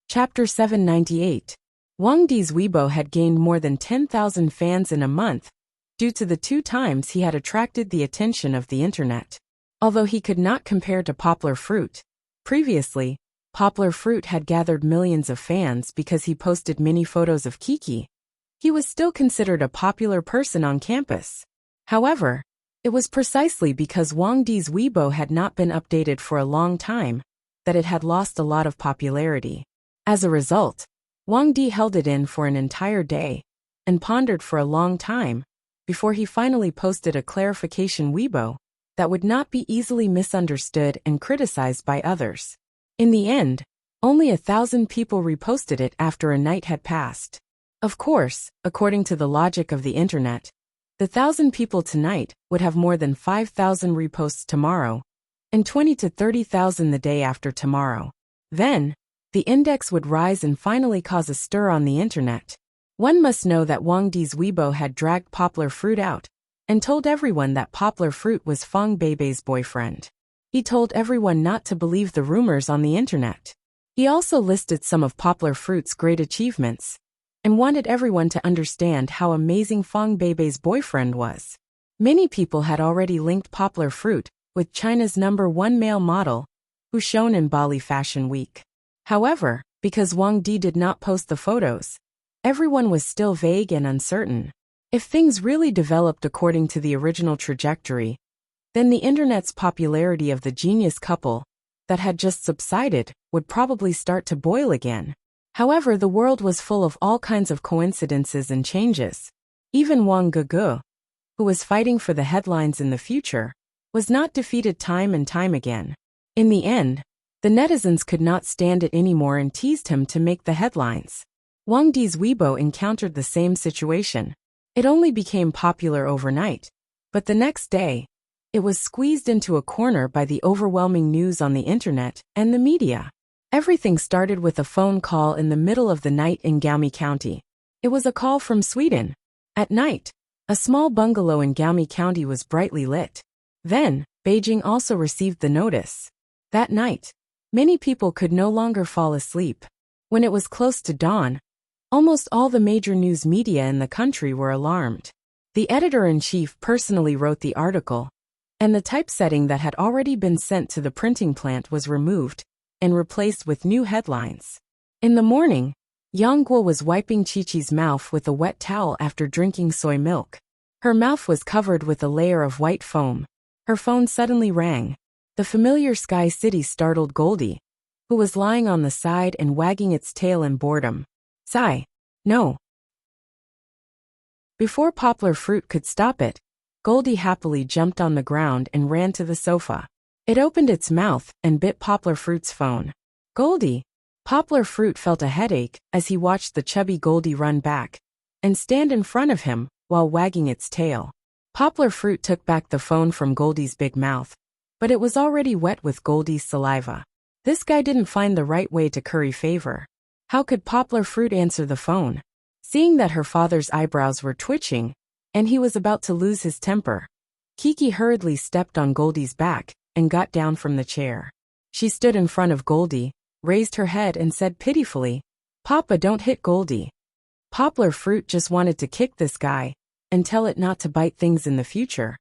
Chapter 798. Wang Di's Weibo had gained more than 10,000 fans in a month, due to the 2 times he had attracted the attention of the internet. Although he could not compare to Poplar Fruit. Previously, Poplar Fruit had gathered millions of fans because he posted many photos of Kiki. He was still considered a popular person on campus. However, it was precisely because Wang Di's Weibo had not been updated for a long time that it had lost a lot of popularity. As a result, Wang Di held it in for an entire day and pondered for a long time before he finally posted a clarification Weibo that would not be easily misunderstood and criticized by others. In the end, only 1,000 people reposted it after a night had passed. Of course, according to the logic of the internet, the 1,000 people tonight would have more than 5,000 reposts tomorrow, and 20 to 30,000 the day after tomorrow. Then, the index would rise and finally cause a stir on the internet. One must know that Wang Di's Weibo had dragged Poplar Fruit out and told everyone that Poplar Fruit was Feng Beibei's boyfriend. He told everyone not to believe the rumors on the internet. He also listed some of Poplar Fruit's great achievements and wanted everyone to understand how amazing Feng Beibei's boyfriend was. Many people had already linked Poplar Fruit with China's #1 male model, who shone in Bali Fashion Week. However, because Wang Di did not post the photos, everyone was still vague and uncertain. If things really developed according to the original trajectory, then the internet's popularity of the genius couple that had just subsided would probably start to boil again. However, the world was full of all kinds of coincidences and changes. Even Wang Gugu, who was fighting for the headlines in the future, was not defeated time and time again. In the end, the netizens could not stand it anymore and teased him to make the headlines. Wang Di's Weibo encountered the same situation. It only became popular overnight, but the next day, it was squeezed into a corner by the overwhelming news on the internet and the media. Everything started with a phone call in the middle of the night in Gaumi County. It was a call from Sweden. At night, a small bungalow in Gaumi County was brightly lit. Then, Beijing also received the notice. That night, many people could no longer fall asleep. When it was close to dawn, almost all the major news media in the country were alarmed. The editor-in-chief personally wrote the article, and the typesetting that had already been sent to the printing plant was removed and replaced with new headlines. In the morning, Yang Guo was wiping Chi-Chi's mouth with a wet towel after drinking soy milk. Her mouth was covered with a layer of white foam. Her phone suddenly rang. The familiar Sky City startled Goldie, who was lying on the side and wagging its tail in boredom. Sigh. No. Before Poplar Fruit could stop it, Goldie happily jumped on the ground and ran to the sofa. It opened its mouth and bit Poplar Fruit's phone. Goldie. Poplar Fruit felt a headache as he watched the chubby Goldie run back and stand in front of him while wagging its tail. Poplar Fruit took back the phone from Goldie's big mouth, but it was already wet with Goldie's saliva. This guy didn't find the right way to curry favor. How could Poplar Fruit answer the phone? Seeing that her father's eyebrows were twitching, and he was about to lose his temper, Kiki hurriedly stepped on Goldie's back and got down from the chair. She stood in front of Goldie, raised her head and said pitifully, "Papa, don't hit Goldie." Poplar Fruit just wanted to kick this guy and tell it not to bite things in the future.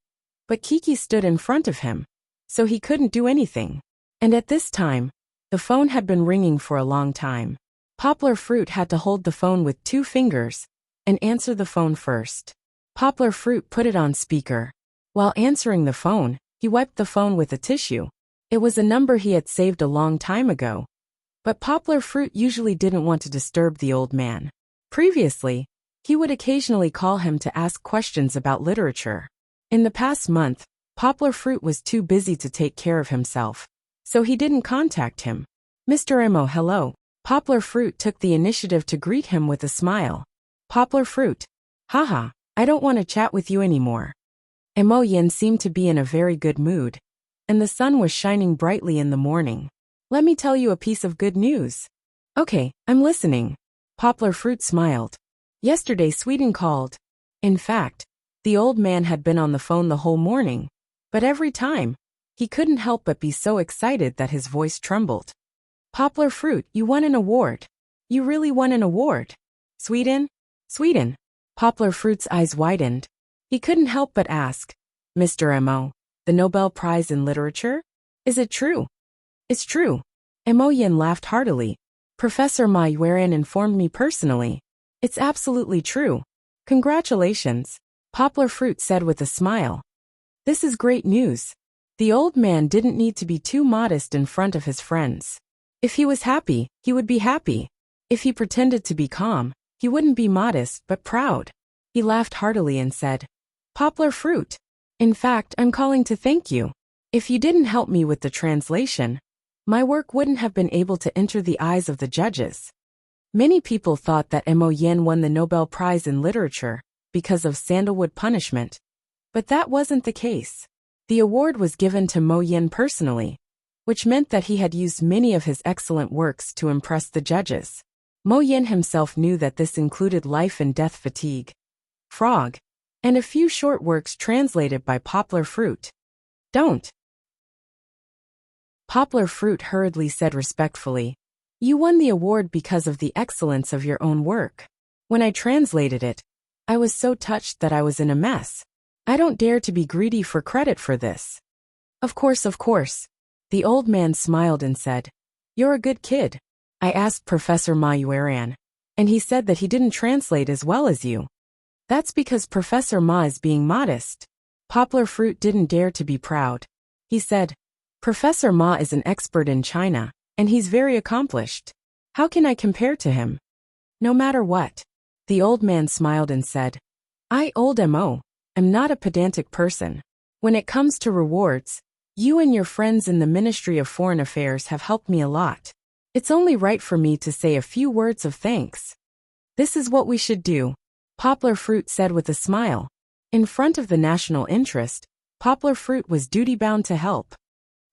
But Kiki stood in front of him, so he couldn't do anything. And at this time, the phone had been ringing for a long time. Poplar Fruit had to hold the phone with 2 fingers and answer the phone first. Poplar Fruit put it on speaker. While answering the phone, he wiped the phone with a tissue. It was a number he had saved a long time ago, but Poplar Fruit usually didn't want to disturb the old man. Previously, he would occasionally call him to ask questions about literature. In the past month, Poplar Fruit was too busy to take care of himself, so he didn't contact him. "Mr. Emo, hello." Poplar Fruit took the initiative to greet him with a smile. "Poplar Fruit. Haha, I don't want to chat with you anymore." Emo Yin seemed to be in a very good mood, and the sun was shining brightly in the morning. "Let me tell you a piece of good news." "Okay, I'm listening." Poplar Fruit smiled. "Yesterday Sweden called. In fact, the old man had been on the phone the whole morning, but every time, he couldn't help but be so excited that his voice trembled. "Poplar Fruit, you won an award." You really won an award. Sweden? Sweden. Poplar Fruit's eyes widened. He couldn't help but ask, Mr. Mo, the Nobel Prize in Literature? Is it true? It's true. Mo Yin laughed heartily. Professor Ma Yuan informed me personally. It's absolutely true. Congratulations, Poplar Fruit said with a smile. This is great news. The old man didn't need to be too modest in front of his friends. If he was happy, he would be happy. If he pretended to be calm, he wouldn't be modest but proud. He laughed heartily and said, Poplar Fruit. In fact, I'm calling to thank you. If you didn't help me with the translation, my work wouldn't have been able to enter the eyes of the judges. Many people thought that Mo Yin won the Nobel Prize in Literature because of sandalwood punishment. But that wasn't the case. The award was given to Mo Yin personally, which meant that he had used many of his excellent works to impress the judges. Mo Yin himself knew that this included Life and Death Fatigue, Frog, and a few short works translated by Poplar Fruit. Don't. Poplar Fruit hurriedly said respectfully, You won the award because of the excellence of your own work. When I translated it, I was so touched that I was in a mess. I don't dare to be greedy for credit for this. Of course. The old man smiled and said, You're a good kid. I asked Professor Ma Yuan, and he said that he didn't translate as well as you. That's because Professor Ma is being modest. Poplar Fruit didn't dare to be proud. He said, Professor Ma is an expert in China, and he's very accomplished. How can I compare to him? No matter what. The old man smiled and said, I, Old Mo, am not a pedantic person. When it comes to rewards, you and your friends in the Ministry of Foreign Affairs have helped me a lot. It's only right for me to say a few words of thanks. This is what we should do, Poplar Fruit said with a smile. In front of the national interest, Poplar Fruit was duty-bound to help.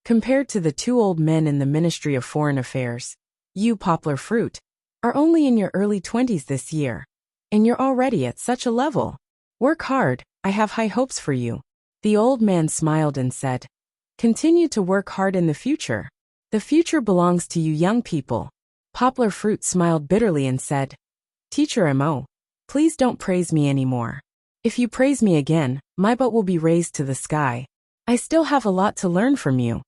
Compared to the two old men in the Ministry of Foreign Affairs, you, Poplar Fruit, are only in your early 20s this year, and you're already at such a level. Work hard, I have high hopes for you. The old man smiled and said, Continue to work hard in the future. The future belongs to you young people. Poplar Fruit smiled bitterly and said, Teacher Mo, please don't praise me anymore. If you praise me again, my butt will be raised to the sky. I still have a lot to learn from you.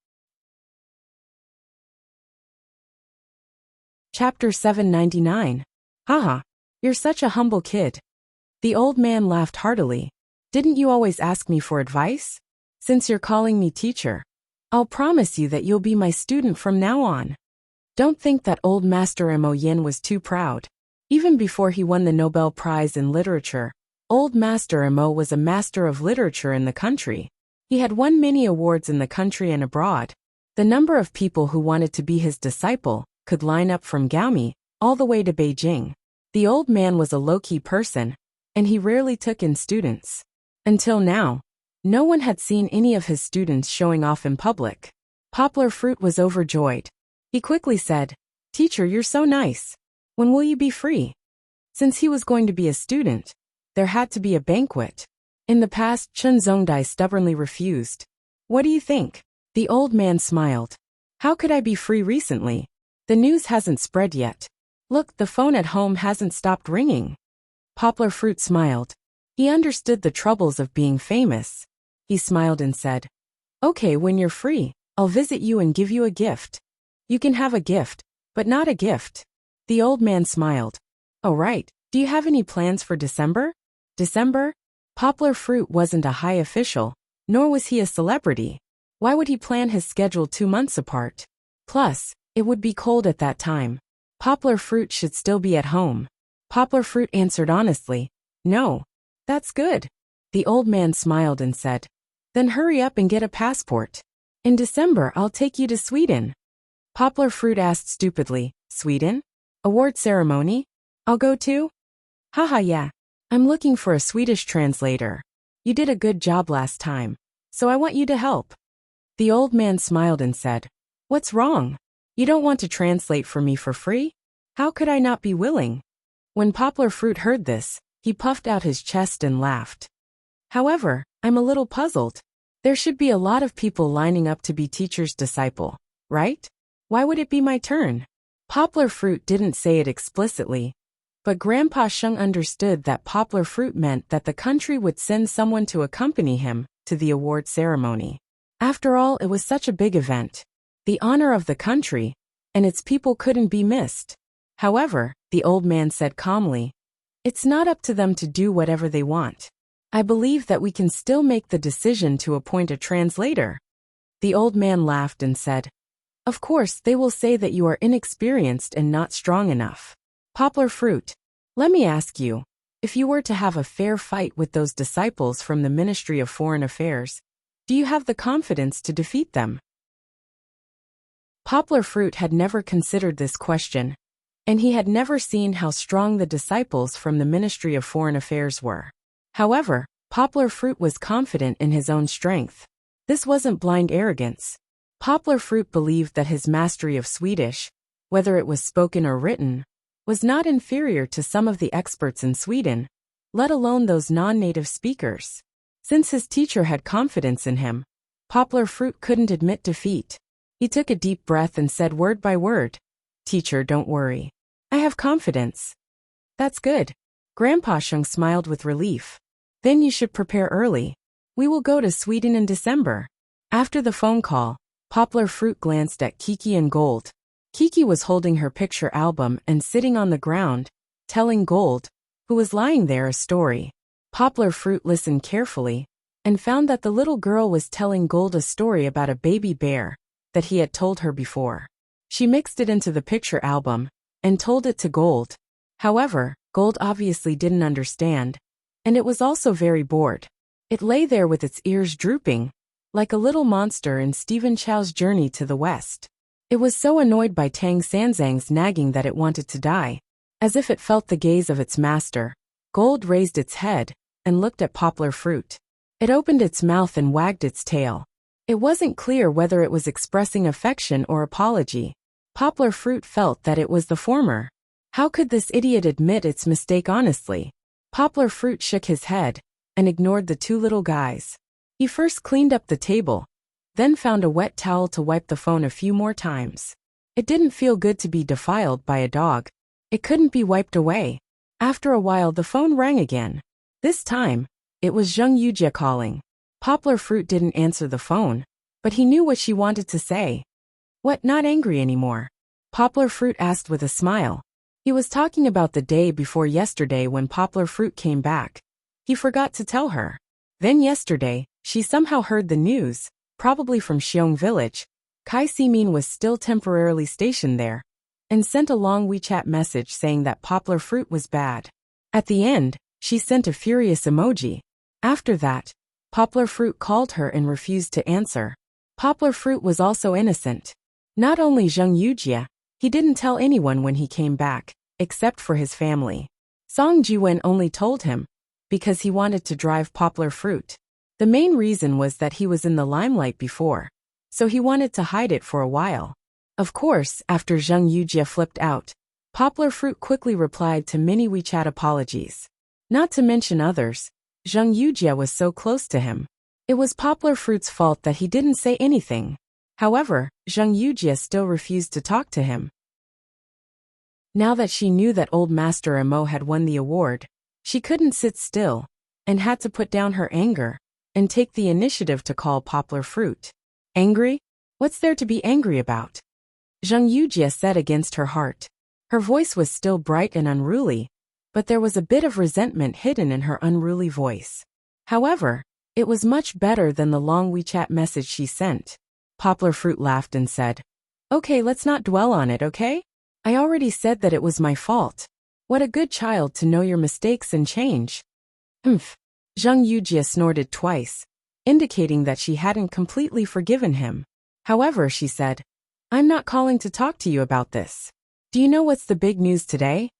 Chapter 799. Haha, you're such a humble kid. The old man laughed heartily. Didn't you always ask me for advice? Since you're calling me teacher, I'll promise you that you'll be my student from now on. Don't think that old Master Mo Yin was too proud. Even before he won the Nobel Prize in Literature, old Master Mo was a master of literature in the country. He had won many awards in the country and abroad. The number of people who wanted to be his disciple could line up from Gaomi all the way to Beijing. The old man was a low-key person, and he rarely took in students. Until now, no one had seen any of his students showing off in public. Poplar Fruit was overjoyed. He quickly said, Teacher, you're so nice. When will you be free? Since he was going to be a student, there had to be a banquet. In the past, Chen Zongdai stubbornly refused. What do you think? The old man smiled. How could I be free recently? The news hasn't spread yet. Look, the phone at home hasn't stopped ringing. Poplar Fruit smiled. He understood the troubles of being famous. He smiled and said, Okay, when you're free, I'll visit you and give you a gift. You can have a gift, but not a gift. The old man smiled. Oh right, do you have any plans for December? December? Poplar Fruit wasn't a high official, nor was he a celebrity. Why would he plan his schedule 2 months apart? Plus, it would be cold at that time. Poplar Fruit should still be at home. Poplar Fruit answered honestly, No. That's good. The old man smiled and said, Then hurry up and get a passport. In December I'll take you to Sweden. Poplar Fruit asked stupidly, Sweden? Award ceremony? I'll go too? Haha yeah. I'm looking for a Swedish translator. You did a good job last time, so I want you to help. The old man smiled and said, What's wrong? You don't want to translate for me for free? How could I not be willing? When Poplar Fruit heard this, he puffed out his chest and laughed. However, I'm a little puzzled. There should be a lot of people lining up to be teacher's disciple, right? Why would it be my turn? Poplar fruit didn't say it explicitly, but Grandpa Sheng understood that poplar fruit meant that the country would send someone to accompany him to the award ceremony. After all, it was such a big event. The honor of the country, and its people couldn't be missed. However, the old man said calmly, "It's not up to them to do whatever they want. I believe that we can still make the decision to appoint a translator." The old man laughed and said, "Of course, they will say that you are inexperienced and not strong enough. Poplar fruit, let me ask you, if you were to have a fair fight with those disciples from the Ministry of Foreign Affairs, do you have the confidence to defeat them?" Poplar fruit had never considered this question, and he had never seen how strong the disciples from the Ministry of Foreign Affairs were. However, Poplar fruit was confident in his own strength. This wasn't blind arrogance. Poplar fruit believed that his mastery of Swedish, whether it was spoken or written, was not inferior to some of the experts in Sweden, let alone those non-native speakers. Since his teacher had confidence in him, Poplar fruit couldn't admit defeat. He took a deep breath and said word by word, "Teacher, don't worry. I have confidence." "That's good." Grandpa Sheng smiled with relief. "Then you should prepare early. We will go to Sweden in December." After the phone call, Poplar fruit glanced at Kiki and Gold. Kiki was holding her picture album and sitting on the ground, telling Gold, who was lying there, a story. Poplar fruit listened carefully and found that the little girl was telling Gold a story about a baby bear that he had told her before. She mixed it into the picture album and told it to Gold. However, Gold obviously didn't understand, and it was also very bored. It lay there with its ears drooping, like a little monster in Stephen Chow's Journey to the West. It was so annoyed by Tang Sanzang's nagging that it wanted to die. As if it felt the gaze of its master, Gold raised its head and looked at Poplar fruit. It opened its mouth and wagged its tail. It wasn't clear whether it was expressing affection or apology. Poplar fruit felt that it was the former. How could this idiot admit its mistake honestly? Poplar fruit shook his head and ignored the two little guys. He first cleaned up the table, then found a wet towel to wipe the phone a few more times. It didn't feel good to be defiled by a dog. It couldn't be wiped away. After a while the phone rang again. This time, it was Zheng Yujie calling. Poplar fruit didn't answer the phone, but he knew what she wanted to say. "What, not angry anymore?" Poplar fruit asked with a smile. He was talking about the day before yesterday when Poplar fruit came back. He forgot to tell her. Then yesterday, she somehow heard the news, probably from Xiong village. Kai Simin was still temporarily stationed there, and sent a long WeChat message saying that Poplar fruit was bad. At the end, she sent a furious emoji. After that, Poplar fruit called her and refused to answer. Poplar fruit was also innocent. Not only Zheng Yujie, he didn't tell anyone when he came back, except for his family. Song Jiwen only told him, because he wanted to drive Poplar fruit. The main reason was that he was in the limelight before, so he wanted to hide it for a while. Of course, after Zheng Yujie flipped out, Poplar fruit quickly replied to many WeChat apologies. Not to mention others, Zheng Yujie was so close to him. It was Poplar fruit's fault that he didn't say anything. However, Zheng Yujie still refused to talk to him. Now that she knew that old Master Amo had won the award, she couldn't sit still, and had to put down her anger and take the initiative to call Poplar fruit. "Angry? What's there to be angry about?" Zheng Yujie said against her heart. Her voice was still bright and unruly, but there was a bit of resentment hidden in her unruly voice. However, it was much better than the long WeChat message she sent. Poplar fruit laughed and said, "Okay, let's not dwell on it, okay? I already said that it was my fault. What a good child to know your mistakes and change." "Humph." Zheng Yujie snorted twice, indicating that she hadn't completely forgiven him. However, she said, "I'm not calling to talk to you about this. Do you know what's the big news today?"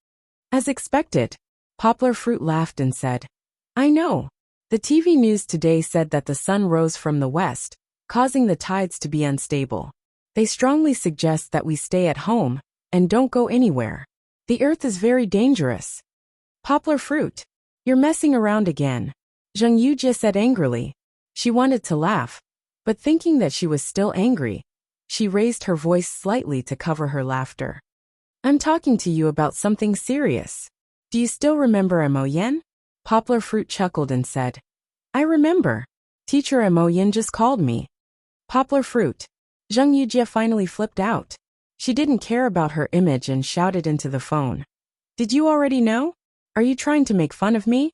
As expected, Poplar fruit laughed and said, "I know. The TV news today said that the sun rose from the west, causing the tides to be unstable. They strongly suggest that we stay at home and don't go anywhere. The earth is very dangerous." "Poplar fruit, you're messing around again," Zheng Yujie said angrily. She wanted to laugh, but thinking that she was still angry, she raised her voice slightly to cover her laughter. I'm talking to you about something serious. Do you still remember Mo Yen? Poplar Fruit chuckled and said, I remember. Teacher Mo Yen just called me. Poplar Fruit. Zheng Yujie finally flipped out. She didn't care about her image and shouted into the phone. Did you already know? Are you trying to make fun of me?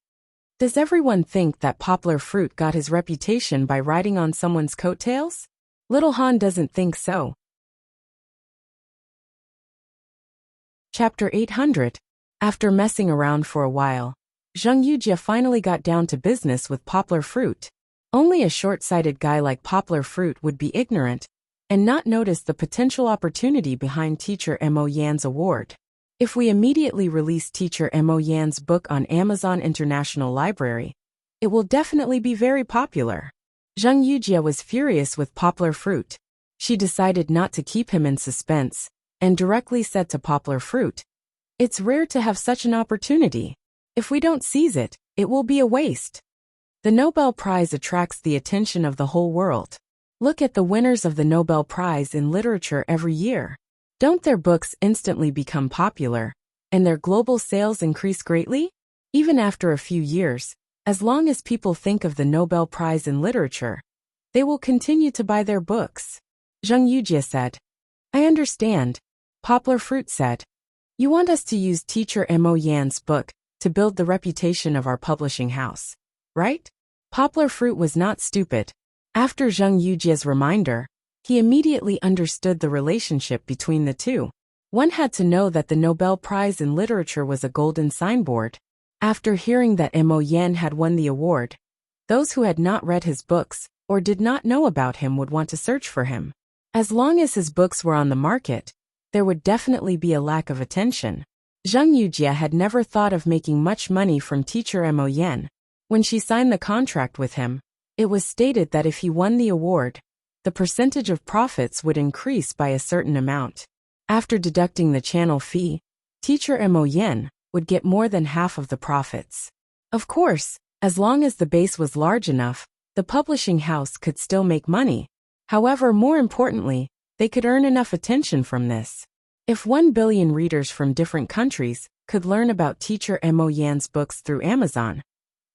Does everyone think that Poplar Fruit got his reputation by riding on someone's coattails? Little Han doesn't think so. Chapter 800. After messing around for a while, Zheng Yujie finally got down to business with Poplar Fruit. Only a short-sighted guy like Poplar Fruit would be ignorant and not notice the potential opportunity behind Teacher Mo Yan's award. If we immediately release Teacher Mo Yan's book on Amazon International Library, it will definitely be very popular. Zheng Yujie was furious with Poplar Fruit. She decided not to keep him in suspense and directly said to Poplar Fruit, It's rare to have such an opportunity. If we don't seize it, it will be a waste. The Nobel Prize attracts the attention of the whole world. Look at the winners of the Nobel Prize in literature every year. Don't their books instantly become popular, and their global sales increase greatly? Even after a few years, as long as people think of the Nobel Prize in literature, they will continue to buy their books. Zheng Yujie said. I understand. Poplar Fruit said. You want us to use Teacher Mo Yan's book to build the reputation of our publishing house, right? Poplar Fruit was not stupid. After Zheng Yujie's reminder, he immediately understood the relationship between the two. One had to know that the Nobel Prize in Literature was a golden signboard. After hearing that Mo Yan had won the award, those who had not read his books or did not know about him would want to search for him. As long as his books were on the market, there would definitely be a lack of attention. Zheng Yujie had never thought of making much money from Teacher Mo Yan. When she signed the contract with him, it was stated that if he won the award, the percentage of profits would increase by a certain amount. After deducting the channel fee, Teacher Mo Yan would get more than half of the profits. Of course, as long as the base was large enough, the publishing house could still make money. However, more importantly, they could earn enough attention from this. If 1 billion readers from different countries could learn about Teacher Mo Yan's books through Amazon,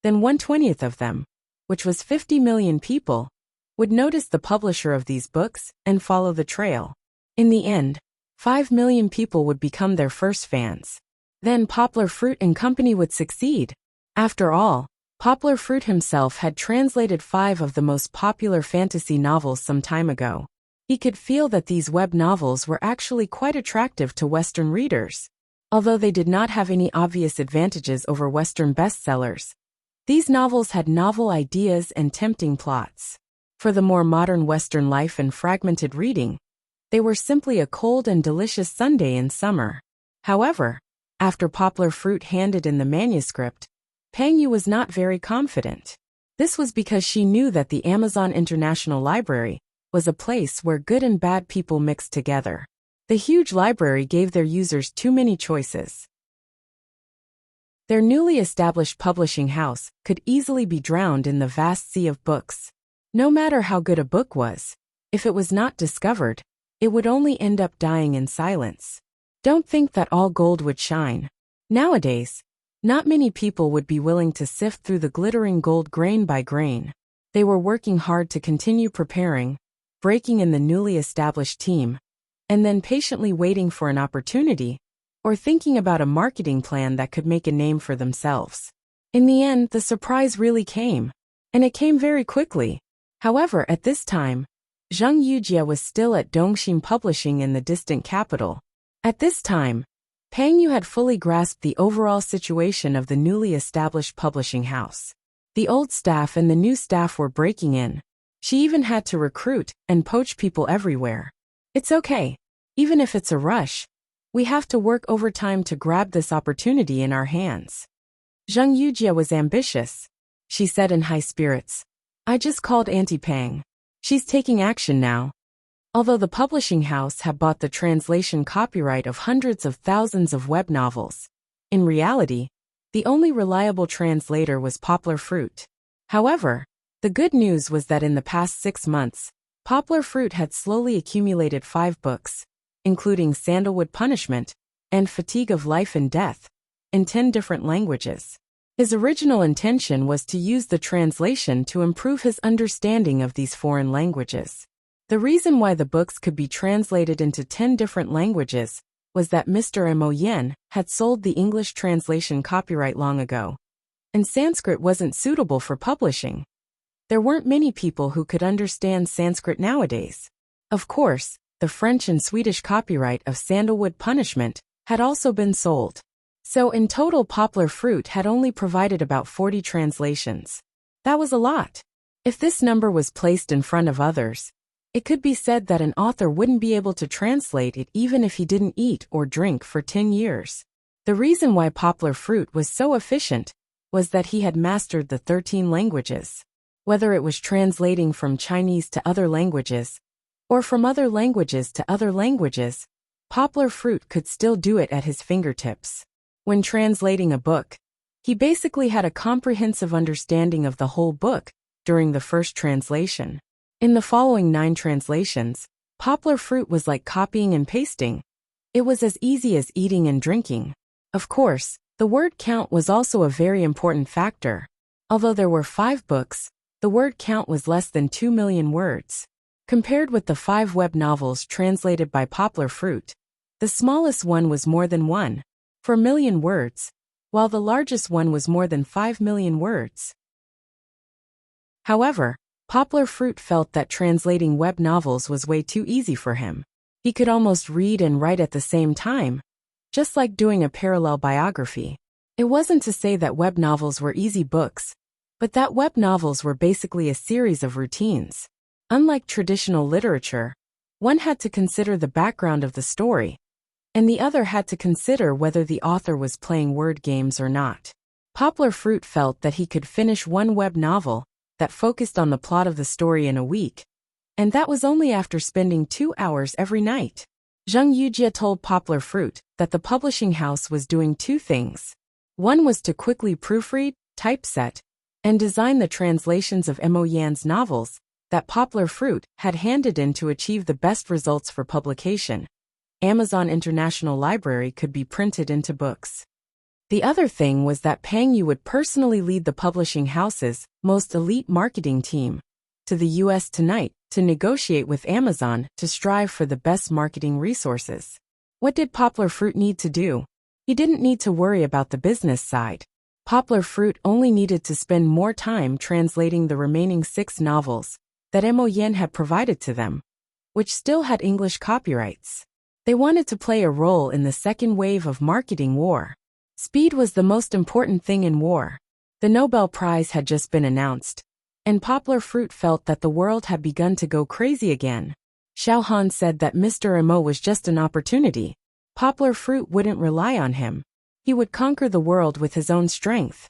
then 1/20th of them, which was 50 million people, would notice the publisher of these books and follow the trail. In the end, 5 million people would become their first fans. Then Poplar Fruit and Company would succeed. After all, Poplar Fruit himself had translated 5 of the most popular fantasy novels some time ago. He could feel that these web novels were actually quite attractive to Western readers. Although they did not have any obvious advantages over Western bestsellers, these novels had novel ideas and tempting plots. For the more modern Western life and fragmented reading, they were simply a cold and delicious sundae in summer. However, after Poplar Fruit handed in the manuscript, Pang Yu was not very confident. This was because she knew that the Amazon International Library was a place where good and bad people mixed together. The huge library gave their users too many choices. Their newly established publishing house could easily be drowned in the vast sea of books. No matter how good a book was, if it was not discovered, it would only end up dying in silence. Don't think that all gold would shine. Nowadays, not many people would be willing to sift through the glittering gold grain by grain. They were working hard to continue preparing, breaking in the newly established team, and then patiently waiting for an opportunity, or thinking about a marketing plan that could make a name for themselves. In the end, the surprise really came, and it came very quickly. However, at this time, Zheng Yujie was still at Dongxing Publishing in the distant capital. At this time, Pang Yu had fully grasped the overall situation of the newly established publishing house. The old staff and the new staff were breaking in. She even had to recruit and poach people everywhere. It's okay. Even if it's a rush, we have to work overtime to grab this opportunity in our hands. Zheng Yujie was ambitious. She said in high spirits, I just called Auntie Pang. She's taking action now. Although the publishing house had bought the translation copyright of hundreds of thousands of web novels, in reality, the only reliable translator was Poplar Fruit. However, the good news was that in the past 6 months, Poplar Fruit had slowly accumulated 5 books, including Sandalwood Punishment and Fatigue of Life and Death, in 10 different languages. His original intention was to use the translation to improve his understanding of these foreign languages. The reason why the books could be translated into 10 different languages was that Mr. Mo Yen had sold the English translation copyright long ago, and Sanskrit wasn't suitable for publishing. There weren't many people who could understand Sanskrit nowadays. Of course, the French and Swedish copyright of Sandalwood Punishment had also been sold. So in total, Poplar Fruit had only provided about 40 translations. That was a lot. If this number was placed in front of others, it could be said that an author wouldn't be able to translate it even if he didn't eat or drink for 10 years. The reason why Poplar Fruit was so efficient was that he had mastered the 13 languages. Whether it was translating from Chinese to other languages, or from other languages to other languages, Poplar Fruit could still do it at his fingertips. When translating a book, he basically had a comprehensive understanding of the whole book during the first translation. In the following 9 translations, Poplar Fruit was like copying and pasting. It was as easy as eating and drinking. Of course, the word count was also a very important factor. Although there were 5 books, the word count was less than 2 million words. Compared with the 5 web novels translated by Poplar Fruit, the smallest one was more than 1 for a million words, while the largest one was more than 5 million words. However, Poplar Fruit felt that translating web novels was way too easy for him. He could almost read and write at the same time, just like doing a parallel biography. It wasn't to say that web novels were easy books, but that web novels were basically a series of routines. Unlike traditional literature, one had to consider the background of the story, and the other had to consider whether the author was playing word games or not. Poplar Fruit felt that he could finish one web novel that focused on the plot of the story in a week, and that was only after spending 2 hours every night. Zheng Yujie told Poplar Fruit that the publishing house was doing 2 things. One was to quickly proofread, typeset, and design the translations of Mo Yan's novels that Poplar Fruit had handed in to achieve the best results for publication. Amazon International Library could be printed into books. The other thing was that Pang Yu would personally lead the publishing house's most elite marketing team to the US tonight to negotiate with Amazon to strive for the best marketing resources. What did Poplar Fruit need to do? He didn't need to worry about the business side. Poplar Fruit only needed to spend more time translating the remaining 6 novels that Mo Yan had provided to them, which still had English copyrights. They wanted to play a role in the second wave of marketing war. Speed was the most important thing in war. The Nobel Prize had just been announced, and Poplar Fruit felt that the world had begun to go crazy again. Xiao Han said that Mr. Mo was just an opportunity. Poplar Fruit wouldn't rely on him. He would conquer the world with his own strength.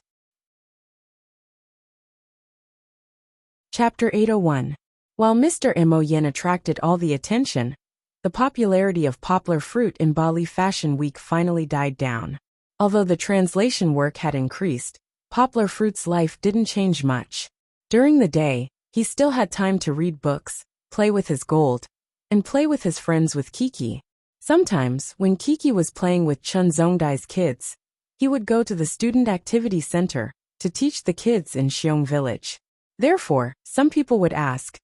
Chapter 801. While Mr. Mo Yen attracted all the attention, the popularity of Poplar Fruit in Bali Fashion Week finally died down. Although the translation work had increased, Poplar Fruit's life didn't change much. During the day, he still had time to read books, play with his gold, and play with his friends with Kiki. Sometimes, when Kiki was playing with Chun Zongdai's kids, he would go to the Student Activity Center to teach the kids in Xiong Village. Therefore, some people would ask,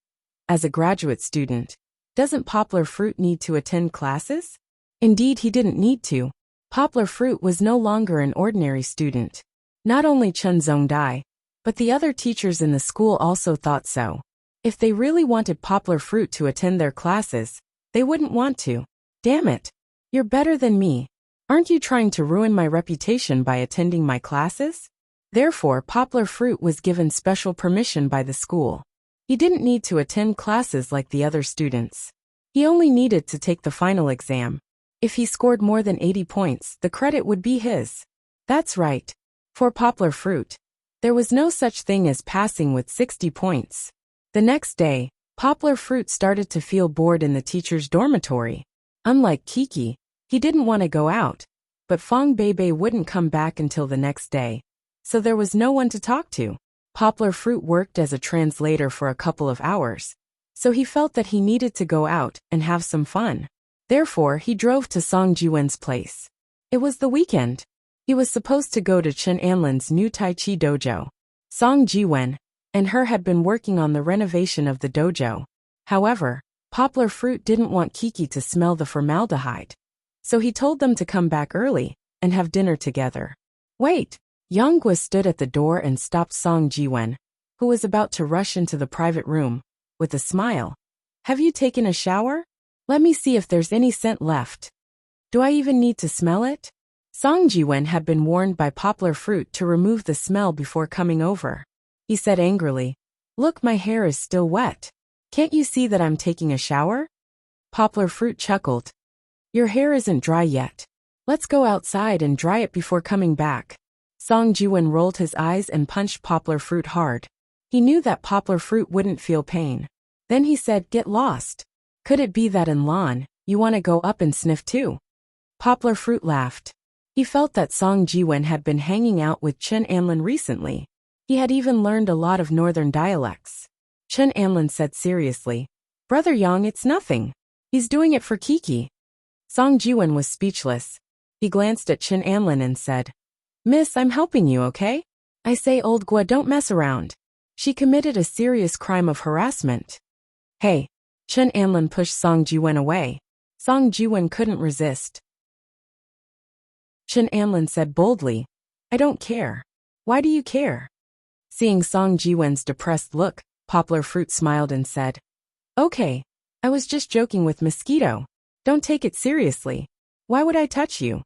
as a graduate student, doesn't Poplar Fruit need to attend classes? Indeed, he didn't need to. Poplar Fruit was no longer an ordinary student. Not only Chun Zongdai, but the other teachers in the school also thought so. If they really wanted Poplar Fruit to attend their classes, they wouldn't want to. Damn it. You're better than me. Aren't you trying to ruin my reputation by attending my classes? Therefore, Poplar Fruit was given special permission by the school. He didn't need to attend classes like the other students. He only needed to take the final exam. If he scored more than 80 points, the credit would be his. That's right. For Poplar Fruit, there was no such thing as passing with 60 points. The next day, Poplar Fruit started to feel bored in the teacher's dormitory. Unlike Kiki, he didn't want to go out, but Fong Beibei wouldn't come back until the next day, so there was no one to talk to. Poplar Fruit worked as a translator for a couple of hours, so he felt that he needed to go out and have some fun. Therefore, he drove to Song Jiwen's place. It was the weekend. He was supposed to go to Chen Anlin's new Tai Chi dojo. Song Jiwen and her had been working on the renovation of the dojo. However, Poplar Fruit didn't want Kiki to smell the formaldehyde. So he told them to come back early and have dinner together. Wait! Yanggua stood at the door and stopped Song Jiwen, who was about to rush into the private room, with a smile. Have you taken a shower? Let me see if there's any scent left. Do I even need to smell it? Song Jiwen had been warned by Poplar Fruit to remove the smell before coming over. He said angrily, Look, my hair is still wet. Can't you see that I'm taking a shower? Poplar Fruit chuckled. Your hair isn't dry yet. Let's go outside and dry it before coming back. Song Jiwen rolled his eyes and punched Poplar Fruit hard. He knew that Poplar Fruit wouldn't feel pain. Then he said, Get lost. Could it be that in lawn, you want to go up and sniff too? Poplar Fruit laughed. He felt that Song Jiwen had been hanging out with Chen Anlin recently. He had even learned a lot of northern dialects. Chen Anlin said seriously, Brother Yang, it's nothing. He's doing it for Kiki. Song Jiwen was speechless. He glanced at Chen Anlin and said, Miss, I'm helping you, okay? I say, old Gua, don't mess around. She committed a serious crime of harassment. Hey! Chen Anlin pushed Song Jiwen away. Song Jiwen couldn't resist. Chen Anlin said boldly, I don't care. Why do you care? Seeing Song Jiwen's depressed look, Poplar Fruit smiled and said, Okay, I was just joking with Mosquito. Don't take it seriously. Why would I touch you?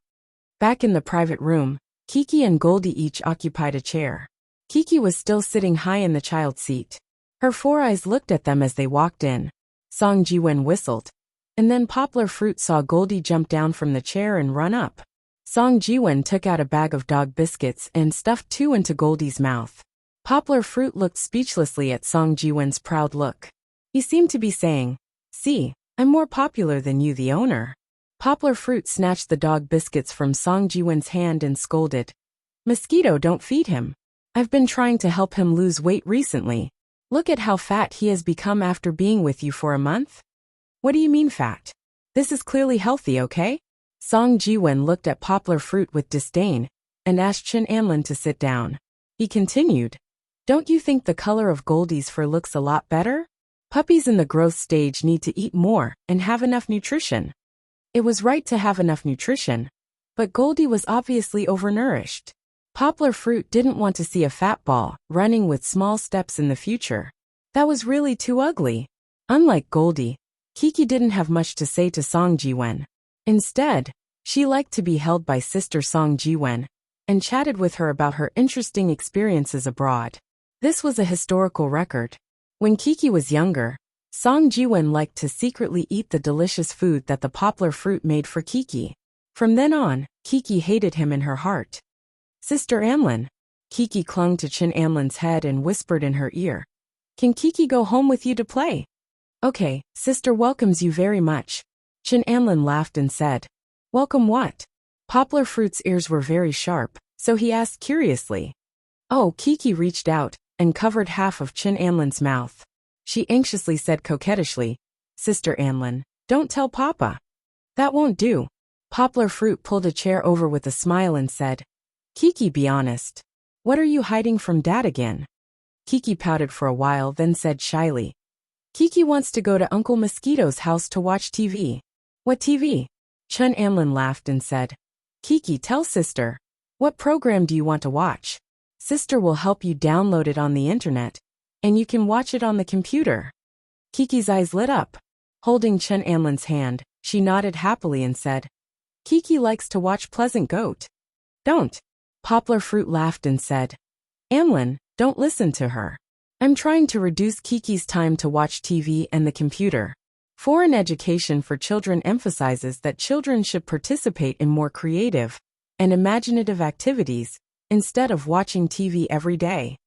Back in the private room, Kiki and Goldie each occupied a chair. Kiki was still sitting high in the child seat. Her four eyes looked at them as they walked in. Song Jiwen whistled. And then Poplar Fruit saw Goldie jump down from the chair and run up. Song Jiwen took out a bag of dog biscuits and stuffed 2 into Goldie's mouth. Poplar Fruit looked speechlessly at Song Jiwen's proud look. He seemed to be saying, See, I'm more popular than you, the owner. Poplar Fruit snatched the dog biscuits from Song Jiwen's hand and scolded. Mosquito, don't feed him. I've been trying to help him lose weight recently. Look at how fat he has become after being with you for a month. What do you mean fat? This is clearly healthy, okay? Song Jiwen looked at Poplar Fruit with disdain and asked Chen Anlin to sit down. He continued, Don't you think the color of Goldie's fur looks a lot better? Puppies in the growth stage need to eat more and have enough nutrition. It was right to have enough nutrition, but Goldie was obviously overnourished. Poplar Fruit didn't want to see a fat ball running with small steps in the future. That was really too ugly. Unlike Goldie, Kiki didn't have much to say to Song Jiwen. Instead, she liked to be held by sister Song Jiwen and chatted with her about her interesting experiences abroad. This was a historical record. When Kiki was younger, Song Jiwen liked to secretly eat the delicious food that the Poplar Fruit made for Kiki. From then on, Kiki hated him in her heart. Sister Anlin. Kiki clung to Chen Anlin's head and whispered in her ear, Can Kiki go home with you to play? Okay, sister welcomes you very much. Chen Anlin laughed and said, Welcome what? Poplar Fruit's ears were very sharp, so he asked curiously. Oh, Kiki reached out and covered half of Chen Anlin's mouth. She anxiously said coquettishly, Sister Anlin, don't tell Papa. That won't do. Poplar Fruit pulled a chair over with a smile and said, Kiki, be honest. What are you hiding from Dad again? Kiki pouted for a while, then said shyly, Kiki wants to go to Uncle Mosquito's house to watch TV. What TV? Chen Anlin laughed and said, Kiki, tell sister. What program do you want to watch? Sister will help you download it on the internet, and you can watch it on the computer. Kiki's eyes lit up. Holding Chen Anlin's hand, she nodded happily and said, Kiki likes to watch Pleasant Goat. Don't. Poplar Fruit laughed and said, Anlin, don't listen to her. I'm trying to reduce Kiki's time to watch TV and the computer. Foreign education for children emphasizes that children should participate in more creative and imaginative activities instead of watching TV every day.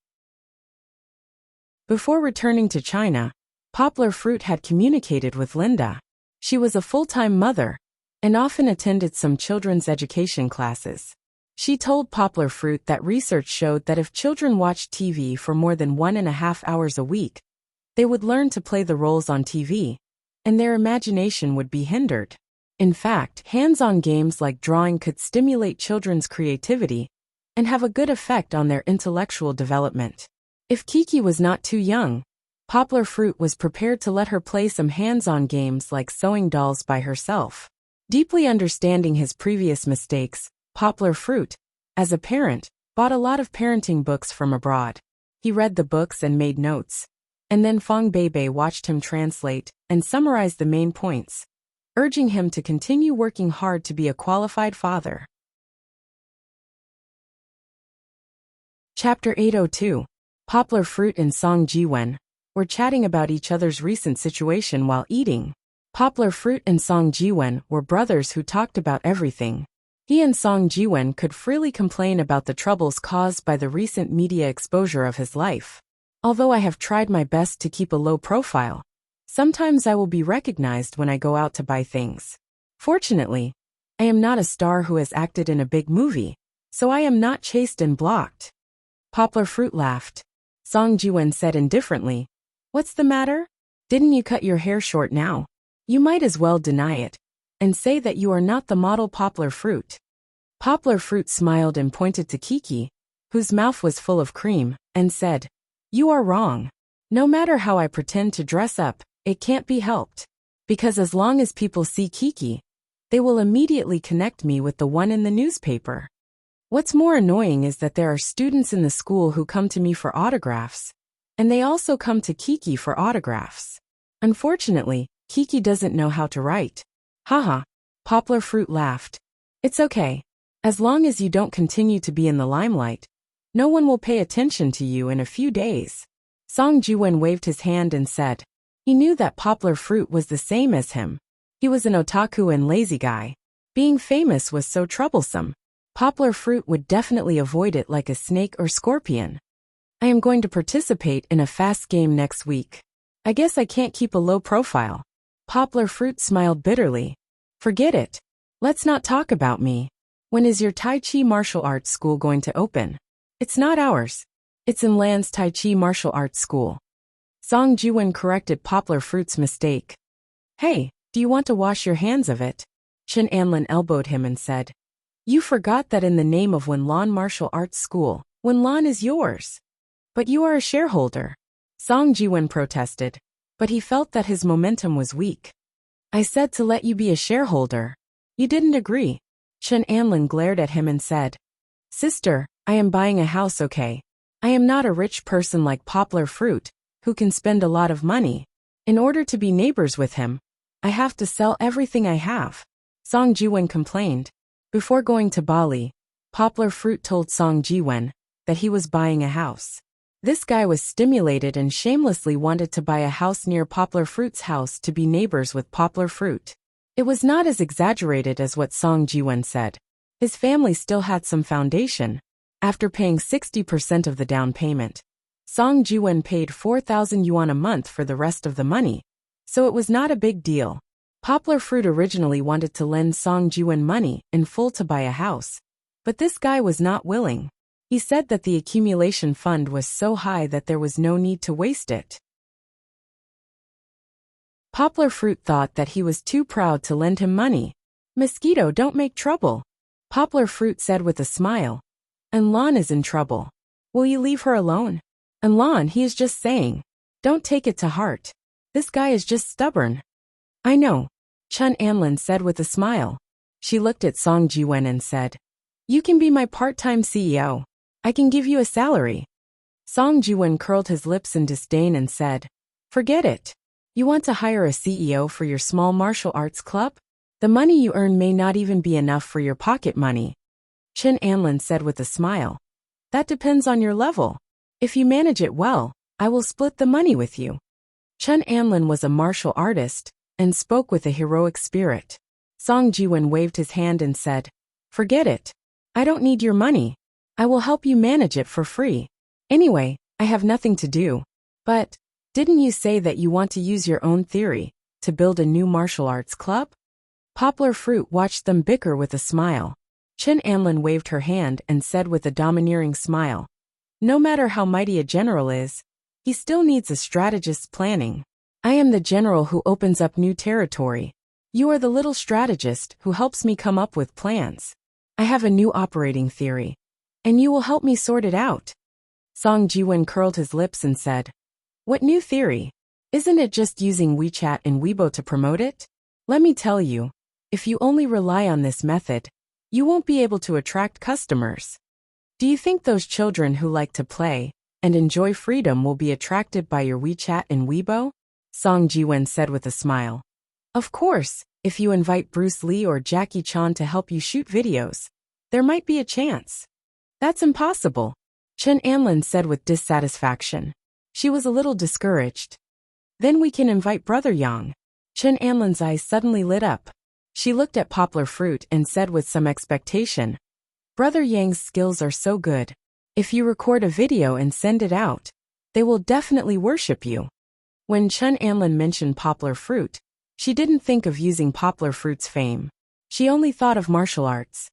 Before returning to China, Poplar Fruit had communicated with Linda. She was a full-time mother and often attended some children's education classes. She told Poplar Fruit that research showed that if children watched TV for more than 1.5 hours a week, they would learn to play the roles on TV, and their imagination would be hindered. In fact, hands-on games like drawing could stimulate children's creativity and have a good effect on their intellectual development. If Kiki was not too young, Poplar Fruit was prepared to let her play some hands-on games like sewing dolls by herself. Deeply understanding his previous mistakes, Poplar Fruit, as a parent, bought a lot of parenting books from abroad. He read the books and made notes. And then Fong Beibei watched him translate and summarize the main points, urging him to continue working hard to be a qualified father. Chapter 802. Poplar Fruit and Song Jiwen were chatting about each other's recent situation while eating. Poplar Fruit and Song Jiwen were brothers who talked about everything. He and Song Jiwen could freely complain about the troubles caused by the recent media exposure of his life. Although I have tried my best to keep a low profile, sometimes I will be recognized when I go out to buy things. Fortunately, I am not a star who has acted in a big movie, so I am not chased and blocked. Poplar Fruit laughed. Song Jiwen said indifferently, "What's the matter? Didn't you cut your hair short now? You might as well deny it and say that you are not the model Poplar Fruit." Poplar Fruit smiled and pointed to Kiki, whose mouth was full of cream, and said, "You are wrong. No matter how I pretend to dress up, it can't be helped. Because as long as people see Kiki, they will immediately connect me with the one in the newspaper. What's more annoying is that there are students in the school who come to me for autographs, and they also come to Kiki for autographs. Unfortunately, Kiki doesn't know how to write." Haha. Poplar Fruit laughed. "It's okay. As long as you don't continue to be in the limelight, no one will pay attention to you in a few days." Song Jiwen waved his hand and said, he knew that Poplar Fruit was the same as him. He was an otaku and lazy guy. Being famous was so troublesome. Poplar Fruit would definitely avoid it like a snake or scorpion. "I am going to participate in a fast game next week. I guess I can't keep a low profile." Poplar Fruit smiled bitterly. "Forget it. Let's not talk about me. When is your Tai Chi martial arts school going to open?" "It's not ours. It's in Lan's Tai Chi martial arts school." Song Jiwen corrected Poplar Fruit's mistake. "Hey, do you want to wash your hands of it?" Chen Anlin elbowed him and said, "You forgot that in the name of Wenlan Martial Arts School, Wenlan is yours. But you are a shareholder." Song Jiwen protested, but he felt that his momentum was weak. "I said to let you be a shareholder. You didn't agree." Chen Anlin glared at him and said, "Sister, I am buying a house, okay? I am not a rich person like Poplar Fruit, who can spend a lot of money. In order to be neighbors with him, I have to sell everything I have." Song Jiwen complained. Before going to Bali, Poplar Fruit told Song Jiwen that he was buying a house. This guy was stimulated and shamelessly wanted to buy a house near Poplar Fruit's house to be neighbors with Poplar Fruit. It was not as exaggerated as what Song Jiwen said. His family still had some foundation. After paying 60% of the down payment, Song Jiwen paid 4,000 yuan a month for the rest of the money, so it was not a big deal. Poplar Fruit originally wanted to lend Song Jiwen money in full to buy a house, but this guy was not willing. He said that the accumulation fund was so high that there was no need to waste it. Poplar Fruit thought that he was too proud to lend him money. "Mosquito, don't make trouble," Poplar Fruit said with a smile. "And Lan is in trouble. Will you leave her alone?" "And Lan, he is just saying. Don't take it to heart. This guy is just stubborn." "I know," Chen Anlin said with a smile. She looked at Song Jiwen and said, "You can be my part-time CEO. I can give you a salary." Song Jiwen curled his lips in disdain and said, "Forget it. You want to hire a CEO for your small martial arts club? The money you earn may not even be enough for your pocket money." Chen Anlin said with a smile, "That depends on your level. If you manage it well, I will split the money with you." Chen Anlin was a martial artist and spoke with a heroic spirit. Song Jiwen waved his hand and said, "Forget it. I don't need your money. I will help you manage it for free. Anyway, I have nothing to do." "But, didn't you say that you want to use your own theory to build a new martial arts club?" Poplar Fruit watched them bicker with a smile. Chen Anlin waved her hand and said with a domineering smile, "No matter how mighty a general is, he still needs a strategist's planning. I am the general who opens up new territory. You are the little strategist who helps me come up with plans. I have a new operating theory, and you will help me sort it out. Song Jiwon curled his lips and said, What new theory? Isn't it just using WeChat and Weibo to promote it? Let me tell you, if you only rely on this method, you won't be able to attract customers. Do you think those children who like to play and enjoy freedom will be attracted by your WeChat and Weibo? Song Jiwon said with a smile. Of course, if you invite Bruce Lee or Jackie Chan to help you shoot videos, there might be a chance. That's impossible, Chen Anlin said with dissatisfaction. She was a little discouraged. Then we can invite Brother Yang. Chen Anlin's eyes suddenly lit up. She looked at Poplar Fruit and said with some expectation, Brother Yang's skills are so good. If you record a video and send it out, they will definitely worship you. When Chen Anlin mentioned Poplar Fruit, she didn't think of using Poplar Fruit's fame. She only thought of martial arts.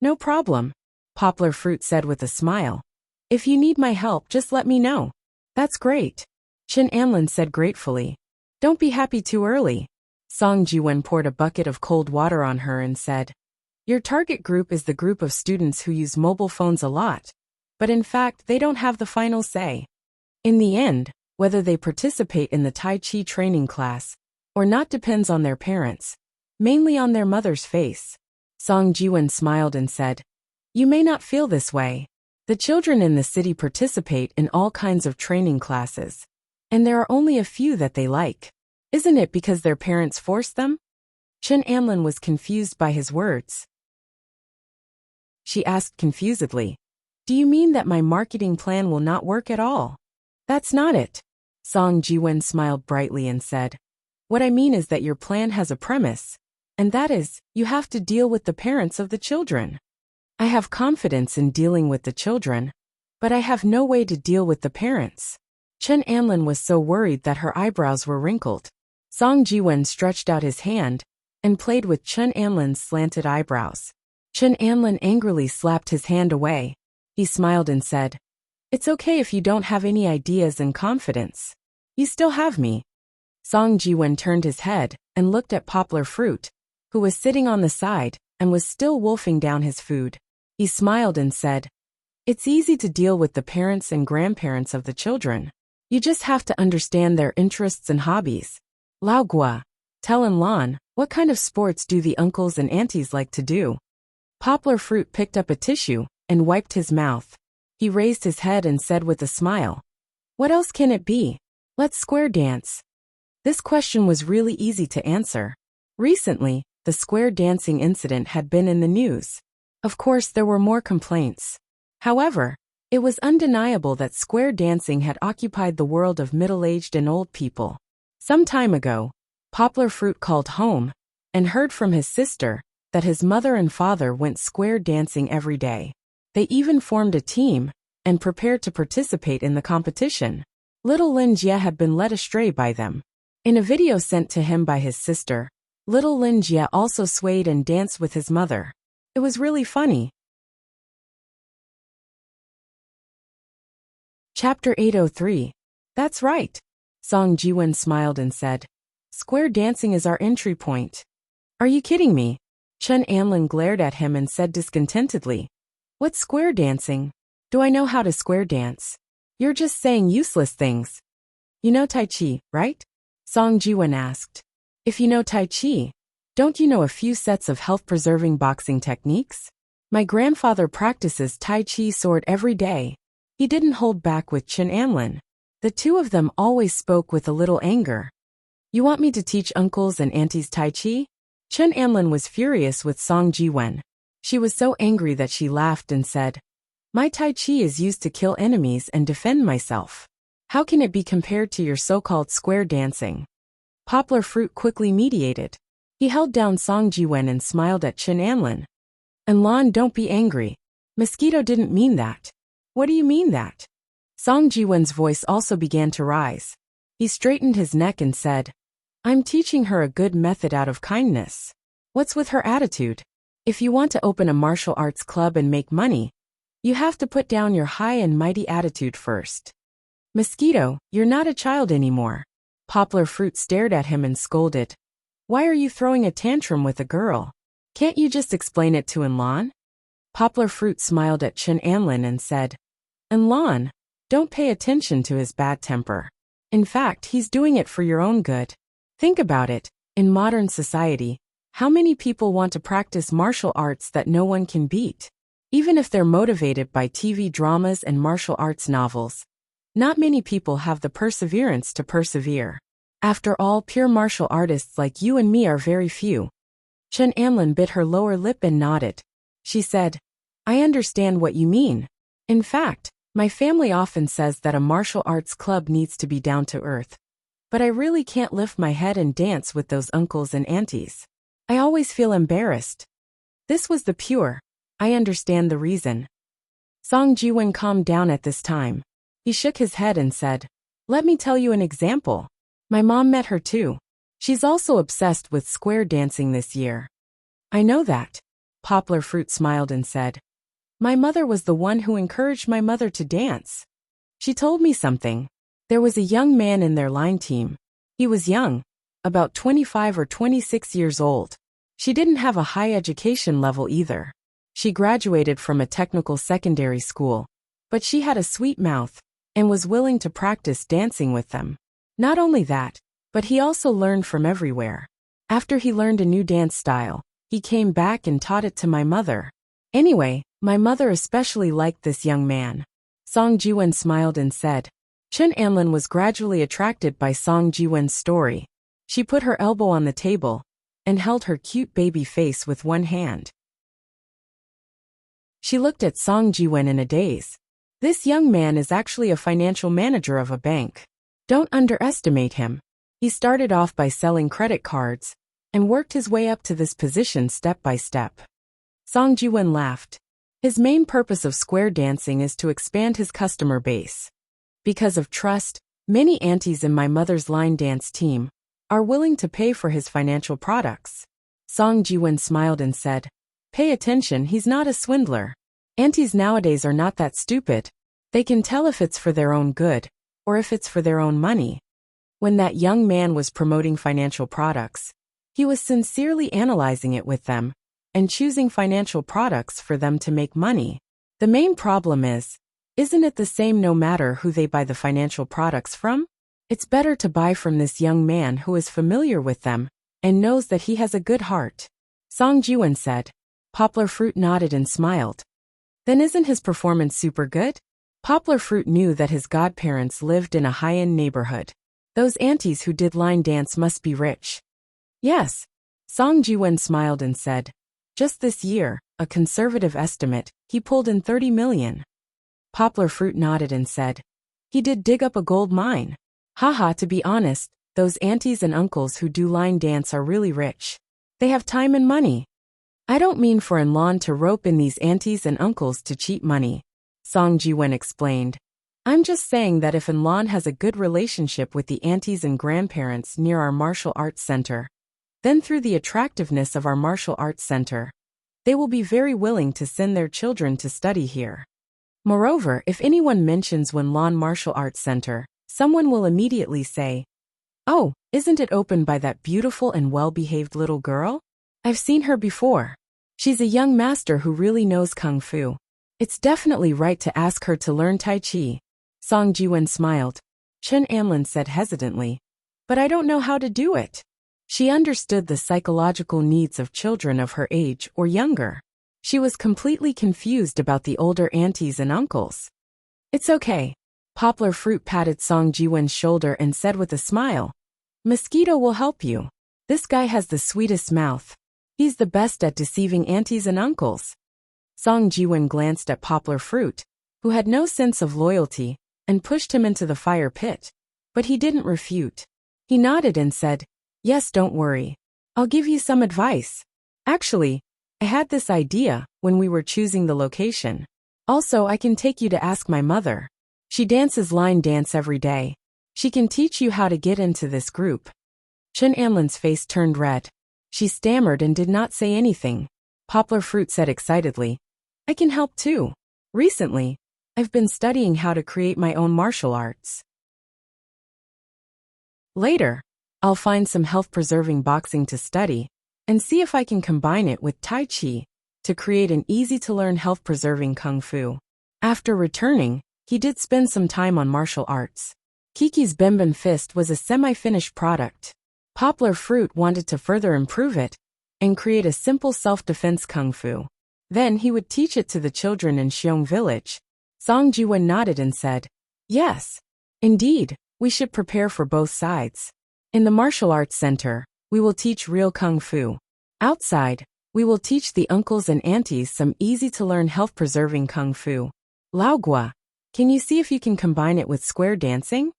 No problem, Poplar Fruit said with a smile. If you need my help, just let me know. That's great, Chen Anlin said gratefully. Don't be happy too early. Song Jiwon poured a bucket of cold water on her and said, Your target group is the group of students who use mobile phones a lot, but in fact they don't have the final say. In the end, whether they participate in the Tai Chi training class or not depends on their parents, mainly on their mother's face. Song Jiwon smiled and said, You may not feel this way. The children in the city participate in all kinds of training classes, and there are only a few that they like. Isn't it because their parents force them? Chen Anlin was confused by his words. She asked confusedly, Do you mean that my marketing plan will not work at all? That's not it. Song Jiwon smiled brightly and said, What I mean is that your plan has a premise, and that is, you have to deal with the parents of the children. I have confidence in dealing with the children, but I have no way to deal with the parents. Chen Anlin was so worried that her eyebrows were wrinkled. Song Jiwon stretched out his hand and played with Chen Anlin's slanted eyebrows. Chen Anlin angrily slapped his hand away. He smiled and said, It's okay if you don't have any ideas and confidence. You still have me. Song Jiwon turned his head and looked at Poplar Fruit, who was sitting on the side and was still wolfing down his food. He smiled and said, It's easy to deal with the parents and grandparents of the children. You just have to understand their interests and hobbies. Lao Gua, tell Lan, what kind of sports do the uncles and aunties like to do? Poplar Fruit picked up a tissue and wiped his mouth. He raised his head and said with a smile, What else can it be? Let's square dance. This question was really easy to answer. Recently, the square dancing incident had been in the news. Of course, there were more complaints. However, it was undeniable that square dancing had occupied the world of middle-aged and old people. Some time ago, Poplar Fruit called home and heard from his sister that his mother and father went square dancing every day. They even formed a team and prepared to participate in the competition. Little Lin Jie had been led astray by them. In a video sent to him by his sister, little Lin Jie also swayed and danced with his mother. It was really funny. Chapter 803. That's right. Song Jiwon smiled and said, Square dancing is our entry point. Are you kidding me? Chen Anlin glared at him and said discontentedly, What's square dancing? Do I know how to square dance? You're just saying useless things. You know Tai Chi, right? Song Jiwon asked. If you know Tai Chi, don't you know a few sets of health-preserving boxing techniques? My grandfather practices Tai Chi sword every day. He didn't hold back with Chen Anlin. The two of them always spoke with a little anger. You want me to teach uncles and aunties Tai Chi? Chen Anlin was furious with Song Jiwon. She was so angry that she laughed and said, My Tai Chi is used to kill enemies and defend myself. How can it be compared to your so-called square dancing? Poplar Fruit quickly mediated. He held down Song Jiwon and smiled at Chen Anlin. Lan, don't be angry. Mosquito didn't mean that. What do you mean that? Song Jiwon's voice also began to rise. He straightened his neck and said, I'm teaching her a good method out of kindness. What's with her attitude? If you want to open a martial arts club and make money, you have to put down your high and mighty attitude first. Mosquito, you're not a child anymore. Poplar Fruit stared at him and scolded. Why are you throwing a tantrum with a girl? Can't you just explain it to Enlon? Poplar Fruit smiled at Chen Anlin and said, Enlon, don't pay attention to his bad temper. In fact, he's doing it for your own good. Think about it. In modern society, how many people want to practice martial arts that no one can beat? Even if they're motivated by TV dramas and martial arts novels, not many people have the perseverance to persevere. After all, pure martial artists like you and me are very few. Chen Anlin bit her lower lip and nodded. She said, I understand what you mean. In fact, my family often says that a martial arts club needs to be down to earth. But I really can't lift my head and dance with those uncles and aunties. I always feel embarrassed. This was the pure, I understand the reason. Song Jiwen calmed down at this time. He shook his head and said, Let me tell you an example. My mom met her too. She's also obsessed with square dancing this year. I know that. Poplar Fruit smiled and said, My mother was the one who encouraged my mother to dance. She told me something. There was a young man in their line team. He was young, about 25 or 26 years old. She didn't have a high education level either. She graduated from a technical secondary school, but she had a sweet mouth and was willing to practice dancing with them. Not only that, but he also learned from everywhere. After he learned a new dance style, he came back and taught it to my mother. Anyway, my mother especially liked this young man. Song Jiwen smiled and said, Chen Anlin was gradually attracted by Song Jiwen's story. She put her elbow on the table and held her cute baby face with one hand. She looked at Song Jiwen in a daze. This young man is actually a financial manager of a bank. Don't underestimate him. He started off by selling credit cards and worked his way up to this position step by step. Song Jiwen laughed. His main purpose of square dancing is to expand his customer base. Because of trust, many aunties in my mother's line dance team are willing to pay for his financial products. Song Jiwen smiled and said, Pay attention, he's not a swindler. Aunties nowadays are not that stupid. They can tell if it's for their own good or if it's for their own money. When that young man was promoting financial products, he was sincerely analyzing it with them and choosing financial products for them to make money. The main problem is, isn't it the same no matter who they buy the financial products from? It's better to buy from this young man who is familiar with them and knows that he has a good heart. Song Jiwen said. Poplar Fruit nodded and smiled. Then isn't his performance super good? Poplar Fruit knew that his godparents lived in a high-end neighborhood. Those aunties who did line dance must be rich. Yes. Song Jiwen smiled and said, Just this year, a conservative estimate, he pulled in 30 million. Poplar Fruit nodded and said, He did dig up a gold mine. Haha, to be honest, those aunties and uncles who do line dance are really rich. They have time and money. I don't mean for Enlon to rope in these aunties and uncles to cheat money. Song Jiwen explained. I'm just saying that if Enlon has a good relationship with the aunties and grandparents near our martial arts center, then through the attractiveness of our martial arts center, they will be very willing to send their children to study here. Moreover, if anyone mentions Wenlan Martial Arts Center, someone will immediately say, Oh, isn't it opened by that beautiful and well-behaved little girl? I've seen her before. She's a young master who really knows Kung Fu. It's definitely right to ask her to learn Tai Chi. Song Jiwen smiled. Chen Anlin said hesitantly, But I don't know how to do it. She understood the psychological needs of children of her age or younger. She was completely confused about the older aunties and uncles. It's okay. Poplar Fruit patted Song Jiwen's shoulder and said with a smile, Mosquito will help you. This guy has the sweetest mouth. He's the best at deceiving aunties and uncles. Song Jiwen glanced at Poplar Fruit, who had no sense of loyalty, and pushed him into the fire pit. But he didn't refute. He nodded and said, Yes, don't worry. I'll give you some advice. Actually, I had this idea when we were choosing the location. Also, I can take you to ask my mother. She dances line dance every day. She can teach you how to get into this group. Chen Anlin's face turned red. She stammered and did not say anything. Poplar Fruit said excitedly, I can help too. Recently, I've been studying how to create my own martial arts. Later, I'll find some health-preserving boxing to study, and see if I can combine it with Tai Chi to create an easy-to-learn health-preserving Kung Fu. After returning, he did spend some time on martial arts. Kiki's Bemben Fist was a semi-finished product. Poplar Fruit wanted to further improve it and create a simple self-defense Kung Fu. Then he would teach it to the children in Xiong village. Song Jiwen nodded and said, "Yes, indeed, we should prepare for both sides. In the martial arts center, we will teach real Kung Fu. Outside, we will teach the uncles and aunties some easy-to-learn health-preserving Kung Fu. Laogua, can you see if you can combine it with square dancing?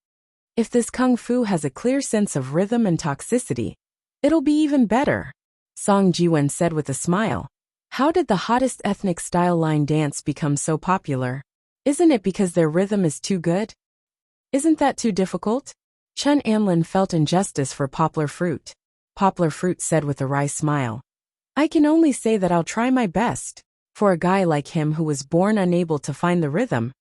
If this Kung Fu has a clear sense of rhythm and toxicity, it'll be even better," Song Jiwen said with a smile. How did the hottest ethnic style line dance become so popular? Isn't it because their rhythm is too good? Isn't that too difficult? Chun Amlin felt injustice for Poplar Fruit. Poplar Fruit said with a wry smile, "I can only say that I'll try my best. For a guy like him who was born unable to find the rhythm,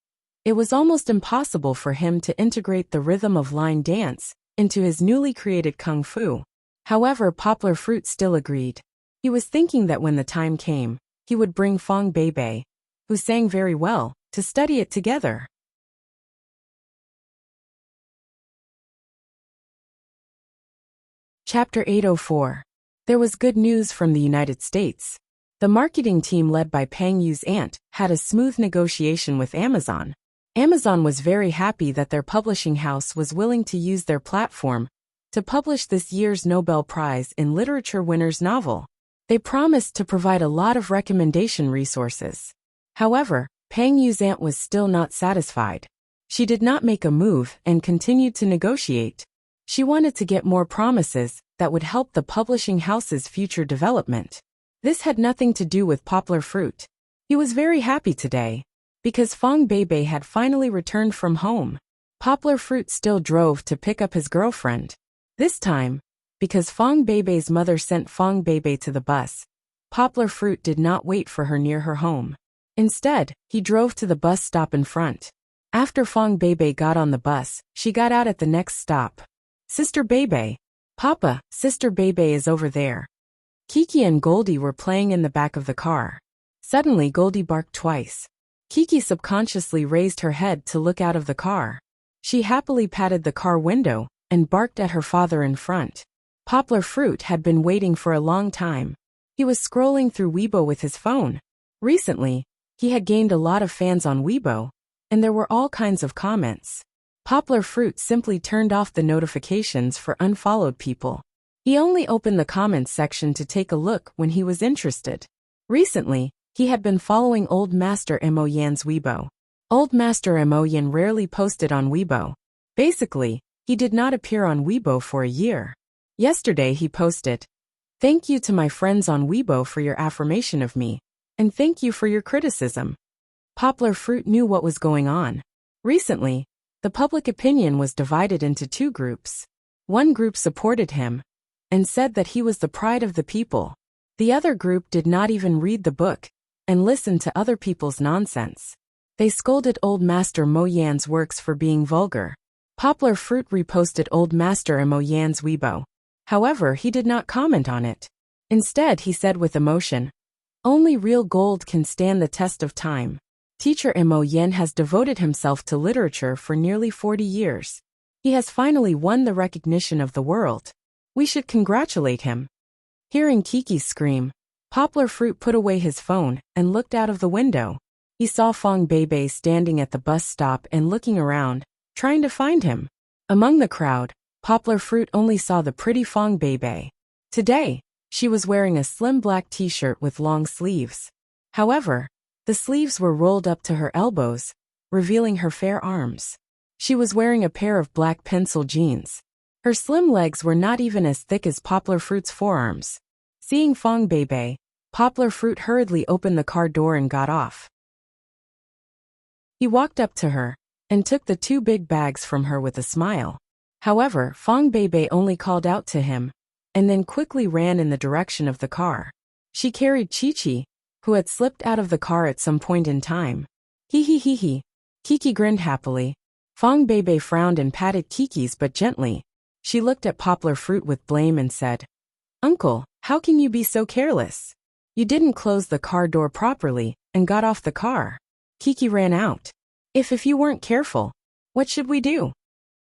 it was almost impossible for him to integrate the rhythm of line dance into his newly created Kung Fu." However, Poplar Fruit still agreed. He was thinking that when the time came, he would bring Fong Beibei, who sang very well, to study it together. Chapter 804. There was good news from the United States. The marketing team led by Pang Yu's aunt had a smooth negotiation with Amazon. Amazon was very happy that their publishing house was willing to use their platform to publish this year's Nobel Prize in Literature winner's novel. They promised to provide a lot of recommendation resources. However, Pang Yu's aunt was still not satisfied. She did not make a move and continued to negotiate. She wanted to get more promises that would help the publishing house's future development. This had nothing to do with Poplar Fruit. He was very happy today, because Fong Beibei had finally returned from home. Poplar Fruit still drove to pick up his girlfriend. This time, because Fong Beibei's mother sent Fong Beibei to the bus, Poplar Fruit did not wait for her near her home. Instead, he drove to the bus stop in front. After Fong Beibei got on the bus, she got out at the next stop. "Sister Beibei." "Papa, Sister Beibei is over there." Kiki and Goldie were playing in the back of the car. Suddenly Goldie barked twice. Kiki subconsciously raised her head to look out of the car. She happily patted the car window and barked at her father in front. Poplar Fruit had been waiting for a long time. He was scrolling through Weibo with his phone. Recently, he had gained a lot of fans on Weibo, and there were all kinds of comments. Poplar Fruit simply turned off the notifications for unfollowed people. He only opened the comments section to take a look when he was interested. Recently, he had been following Old Master Mo Yan's Weibo. Old Master Mo Yan rarely posted on Weibo. Basically, he did not appear on Weibo for a year. Yesterday he posted, "Thank you to my friends on Weibo for your affirmation of me, and thank you for your criticism." Poplar Fruit knew what was going on. Recently, the public opinion was divided into two groups. One group supported him and said that he was the pride of the people. The other group did not even read the book and listened to other people's nonsense. They scolded Old Master Mo Yan's works for being vulgar. Poplar Fruit reposted Old Master Mo Yan's Weibo. However, he did not comment on it. Instead, he said with emotion, "Only real gold can stand the test of time. Teacher Mo Yan has devoted himself to literature for nearly 40 years. He has finally won the recognition of the world. We should congratulate him." Hearing Kiki scream, Poplar Fruit put away his phone and looked out of the window. He saw Fong Beibei standing at the bus stop and looking around, trying to find him. Among the crowd, Poplar Fruit only saw the pretty Fong Beibei. Today, she was wearing a slim black t-shirt with long sleeves. However, the sleeves were rolled up to her elbows, revealing her fair arms. She was wearing a pair of black pencil jeans. Her slim legs were not even as thick as Poplar Fruit's forearms. Seeing Fong Beibei, Poplar Fruit hurriedly opened the car door and got off. He walked up to her and took the two big bags from her with a smile. However, Fong Beibei only called out to him and then quickly ran in the direction of the car. She carried Chi-Chi, who had slipped out of the car at some point in time. Hee hee hee hee. Kiki grinned happily. Fong Beibei frowned and patted Kiki's butt gently. She looked at Poplar Fruit with blame and said, "Uncle, how can you be so careless? You didn't close the car door properly and got off the car. Kiki ran out. If you weren't careful, what should we do?"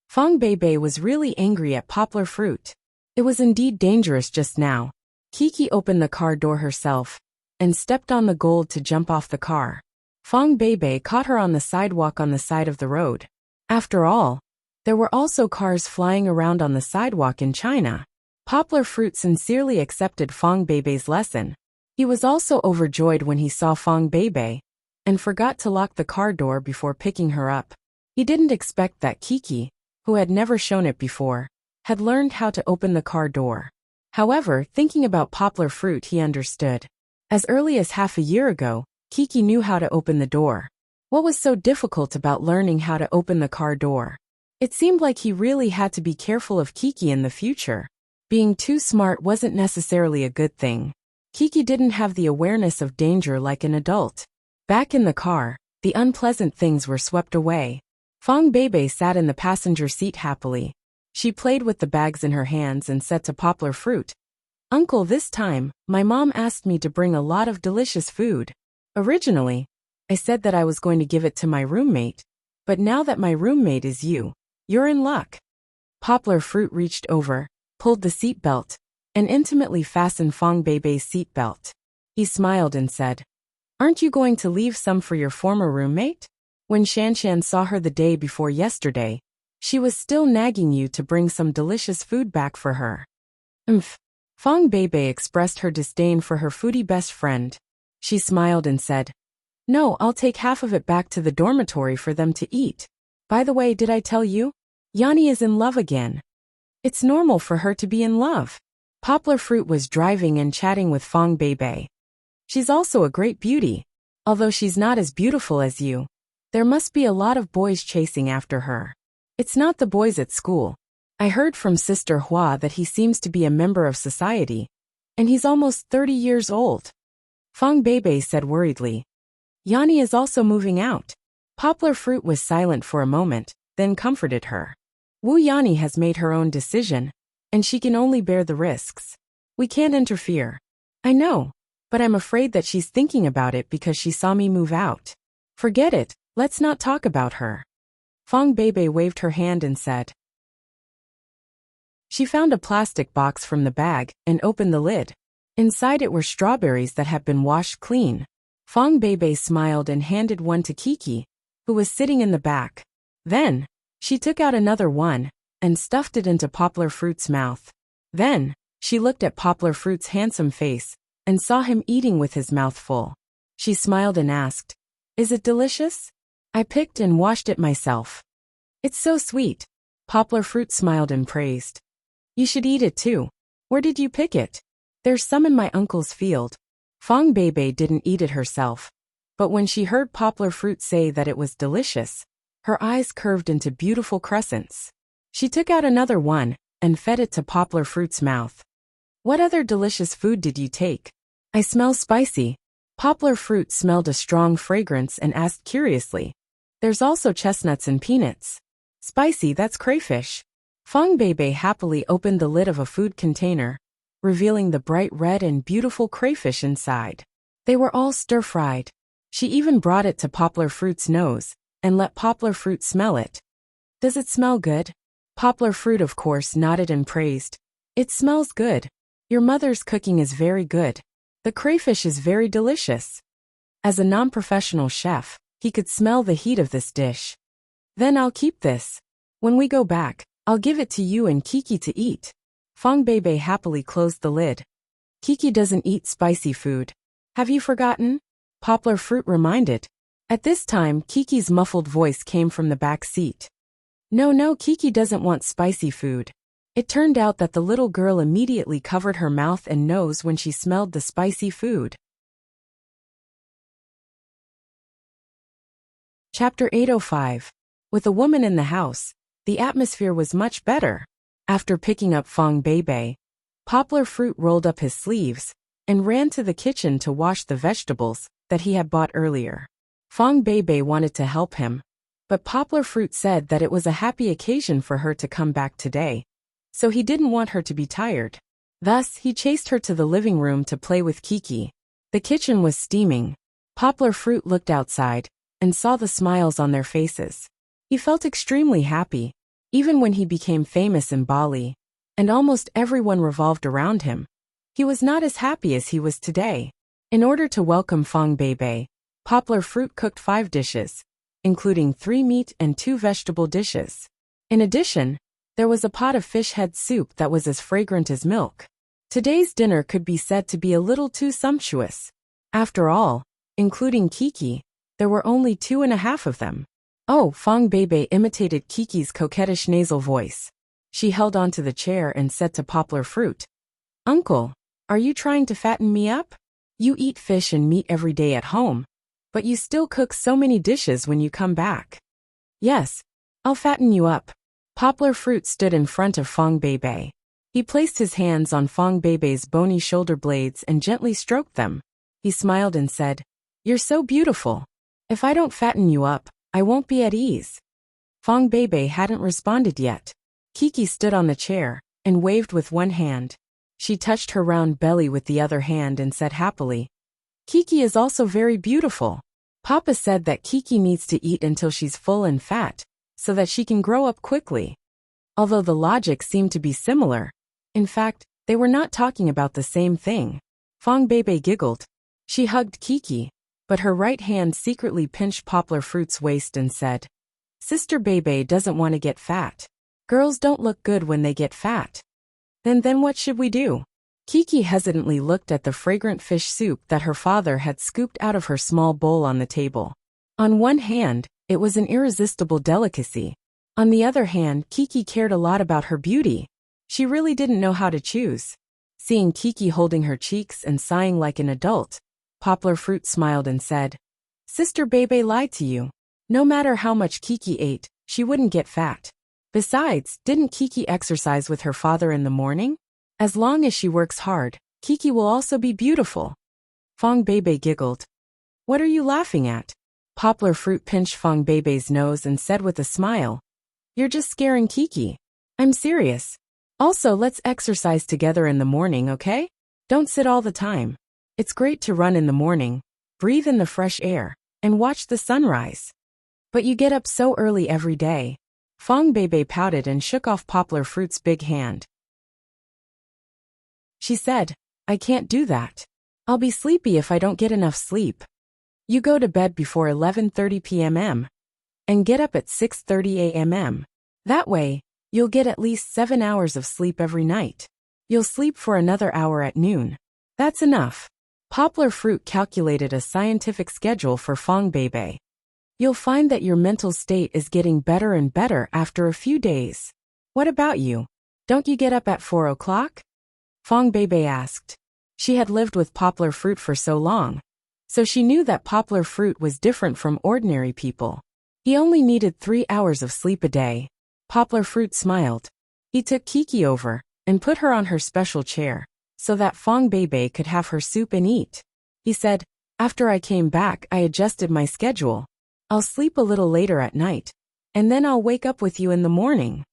Fong Beibei was really angry at Poplar Fruit. It was indeed dangerous just now. Kiki opened the car door herself and stepped on the gold to jump off the car. Fong Beibei caught her on the sidewalk on the side of the road. After all, there were also cars flying around on the sidewalk in China. Poplar Fruit sincerely accepted Fong Beibei's lesson. He was also overjoyed when he saw Fong Beibei and forgot to lock the car door before picking her up. He didn't expect that Kiki, who had never shown it before, had learned how to open the car door. However, thinking about Poplar Fruit, he understood. As early as half a year ago, Kiki knew how to open the door. What was so difficult about learning how to open the car door? It seemed like he really had to be careful of Kiki in the future. Being too smart wasn't necessarily a good thing. Kiki didn't have the awareness of danger like an adult. Back in the car, the unpleasant things were swept away. Fong Beibei sat in the passenger seat happily. She played with the bags in her hands and said to Poplar Fruit, "Uncle, this time, my mom asked me to bring a lot of delicious food. Originally, I said that I was going to give it to my roommate, but now that my roommate is you, you're in luck." Poplar Fruit reached over, pulled the seatbelt, and intimately fastened Fong Beibei's seatbelt. He smiled and said, "Aren't you going to leave some for your former roommate? When Shanshan saw her the day before yesterday, she was still nagging you to bring some delicious food back for her." Fong Beibei expressed her disdain for her foodie best friend. She smiled and said, "No, I'll take half of it back to the dormitory for them to eat. By the way, did I tell you? Yanni is in love again. It's normal for her to be in love." Poplar Fruit was driving and chatting with Fong Beibei. "She's also a great beauty. Although she's not as beautiful as you, there must be a lot of boys chasing after her. It's not the boys at school. I heard from Sister Hua that he seems to be a member of society, and he's almost 30 years old." Fong Beibei said worriedly, "Yanni is also moving out." Poplar Fruit was silent for a moment, then comforted her. "Wu Yanni has made her own decision, and she can only bear the risks. We can't interfere." "I know, but I'm afraid that she's thinking about it because she saw me move out." "Forget it, let's not talk about her." Fong Beibei waved her hand and said. She found a plastic box from the bag and opened the lid. Inside it were strawberries that had been washed clean. Fong Beibei smiled and handed one to Kiki, who was sitting in the back. Then, she took out another one and stuffed it into Poplar Fruit's mouth. Then, she looked at Poplar Fruit's handsome face and saw him eating with his mouth full. She smiled and asked, "Is it delicious? I picked and washed it myself." "It's so sweet." Poplar Fruit smiled and praised. "You should eat it too. Where did you pick it?" "There's some in my uncle's field." Fong Beibei didn't eat it herself, but when she heard Poplar Fruit say that it was delicious, her eyes curved into beautiful crescents. She took out another one and fed it to Poplar Fruit's mouth. "What other delicious food did you take?" "I smell spicy." Poplar Fruit smelled a strong fragrance and asked curiously, "There's also chestnuts and peanuts." "Spicy, that's crayfish." Fong Beibei happily opened the lid of a food container, revealing the bright red and beautiful crayfish inside. They were all stir-fried. She even brought it to Poplar Fruit's nose and let Poplar Fruit smell it. "Does it smell good?" Poplar Fruit, of course, nodded and praised. "It smells good. Your mother's cooking is very good. The crayfish is very delicious." As a non-professional chef, he could smell the heat of this dish. "Then I'll keep this. When we go back, I'll give it to you and Kiki to eat." Fong Beibei happily closed the lid. "Kiki doesn't eat spicy food. Have you forgotten?" Poplar Fruit reminded. At this time, Kiki's muffled voice came from the back seat. No, Kiki doesn't want spicy food." It turned out that the little girl immediately covered her mouth and nose when she smelled the spicy food. Chapter 805. With a woman in the house, the atmosphere was much better. After picking up Fong Beibei, Poplar Fruit rolled up his sleeves and ran to the kitchen to wash the vegetables that he had bought earlier. Fong Beibei wanted to help him, but Poplar Fruit said that it was a happy occasion for her to come back today, so he didn't want her to be tired. Thus, he chased her to the living room to play with Kiki. The kitchen was steaming. Poplar Fruit looked outside and saw the smiles on their faces. He felt extremely happy, even when he became famous in Bali, and almost everyone revolved around him. He was not as happy as he was today. In order to welcome Fong Beibei, Poplar Fruit cooked 5 dishes, including 3 meat and 2 vegetable dishes. In addition, there was a pot of fish head soup that was as fragrant as milk. Today's dinner could be said to be a little too sumptuous. After all, including Kiki, there were only 2.5 of them. Oh, Fong Beibei imitated Kiki's coquettish nasal voice. She held onto the chair and said to Poplar Fruit, "Uncle, are you trying to fatten me up? You eat fish and meat every day at home, but you still cook so many dishes when you come back." "Yes, I'll fatten you up." Poplar Fruit stood in front of Fong Beibei. He placed his hands on Fong Beibei's bony shoulder blades and gently stroked them. He smiled and said, "You're so beautiful. If I don't fatten you up, I won't be at ease." Fong Beibei hadn't responded yet. Kiki stood on the chair and waved with one hand. She touched her round belly with the other hand and said happily, "Kiki is also very beautiful. Papa said that Kiki needs to eat until she's full and fat, so that she can grow up quickly." Although the logic seemed to be similar, in fact, they were not talking about the same thing. Fong Beibei giggled. She hugged Kiki, but her right hand secretly pinched Poplar Fruit's waist and said, "Sister Beibei doesn't want to get fat. Girls don't look good when they get fat." Then what should we do?" Kiki hesitantly looked at the fragrant fish soup that her father had scooped out of her small bowl on the table. On one hand, it was an irresistible delicacy. On the other hand, Kiki cared a lot about her beauty. She really didn't know how to choose. Seeing Kiki holding her cheeks and sighing like an adult, Poplar Fruit smiled and said, "Sister Beibei lied to you. No matter how much Kiki ate, she wouldn't get fat. Besides, didn't Kiki exercise with her father in the morning? As long as she works hard, Kiki will also be beautiful." Fong Beibei giggled. "What are you laughing at?" Poplar Fruit pinched Fong Beibei's nose and said with a smile, "You're just scaring Kiki. I'm serious. Also, let's exercise together in the morning, okay? Don't sit all the time. It's great to run in the morning, breathe in the fresh air, and watch the sunrise. But you get up so early every day." Fong Beibei pouted and shook off Poplar Fruit's big hand. She said, "I can't do that. I'll be sleepy if I don't get enough sleep. You go to bed before 11:30 p.m. and get up at 6:30 a.m. That way, you'll get at least 7 hours of sleep every night. You'll sleep for another hour at noon. That's enough." Poplar Fruit calculated a scientific schedule for Fong Beibei. "You'll find that your mental state is getting better and better after a few days. What about you? Don't you get up at 4 o'clock? Fong Beibei asked. She had lived with Poplar Fruit for so long, so she knew that Poplar Fruit was different from ordinary people. He only needed 3 hours of sleep a day. Poplar Fruit smiled. He took Kiki over and put her on her special chair, so that Fong Beibei could have her soup and eat. He said, "After I came back, I adjusted my schedule. I'll sleep a little later at night, and then I'll wake up with you in the morning."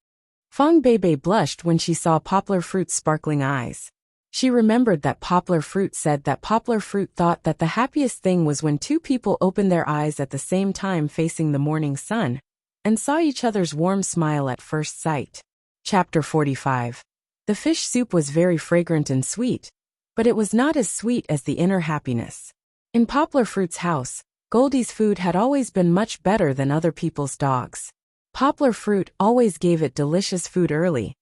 Fong Beibei blushed when she saw Poplar Fruit's sparkling eyes. She remembered that Poplar Fruit said that Poplar Fruit thought that the happiest thing was when 2 people opened their eyes at the same time facing the morning sun, and saw each other's warm smile at first sight. Chapter 45. The fish soup was very fragrant and sweet, but it was not as sweet as the inner happiness. In Poplar Fruit's house, Goldie's food had always been much better than other people's dogs. Poplar Fruit always gave it delicious food early,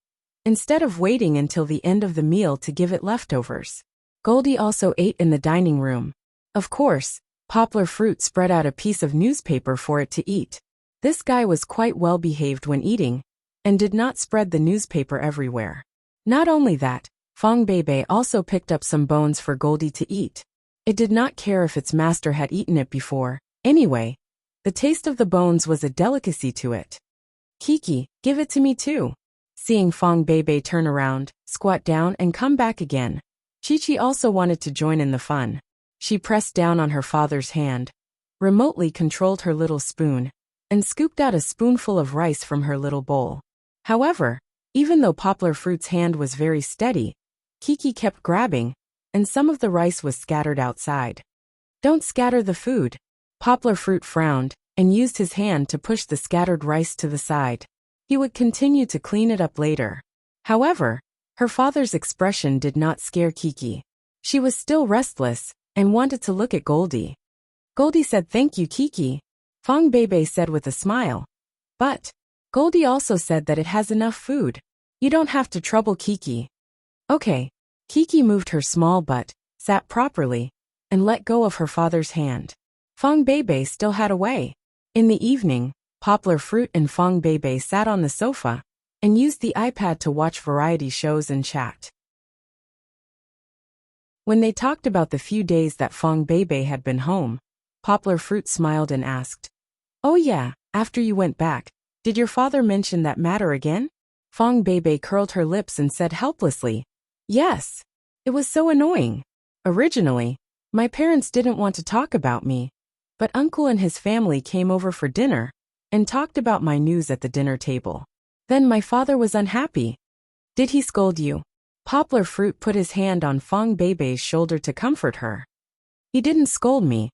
instead of waiting until the end of the meal to give it leftovers. Goldie also ate in the dining room. Of course, Poplar Fruit spread out a piece of newspaper for it to eat. This guy was quite well behaved when eating, and did not spread the newspaper everywhere. Not only that, Fong Beibei also picked up some bones for Goldie to eat. It did not care if its master had eaten it before. Anyway, the taste of the bones was a delicacy to it. "Kiki, give it to me too." Seeing Fong Beibei turn around, squat down and come back again, Chi-Chi also wanted to join in the fun. She pressed down on her father's hand, remotely controlled her little spoon, and scooped out a spoonful of rice from her little bowl. However, Even though Poplar Fruit's hand was very steady, Kiki kept grabbing, and some of the rice was scattered outside. "Don't scatter the food." Poplar Fruit frowned and used his hand to push the scattered rice to the side. He would continue to clean it up later. However, her father's expression did not scare Kiki. She was still restless and wanted to look at Goldie. Goldie said, "Thank you, Kiki," Fong Bebe said with a smile. But Goldie also said that it has enough food. "You don't have to trouble Kiki." Okay. Kiki moved her small butt, sat properly, and let go of her father's hand. Fong Bebe still had a way. In the evening, Poplar Fruit and Fong Bebe sat on the sofa and used the iPad to watch variety shows and chat. When they talked about the few days that Fong Bebe had been home, Poplar Fruit smiled and asked, "Oh yeah, after you went back, did your father mention that matter again?" Fong Bebe curled her lips and said helplessly, "Yes. It was so annoying. Originally, my parents didn't want to talk about me, but Uncle and his family came over for dinner and talked about my news at the dinner table. Then my father was unhappy." "Did he scold you?" Poplar Fruit put his hand on Fong Bebe's shoulder to comfort her. "He didn't scold me."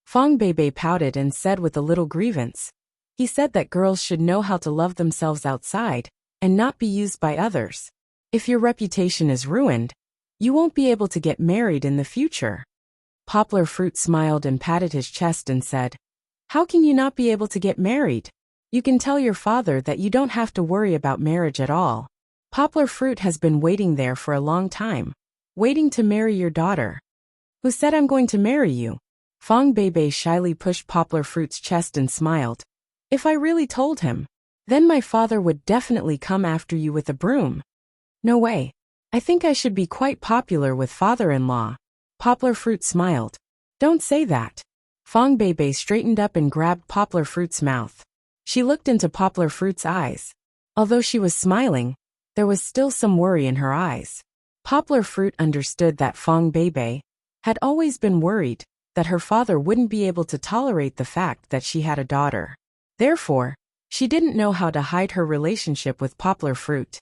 Fong Bebe pouted and said with a little grievance, "He said that girls should know how to love themselves outside and not be used by others. If your reputation is ruined, you won't be able to get married in the future." Poplar Fruit smiled and patted his chest and said, "How can you not be able to get married? You can tell your father that you don't have to worry about marriage at all. Poplar Fruit has been waiting there for a long time, waiting to marry your daughter." "Who said I'm going to marry you?" Fong Bebe shyly pushed Poplar Fruit's chest and smiled. "If I really told him, then my father would definitely come after you with a broom." "No way. I think I should be quite popular with father-in-law." Poplar Fruit smiled. "Don't say that." Fong Bebe straightened up and grabbed Poplar Fruit's mouth. She looked into Poplar Fruit's eyes. Although she was smiling, there was still some worry in her eyes. Poplar Fruit understood that Fong Bebe had always been worried that her father wouldn't be able to tolerate the fact that she had a daughter. Therefore, she didn't know how to hide her relationship with Poplar Fruit.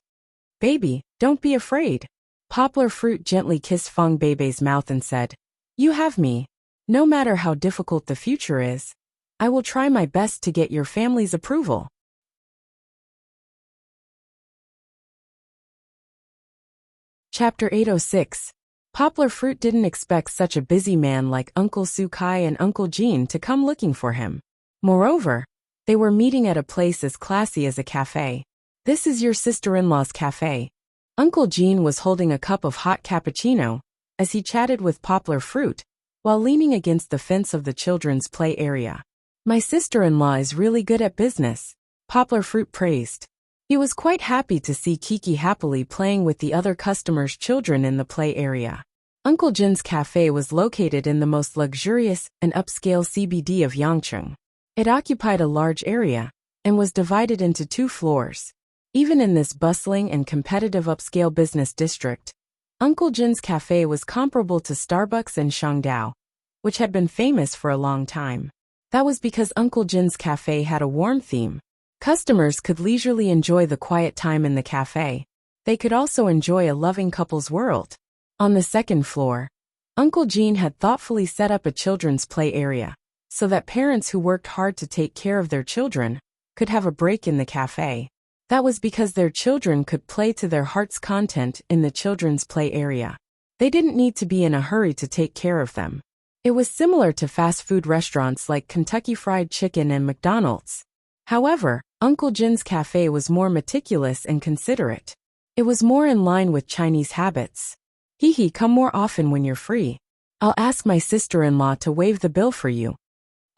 "Baby, don't be afraid." Poplar Fruit gently kissed Fong Bebe's mouth and said, "You have me. No matter how difficult the future is, I will try my best to get your family's approval." Chapter 806. Poplar Fruit didn't expect such a busy man like Uncle Sukai and Uncle Jean to come looking for him. Moreover, they were meeting at a place as classy as a cafe. "This is your sister-in-law's cafe." Uncle Jean was holding a cup of hot cappuccino as he chatted with Poplar Fruit while leaning against the fence of the children's play area. "My sister-in-law is really good at business," Poplar Fruit praised. He was quite happy to see Kiki happily playing with the other customers' children in the play area. Uncle Jin's cafe was located in the most luxurious and upscale CBD of Yangcheng. It occupied a large area and was divided into 2 floors. Even in this bustling and competitive upscale business district, Uncle Jin's cafe was comparable to Starbucks and Shangdao, which had been famous for a long time. That was because Uncle Jin's cafe had a warm theme. Customers could leisurely enjoy the quiet time in the cafe. They could also enjoy a loving couple's world. On the 2nd floor, Uncle Jean had thoughtfully set up a children's play area, so that parents who worked hard to take care of their children could have a break in the cafe. That was because their children could play to their heart's content in the children's play area. They didn't need to be in a hurry to take care of them. It was similar to fast food restaurants like Kentucky Fried Chicken and McDonald's. However, Uncle Jin's cafe was more meticulous and considerate. It was more in line with Chinese habits. "Hee, come more often when you're free. I'll ask my sister-in-law to waive the bill for you."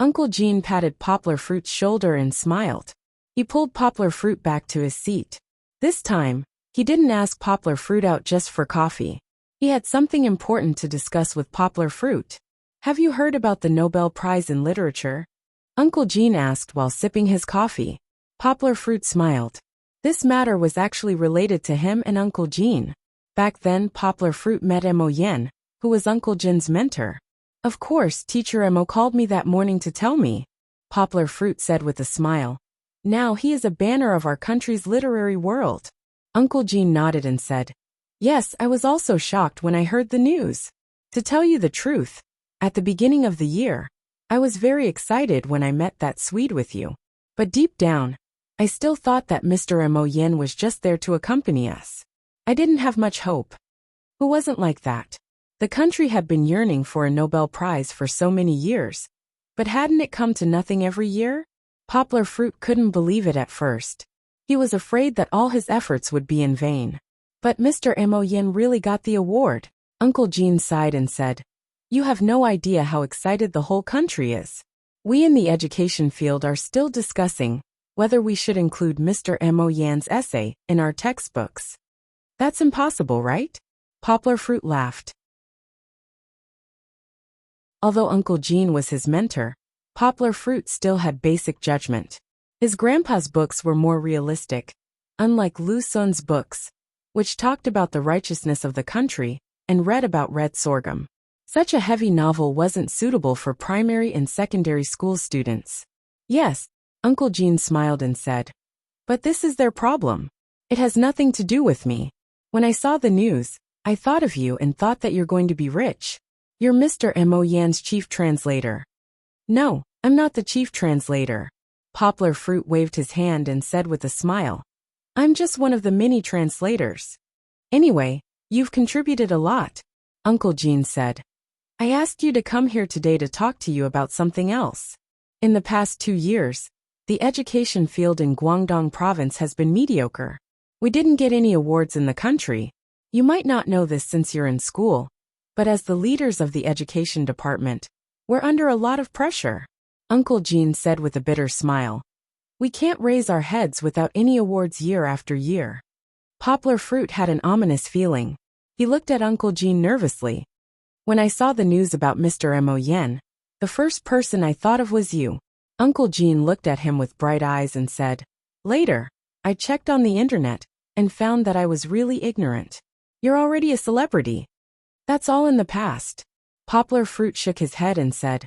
Uncle Jean patted Poplar Fruit's shoulder and smiled. He pulled Poplar Fruit back to his seat. This time, he didn't ask Poplar Fruit out just for coffee. He had something important to discuss with Poplar Fruit. "Have you heard about the Nobel Prize in Literature?" Uncle Jean asked while sipping his coffee. Poplar Fruit smiled. This matter was actually related to him and Uncle Jean. Back then, Poplar Fruit met Mo Yen, who was Uncle Jin's mentor. "Of course, Teacher Mo called me that morning to tell me," Poplar Fruit said with a smile. "Now he is a banner of our country's literary world." Uncle Jean nodded and said, "Yes, I was also shocked when I heard the news. To tell you the truth, at the beginning of the year, I was very excited when I met that Swede with you. But deep down, I still thought that Mr. Mo Yen was just there to accompany us. I didn't have much hope. Who wasn't like that? The country had been yearning for a Nobel Prize for so many years. But hadn't it come to nothing every year?" Poplar Fruit couldn't believe it at first. He was afraid that all his efforts would be in vain. "But Mr. Mo Yen really got the award." Uncle Jean sighed and said, "You have no idea how excited the whole country is. We in the education field are still discussing whether we should include Mr. Mo Yan's essay in our textbooks." "That's impossible, right?" Poplar Fruit laughed. Although Uncle Jean was his mentor, Poplar Fruit still had basic judgment. His grandpa's books were more realistic, unlike Lu Sun's books, which talked about the righteousness of the country and read about red sorghum. Such a heavy novel wasn't suitable for primary and secondary school students. "Yes," Uncle Jean smiled and said, "but this is their problem. It has nothing to do with me. When I saw the news, I thought of you and thought that you're going to be rich. You're Mr. Mo Yan's chief translator." "No, I'm not the chief translator." Poplar Fruit waved his hand and said with a smile, "I'm just one of the many translators. Anyway, you've contributed a lot," Uncle Jean said. "I asked you to come here today to talk to you about something else. In the past 2 years, the education field in Guangdong province has been mediocre. We didn't get any awards in the country. You might not know this since you're in school, but as the leaders of the education department, we're under a lot of pressure." Uncle Jean said with a bitter smile, "We can't raise our heads without any awards year after year." Poplar Fruit had an ominous feeling. He looked at Uncle Jean nervously. "When I saw the news about Mr. Mo Yen, the first person I thought of was you." Uncle Jean looked at him with bright eyes and said, "Later, I checked on the internet and found that I was really ignorant. You're already a celebrity. That's all in the past." Poplar Fruit shook his head and said,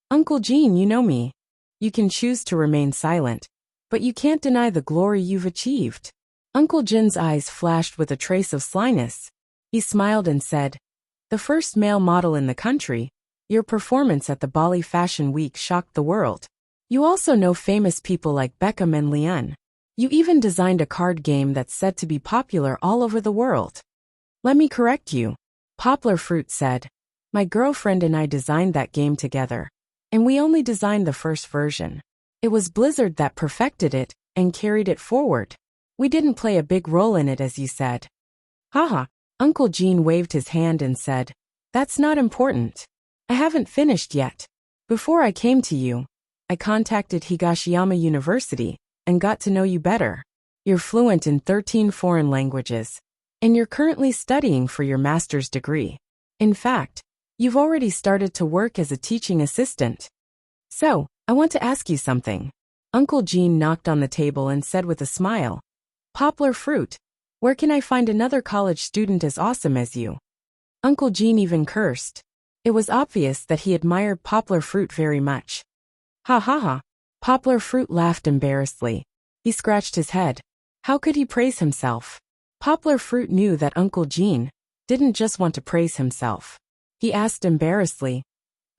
"Uncle Jean, you know me. You can choose to remain silent, but you can't deny the glory you've achieved." Uncle Jean's eyes flashed with a trace of slyness. He smiled and said, "The first male model in the country, your performance at the Bali Fashion Week shocked the world. You also know famous people like Beckham and Leon. You even designed a card game that's said to be popular all over the world." "Let me correct you," Poplar Fruit said. "My girlfriend and I designed that game together, and we only designed the first version. It was Blizzard that perfected it and carried it forward. We didn't play a big role in it, as you said." "Haha," Uncle Jean waved his hand and said, "That's not important. I haven't finished yet. Before I came to you, I contacted Higashiyama University and got to know you better. You're fluent in 13 foreign languages, and you're currently studying for your master's degree. In fact, you've already started to work as a teaching assistant. So, I want to ask you something." Uncle Jean knocked on the table and said with a smile, "Poplar Fruit, where can I find another college student as awesome as you?" Uncle Jean even cursed. It was obvious that he admired Poplar Fruit very much. "Ha ha ha." Poplar Fruit laughed embarrassedly. He scratched his head. How could he praise himself? Poplar Fruit knew that Uncle Jean didn't just want to praise himself. He asked embarrassedly,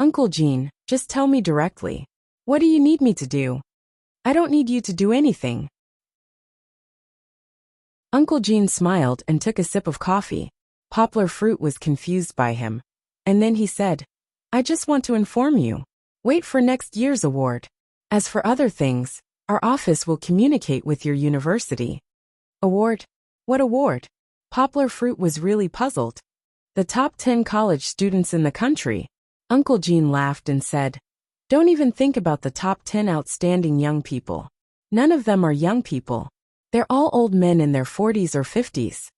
"Uncle Jean, just tell me directly. What do you need me to do?" "I don't need you to do anything." Uncle Jean smiled and took a sip of coffee. Poplar Fruit was confused by him. And then he said, "I just want to inform you. Wait for next year's award. As for other things, our office will communicate with your university." "Award? What award?" Poplar Fruit was really puzzled. "The top 10 college students in the country." Uncle Jean laughed and said, "Don't even think about the top 10 outstanding young people. None of them are young people. They're all old men in their 40s or 50s.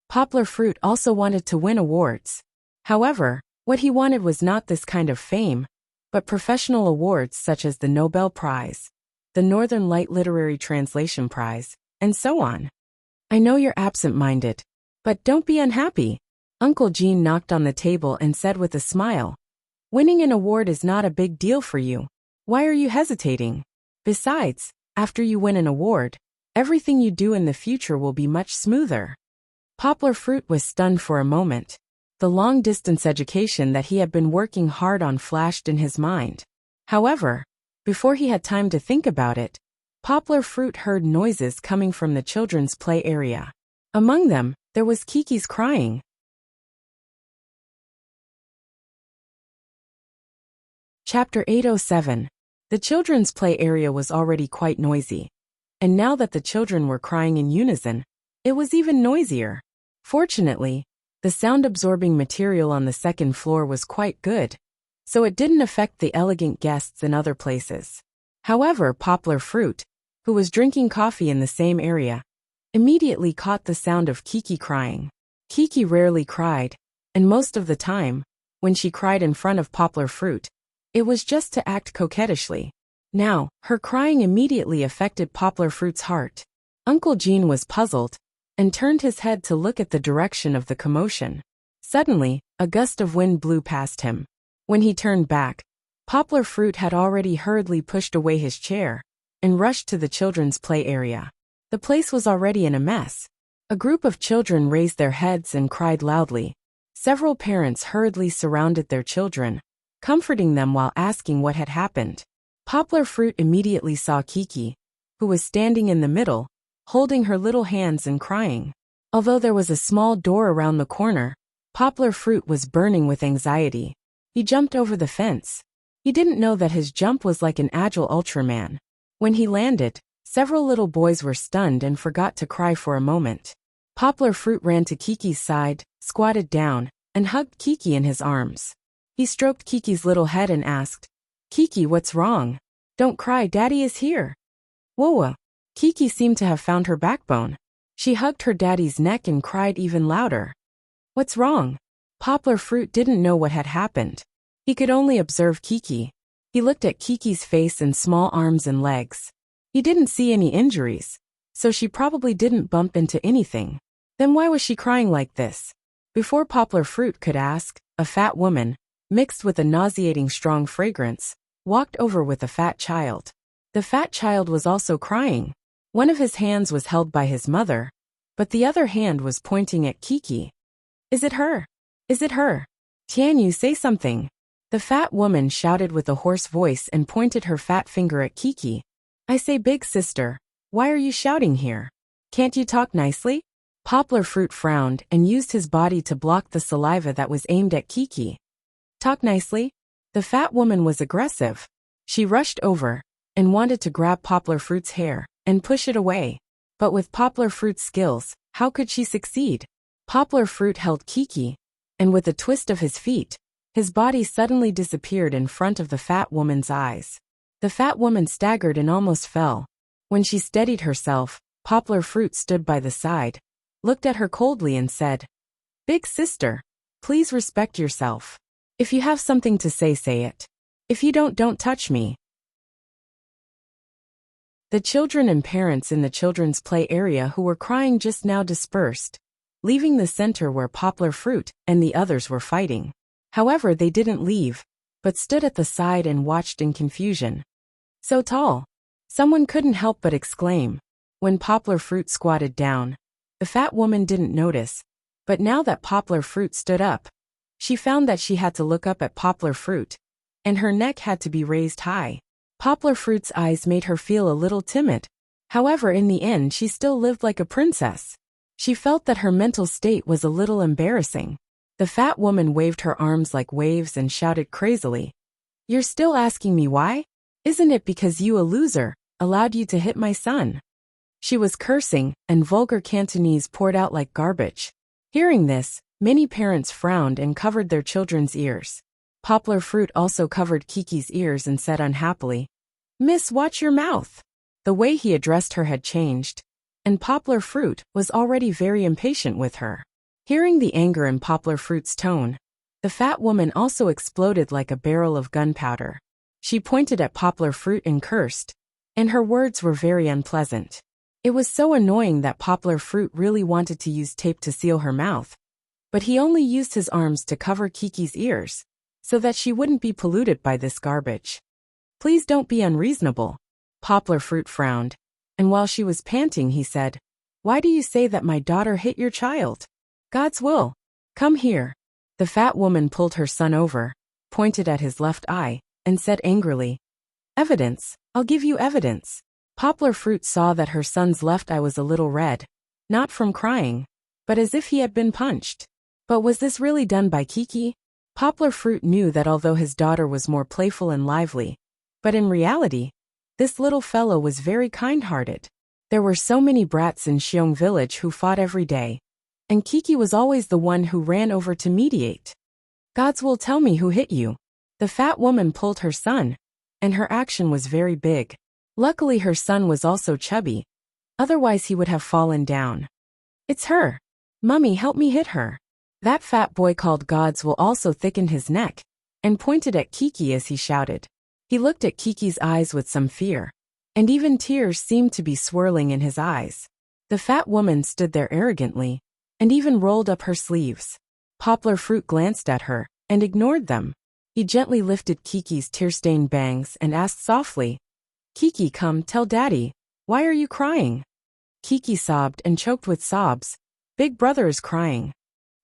Poplar Fruit also wanted to win awards. However, what he wanted was not this kind of fame, but professional awards such as the Nobel Prize, the Northern Light Literary Translation Prize, and so on. "I know you're absent-minded, but don't be unhappy." Uncle Jean knocked on the table and said with a smile, "Winning an award is not a big deal for you. Why are you hesitating? Besides, after you win an award, Everything you do in the future will be much smoother. Poplar Fruit was stunned for a moment. The long-distance education that he had been working hard on flashed in his mind. However, before he had time to think about it, Poplar Fruit heard noises coming from the children's play area. Among them, there was Kiki's crying. Chapter 807. The children's play area was already quite noisy. And now that the children were crying in unison, it was even noisier. Fortunately, the sound-absorbing material on the second floor was quite good, so it didn't affect the elegant guests in other places. However, Poplar Fruit, who was drinking coffee in the same area, immediately caught the sound of Kiki crying. Kiki rarely cried, and most of the time, when she cried in front of Poplar Fruit, it was just to act coquettishly. Now, her crying immediately affected Poplar Fruit's heart. Uncle Gene was puzzled, and turned his head to look at the direction of the commotion. Suddenly, a gust of wind blew past him. When he turned back, Poplar Fruit had already hurriedly pushed away his chair and rushed to the children's play area. The place was already in a mess. A group of children raised their heads and cried loudly. Several parents hurriedly surrounded their children, comforting them while asking what had happened. Poplar Fruit immediately saw Kiki, who was standing in the middle, holding her little hands and crying. Although there was a small door around the corner, Poplar Fruit was burning with anxiety. He jumped over the fence. He didn't know that his jump was like an agile Ultraman. When he landed, several little boys were stunned and forgot to cry for a moment. Poplar Fruit ran to Kiki's side, squatted down, and hugged Kiki in his arms. He stroked Kiki's little head and asked, "Kiki, what's wrong? Don't cry, Daddy is here." Whoa! Kiki seemed to have found her backbone. She hugged her daddy's neck and cried even louder. What's wrong? Poplar Fruit didn't know what had happened. He could only observe Kiki. He looked at Kiki's face and small arms and legs. He didn't see any injuries, so she probably didn't bump into anything. Then why was she crying like this? Before Poplar Fruit could ask, a fat woman, mixed with a nauseating strong fragrance, walked over with a fat child. The fat child was also crying. One of his hands was held by his mother, but the other hand was pointing at Kiki. Is it her? Is it her? Tianyu, say something. The fat woman shouted with a hoarse voice and pointed her fat finger at Kiki. I say, big sister, why are you shouting here? Can't you talk nicely? Poplar Fruit frowned and used his body to block the saliva that was aimed at Kiki. Talk nicely? The fat woman was aggressive. She rushed over and wanted to grab Poplar Fruit's hair and push it away. But with Poplar Fruit's skills, how could she succeed? Poplar Fruit held Kiki, and with a twist of his feet, his body suddenly disappeared in front of the fat woman's eyes. The fat woman staggered and almost fell. When she steadied herself, Poplar Fruit stood by the side, looked at her coldly and said, Big sister, please respect yourself. If you have something to say, say it. If you don't touch me. The children and parents in the children's play area who were crying just now dispersed, leaving the center where Poplar Fruit and the others were fighting. However, they didn't leave, but stood at the side and watched in confusion. So tall. Someone couldn't help but exclaim. When Poplar Fruit squatted down, the fat woman didn't notice, but now that Poplar Fruit stood up, she found that she had to look up at Poplar Fruit, and her neck had to be raised high. Poplar Fruit's eyes made her feel a little timid. However, in the end, she still lived like a princess. She felt that her mental state was a little embarrassing. The fat woman waved her arms like waves and shouted crazily. You're still asking me why? Isn't it because you, a loser, allowed you to hit my son? She was cursing, and vulgar Cantonese poured out like garbage. Hearing this, many parents frowned and covered their children's ears. Poplar Fruit also covered Kiki's ears and said unhappily, Miss, watch your mouth. The way he addressed her had changed, and Poplar Fruit was already very impatient with her. Hearing the anger in Poplar Fruit's tone, the fat woman also exploded like a barrel of gunpowder. She pointed at Poplar Fruit and cursed, and her words were very unpleasant. It was so annoying that Poplar Fruit really wanted to use tape to seal her mouth, but he only used his arms to cover Kiki's ears, so that she wouldn't be polluted by this garbage. Please don't be unreasonable. Poplar Fruit frowned. and while she was panting he said, "Why do you say that my daughter hit your child? God's will. Come here." The fat woman pulled her son over, pointed at his left eye, and said angrily, "Evidence, I'll give you evidence." Poplar Fruit saw that her son's left eye was a little red, not from crying, but as if he had been punched. But was this really done by Kiki? Poplar Fruit knew that although his daughter was more playful and lively, but in reality, this little fellow was very kind-hearted. There were so many brats in Xiong village who fought every day, and Kiki was always the one who ran over to mediate. "Gods will tell me who hit you." The fat woman pulled her son, and her action was very big. Luckily her son was also chubby, otherwise he would have fallen down. "It's her. Mummy, help me hit her." That fat boy called Gods will also thickened his neck, and pointed at Kiki as he shouted. He looked at Kiki's eyes with some fear, and even tears seemed to be swirling in his eyes. The fat woman stood there arrogantly, and even rolled up her sleeves. Poplar Fruit glanced at her, and ignored them. He gently lifted Kiki's tear-stained bangs and asked softly, "Kiki, come, tell Daddy, why are you crying?" Kiki sobbed and choked with sobs. "Big brother is crying."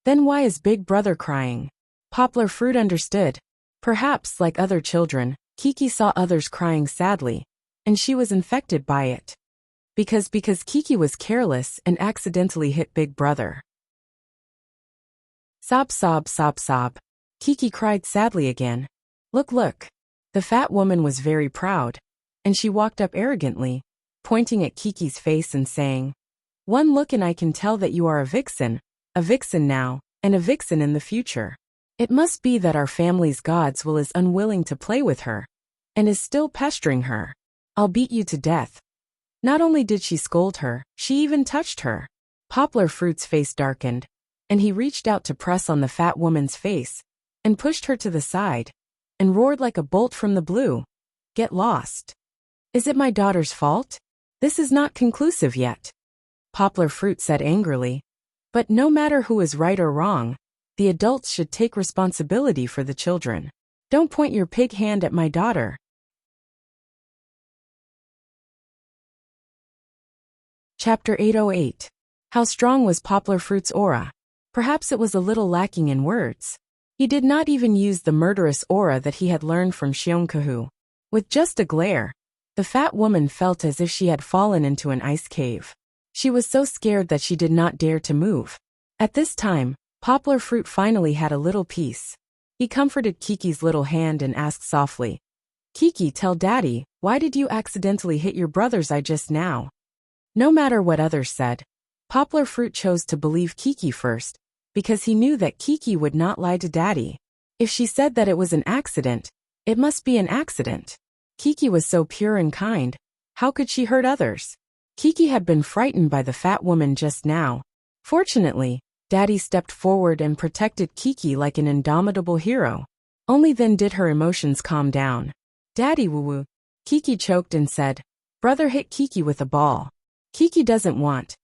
"Then why is Big Brother crying?" Poplar Fruit understood. Perhaps, like other children, Kiki saw others crying sadly, and she was infected by it. Because Kiki was careless and accidentally hit Big Brother. Sob, sob, sob, sob. Kiki cried sadly again. Look, look. The fat woman was very proud, and she walked up arrogantly, pointing at Kiki's face and saying, "One look and I can tell that you are a vixen now, and a vixen in the future. It must be that our family's God's will is unwilling to play with her, and is still pestering her. I'll beat you to death." Not only did she scold her, she even touched her. Poplar Fruit's face darkened, and he reached out to press on the fat woman's face, and pushed her to the side, and roared like a bolt from the blue, "Get lost. Is it my daughter's fault? This is not conclusive yet." Poplar Fruit said angrily, "But no matter who is right or wrong, the adults should take responsibility for the children. Don't point your pig hand at my daughter." Chapter 808. How strong was Poplar Fruit's aura? Perhaps it was a little lacking in words. He did not even use the murderous aura that he had learned from Xiongkahu. With just a glare, the fat woman felt as if she had fallen into an ice cave. She was so scared that she did not dare to move. At this time, Poplar Fruit finally had a little peace. He comforted Kiki's little hand and asked softly, "Kiki, tell Daddy, why did you accidentally hit your brother's eye just now?" No matter what others said, Poplar Fruit chose to believe Kiki first, because he knew that Kiki would not lie to Daddy. If she said that it was an accident, it must be an accident. Kiki was so pure and kind, how could she hurt others? Kiki had been frightened by the fat woman just now. Fortunately, Daddy stepped forward and protected Kiki like an indomitable hero. Only then did her emotions calm down. "Daddy, woo-woo." Kiki choked and said, "Brother hit Kiki with a ball. Kiki doesn't want."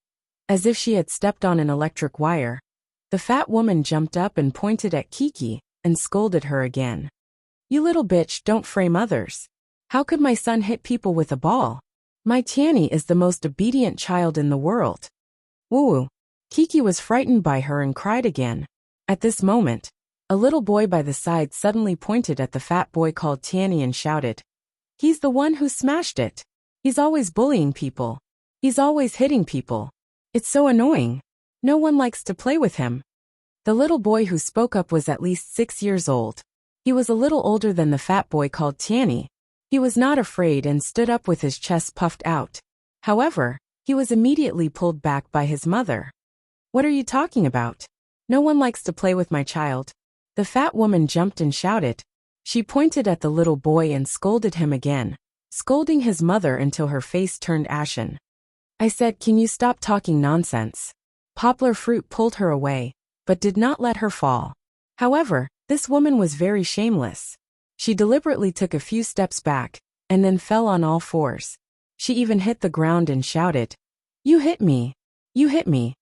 As if she had stepped on an electric wire, the fat woman jumped up and pointed at Kiki and scolded her again. "You little bitch, don't frame others. How could my son hit people with a ball? My Tiani is the most obedient child in the world." Woo-woo. Kiki was frightened by her and cried again. At this moment, a little boy by the side suddenly pointed at the fat boy called Tiani and shouted, "He's the one who smashed it. He's always bullying people. He's always hitting people. It's so annoying. No one likes to play with him." The little boy who spoke up was at least 6 years old. He was a little older than the fat boy called Tiani. He was not afraid and stood up with his chest puffed out. However, he was immediately pulled back by his mother. "What are you talking about? No one likes to play with my child." The fat woman jumped and shouted. She pointed at the little boy and scolded him again, scolding his mother until her face turned ashen. "I said, can you stop talking nonsense?" Poplar Fruit pulled her away, but did not let her fall. However, this woman was very shameless. She deliberately took a few steps back, and then fell on all fours. She even hit the ground and shouted, "You hit me! You hit me!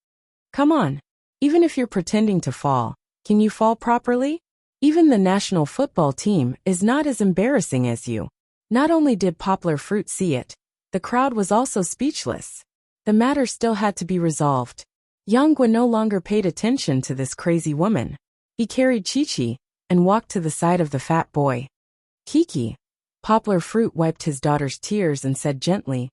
Come on! Even if you're pretending to fall, can you fall properly? Even the national football team is not as embarrassing as you." Not only did Poplar Fruit see it, The crowd was also speechless. The matter still had to be resolved. Yang no longer paid attention to this crazy woman. He carried Chi-Chi and walked to the side of the fat boy. Kiki. Poplar Fruit wiped his daughter's tears and said gently,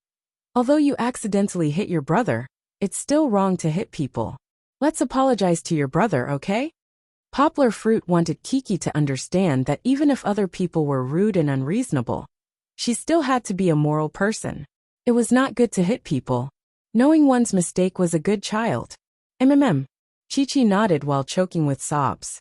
"Although you accidentally hit your brother, it's still wrong to hit people. Let's apologize to your brother, okay?" Poplar Fruit wanted Kiki to understand that even if other people were rude and unreasonable, she still had to be a moral person. It was not good to hit people. Knowing one's mistake was a good child. Chi-Chi nodded while choking with sobs.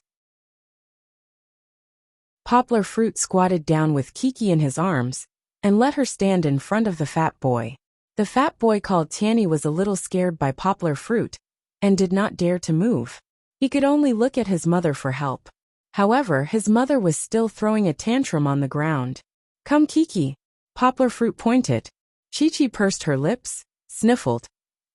Poplar Fruit squatted down with Kiki in his arms and let her stand in front of the fat boy. The fat boy called Tianny was a little scared by Poplar Fruit and did not dare to move. He could only look at his mother for help. However, his mother was still throwing a tantrum on the ground. "Come, Kiki." Poplar Fruit pointed. Chi-Chi pursed her lips, sniffled,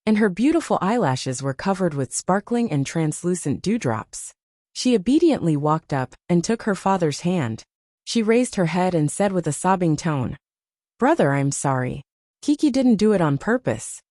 and her beautiful eyelashes were covered with sparkling and translucent dewdrops. She obediently walked up and took her father's hand. She raised her head and said with a sobbing tone, "Brother, I'm sorry. Kiki didn't do it on purpose."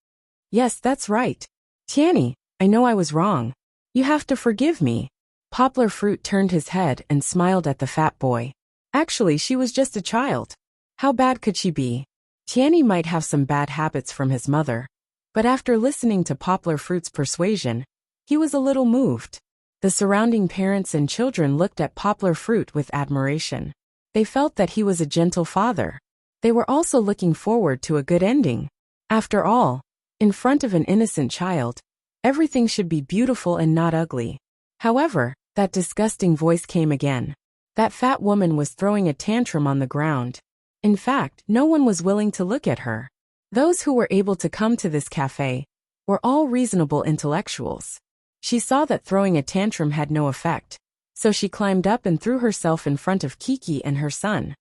"Yes, that's right. Tianny, I know I was wrong. You have to forgive me." Poplar Fruit turned his head and smiled at the fat boy. Actually, she was just a child. How bad could she be? Tianny might have some bad habits from his mother, but after listening to Poplar Fruit's persuasion, he was a little moved. The surrounding parents and children looked at Poplar Fruit with admiration. They felt that he was a gentle father. They were also looking forward to a good ending. After all, in front of an innocent child, everything should be beautiful and not ugly. However, that disgusting voice came again. That fat woman was throwing a tantrum on the ground. In fact, no one was willing to look at her. Those who were able to come to this cafe were all reasonable intellectuals. She saw that throwing a tantrum had no effect, so she climbed up and threw herself in front of Kiki and her son.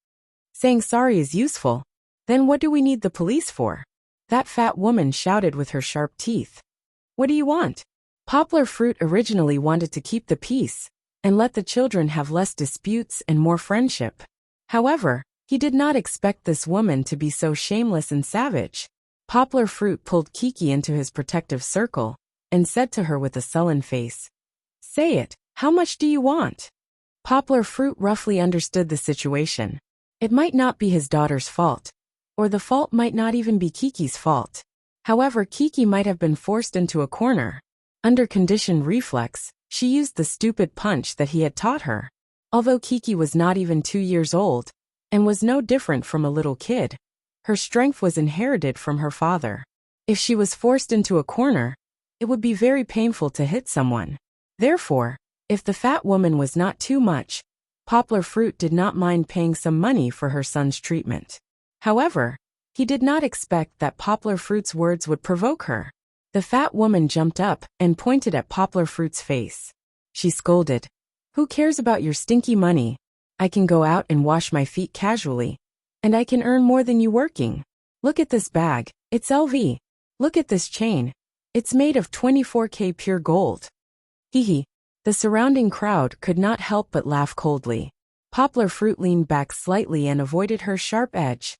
Saying sorry is useful. Then what do we need the police for? That fat woman shouted with her sharp teeth. What do you want? Poplar Fruit originally wanted to keep the peace and let the children have less disputes and more friendship. However, he did not expect this woman to be so shameless and savage. Poplar Fruit pulled Kiki into his protective circle and said to her with a sullen face, "Say it, how much do you want?" Poplar Fruit roughly understood the situation. It might not be his daughter's fault, or the fault might not even be Kiki's fault. However, Kiki might have been forced into a corner. Under conditioned reflex, she used the stupid punch that he had taught her. Although Kiki was not even 2 years old, and was no different from a little kid, her strength was inherited from her father. If she was forced into a corner, it would be very painful to hit someone. Therefore, if the fat woman was not too much, Poplar Fruit did not mind paying some money for her son's treatment. However, he did not expect that Poplar Fruit's words would provoke her. The fat woman jumped up and pointed at Poplar Fruit's face. She scolded, "Who cares about your stinky money? I can go out and wash my feet casually, and I can earn more than you working. Look at this bag, it's LV. Look at this chain. It's made of 24K pure gold." Hee. The surrounding crowd could not help but laugh coldly. Poplar Fruit leaned back slightly and avoided her sharp edge.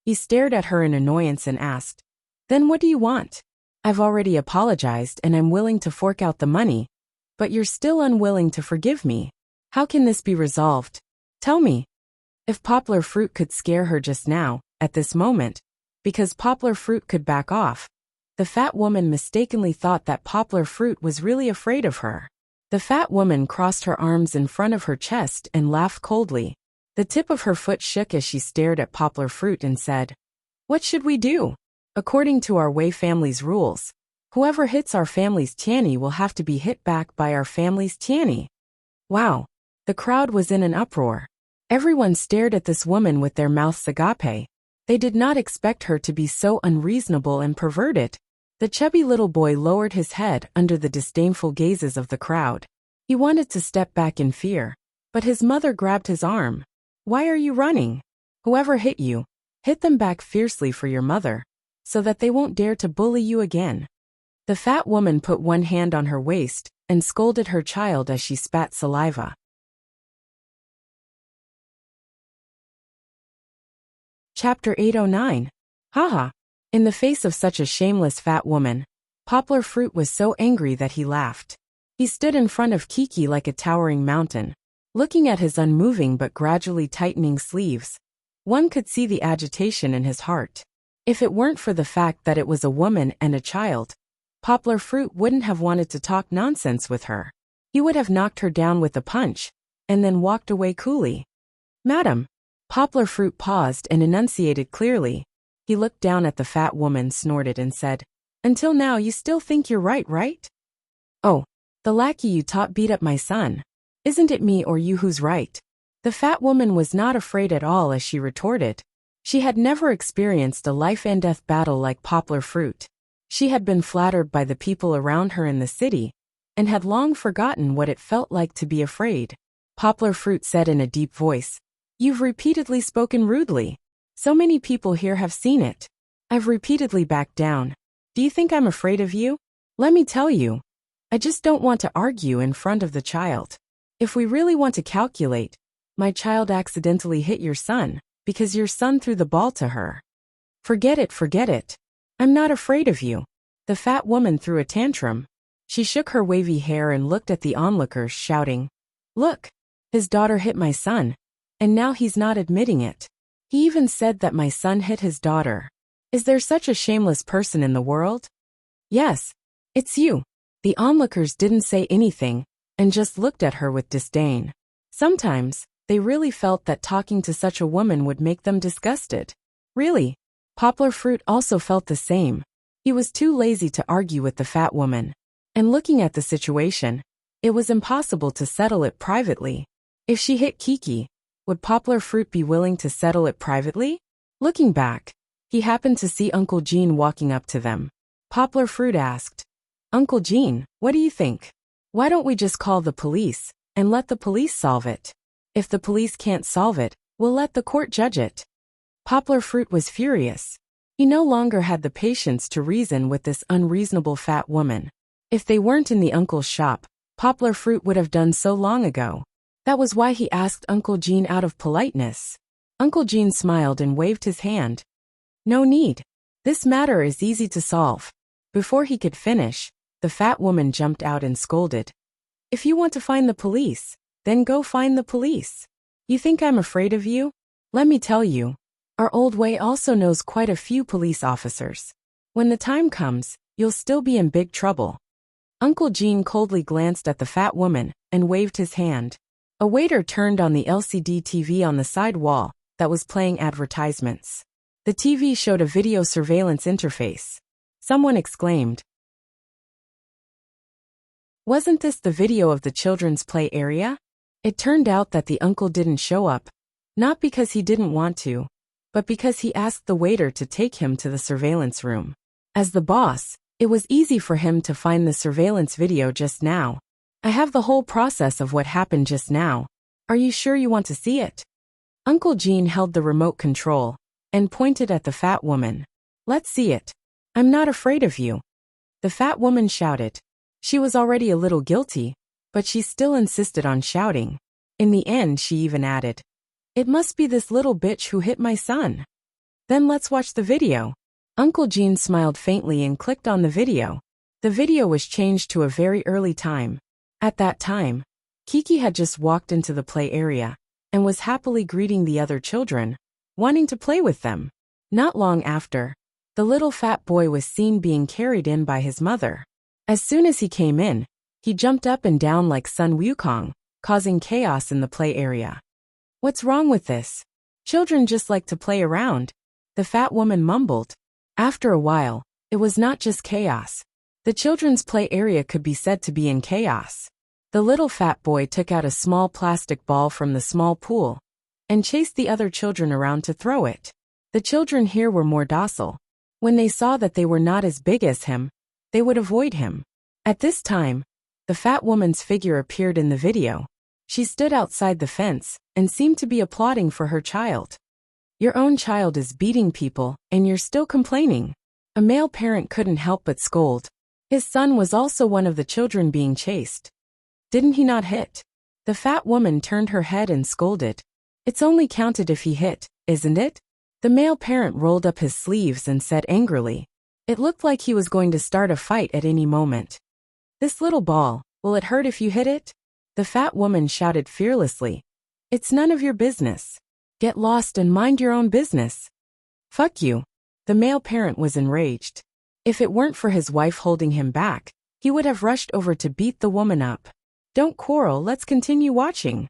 He stared at her in annoyance and asked, "Then what do you want? I've already apologized and I'm willing to fork out the money, but you're still unwilling to forgive me. How can this be resolved? Tell me." If Poplar Fruit could scare her just now, at this moment, because Poplar Fruit could back off, the fat woman mistakenly thought that Poplar Fruit was really afraid of her. The fat woman crossed her arms in front of her chest and laughed coldly. The tip of her foot shook as she stared at Poplar Fruit and said, "What should we do? According to our Wei family's rules, whoever hits our family's Tianny will have to be hit back by our family's Tianny." Wow! The crowd was in an uproar. Everyone stared at this woman with their mouths agape. They did not expect her to be so unreasonable and perverted. The chubby little boy lowered his head under the disdainful gazes of the crowd. He wanted to step back in fear, but his mother grabbed his arm. "Why are you running? Whoever hit you, hit them back fiercely for your mother, so that they won't dare to bully you again." The fat woman put one hand on her waist and scolded her child as she spat saliva. Chapter 809. Haha. In the face of such a shameless fat woman, Poplar Fruit was so angry that he laughed. He stood in front of Kiki like a towering mountain, looking at his unmoving but gradually tightening sleeves. One could see the agitation in his heart. If it weren't for the fact that it was a woman and a child, Poplar Fruit wouldn't have wanted to talk nonsense with her. He would have knocked her down with a punch, and then walked away coolly. Madam. Poplar Fruit paused and enunciated clearly. He looked down at the fat woman, snorted, and said, "Until now you still think you're right? Oh, the lackey you taught beat up my son. Isn't it me or you who's right?" The fat woman was not afraid at all as she retorted. She had never experienced a life-and-death battle like Poplar Fruit. She had been flattered by the people around her in the city, and had long forgotten what it felt like to be afraid. Poplar Fruit said in a deep voice, "You've repeatedly spoken rudely. So many people here have seen it. I've repeatedly backed down. Do you think I'm afraid of you? Let me tell you. I just don't want to argue in front of the child. If we really want to calculate, my child accidentally hit your son, because your son threw the ball to her. Forget it. I'm not afraid of you." The fat woman threw a tantrum. She shook her wavy hair and looked at the onlookers, shouting, "Look, his daughter hit my son. And now he's not admitting it. He even said that my son hit his daughter. Is there such a shameless person in the world?" "Yes, it's you." The onlookers didn't say anything, and just looked at her with disdain. Sometimes, they really felt that talking to such a woman would make them disgusted. Really, Poplar Fruit also felt the same. He was too lazy to argue with the fat woman. And looking at the situation, it was impossible to settle it privately. If she hit Kiki, would Poplar Fruit be willing to settle it privately? Looking back, he happened to see Uncle Gene walking up to them. Poplar Fruit asked, "Uncle Gene, what do you think? Why don't we just call the police, and let the police solve it? If the police can't solve it, we'll let the court judge it." Poplar Fruit was furious. He no longer had the patience to reason with this unreasonable fat woman. If they weren't in the uncle's shop, Poplar Fruit would have done so long ago. That was why he asked Uncle Gene out of politeness. Uncle Gene smiled and waved his hand. "No need. This matter is easy to solve." Before he could finish, the fat woman jumped out and scolded. "If you want to find the police, then go find the police. You think I'm afraid of you? Let me tell you, our old way also knows quite a few police officers. When the time comes, you'll still be in big trouble." Uncle Gene coldly glanced at the fat woman and waved his hand. A waiter turned on the LCD TV on the side wall that was playing advertisements. The TV showed a video surveillance interface. Someone exclaimed, "Wasn't this the video of the children's play area?" It turned out that the uncle didn't show up, not because he didn't want to, but because he asked the waiter to take him to the surveillance room. As the boss, it was easy for him to find the surveillance video just now. "I have the whole process of what happened just now. Are you sure you want to see it?" Uncle Gene held the remote control and pointed at the fat woman. "Let's see it. I'm not afraid of you." The fat woman shouted. She was already a little guilty, but she still insisted on shouting. In the end, she even added, "It must be this little bitch who hit my son." "Then let's watch the video." Uncle Gene smiled faintly and clicked on the video. The video was changed to a very early time. At that time, Kiki had just walked into the play area and was happily greeting the other children, wanting to play with them. Not long after, the little fat boy was seen being carried in by his mother. As soon as he came in, he jumped up and down like Sun Wukong, causing chaos in the play area. "What's wrong with this? Children just like to play around," the fat woman mumbled. After a while, it was not just chaos. The children's play area could be said to be in chaos. The little fat boy took out a small plastic ball from the small pool and chased the other children around to throw it. The children here were more docile. When they saw that they were not as big as him, they would avoid him. At this time, the fat woman's figure appeared in the video. She stood outside the fence and seemed to be applauding for her child. "Your own child is beating people, and you're still complaining." A male parent couldn't help but scold. His son was also one of the children being chased. "Didn't he not hit?" The fat woman turned her head and scolded. "It's only counted if he hit, isn't it? The male parent rolled up his sleeves and said angrily. It looked like he was going to start a fight at any moment. This little ball, will it hurt if you hit it? The fat woman shouted fearlessly. It's none of your business. Get lost and mind your own business. Fuck you. The male parent was enraged. If it weren't for his wife holding him back, he would have rushed over to beat the woman up. Don't quarrel, let's continue watching.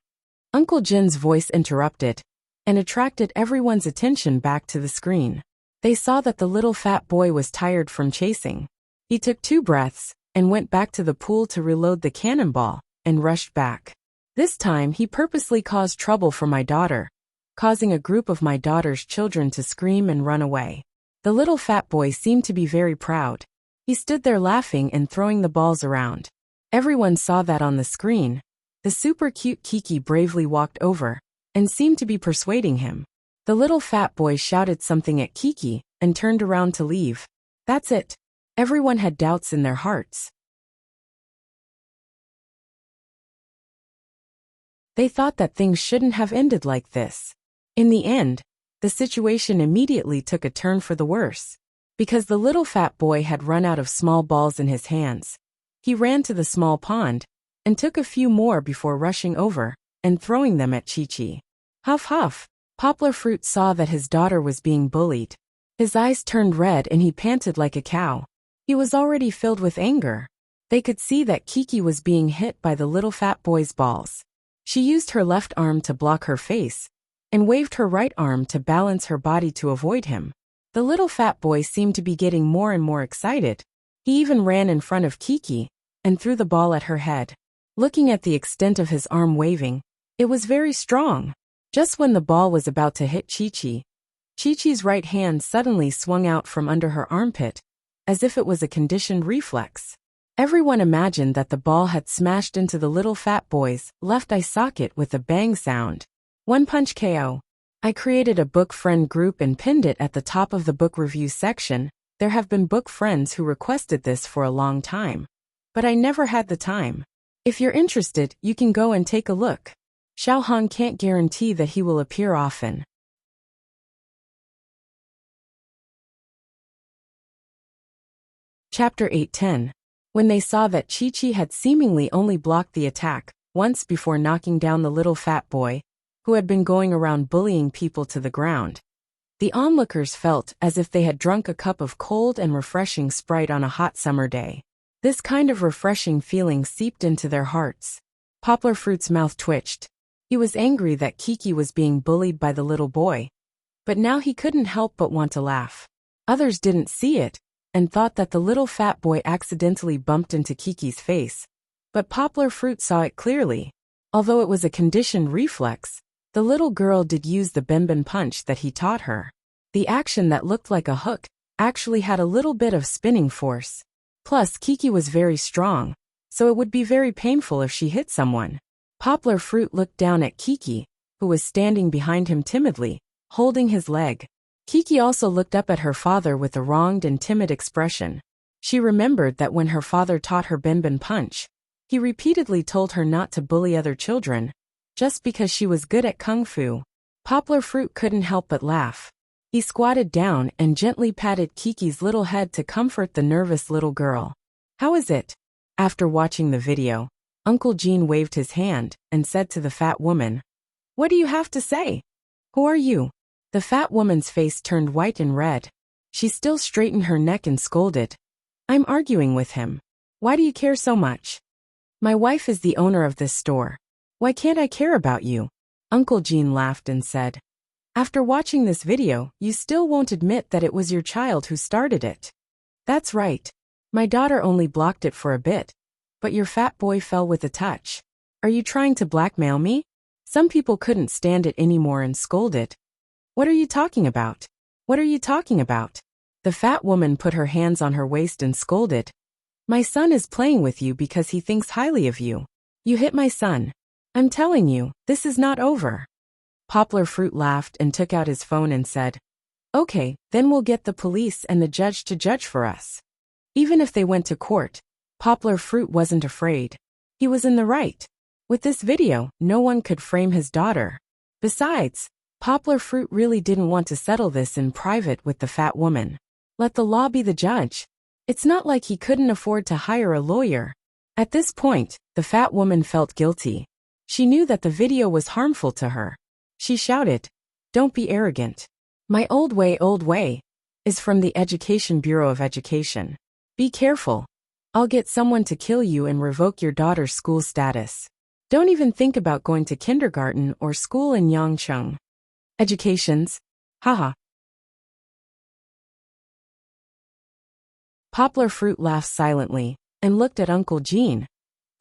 Uncle Jin's voice interrupted and attracted everyone's attention back to the screen. They saw that the little fat boy was tired from chasing. He took 2 breaths and went back to the pool to reload the cannonball and rushed back. This time he purposely caused trouble for my daughter, causing a group of my daughter's children to scream and run away. The little fat boy seemed to be very proud. He stood there laughing and throwing the balls around. Everyone saw that on the screen. The super cute Kiki bravely walked over and seemed to be persuading him. The little fat boy shouted something at Kiki and turned around to leave. That's it. Everyone had doubts in their hearts. They thought that things shouldn't have ended like this. In the end, the situation immediately took a turn for the worse. Because the little fat boy had run out of small balls in his hands, he ran to the small pond and took a few more before rushing over and throwing them at Chi-Chi. Huff huff. Poplar Fruit saw that his daughter was being bullied. His eyes turned red and he panted like a cow. He was already filled with anger. They could see that Kiki was being hit by the little fat boy's balls. She used her left arm to block her face and waved her right arm to balance her body to avoid him. The little fat boy seemed to be getting more and more excited. He even ran in front of Kiki and threw the ball at her head. Looking at the extent of his arm waving, it was very strong. Just when the ball was about to hit Chi-Chi, Chi-Chi's right hand suddenly swung out from under her armpit, as if it was a conditioned reflex. Everyone imagined that the ball had smashed into the little fat boy's left eye socket with a bang sound. One punch KO. I created a book friend group and pinned it at the top of the book review section. There have been book friends who requested this for a long time, but I never had the time. If you're interested, you can go and take a look. Xiao Hong can't guarantee that he will appear often. Chapter 8:10. When they saw that Chi-Chi had seemingly only blocked the attack once before knocking down the little fat boy, who had been going around bullying people to the ground, the onlookers felt as if they had drunk a cup of cold and refreshing Sprite on a hot summer day. This kind of refreshing feeling seeped into their hearts. Poplar Fruit's mouth twitched. He was angry that Kiki was being bullied by the little boy, but now he couldn't help but want to laugh. Others didn't see it and thought that the little fat boy accidentally bumped into Kiki's face, but Poplar Fruit saw it clearly. Although it was a conditioned reflex, the little girl did use the Benben punch that he taught her. The action that looked like a hook actually had a little bit of spinning force. Plus, Kiki was very strong, so it would be very painful if she hit someone. Poplar Fruit looked down at Kiki, who was standing behind him timidly, holding his leg. Kiki also looked up at her father with a wronged and timid expression. She remembered that when her father taught her Benben punch, he repeatedly told her not to bully other children, just because she was good at kung fu. Poplar Fruit couldn't help but laugh. He squatted down and gently patted Kiki's little head to comfort the nervous little girl. How is it? After watching the video, Uncle Jean waved his hand and said to the fat woman, "What do you have to say? Who are you?" The fat woman's face turned white and red. She still straightened her neck and scolded, "I'm arguing with him. Why do you care so much? My wife is the owner of this store. Why can't I care about you?" Uncle Jean laughed and said, "After watching this video, you still won't admit that it was your child who started it." "That's right. My daughter only blocked it for a bit, but your fat boy fell with a touch. Are you trying to blackmail me?" Some people couldn't stand it anymore and scolded. "What are you talking about? What are you talking about?" The fat woman put her hands on her waist and scolded. "My son is playing with you because he thinks highly of you. You hit my son. I'm telling you, this is not over." Poplar Fruit laughed and took out his phone and said, "Okay, then we'll get the police and the judge to judge for us." Even if they went to court, Poplar Fruit wasn't afraid. He was in the right. With this video, no one could frame his daughter. Besides, Poplar Fruit really didn't want to settle this in private with the fat woman. Let the law be the judge. It's not like he couldn't afford to hire a lawyer. At this point, the fat woman felt guilty. She knew that the video was harmful to her. She shouted, "Don't be arrogant. My old way, is from the Education Bureau of Education. Be careful. I'll get someone to kill you and revoke your daughter's school status. Don't even think about going to kindergarten or school in Yangcheng. Educations? Haha." Poplar Fruit laughed silently and looked at Uncle Jean,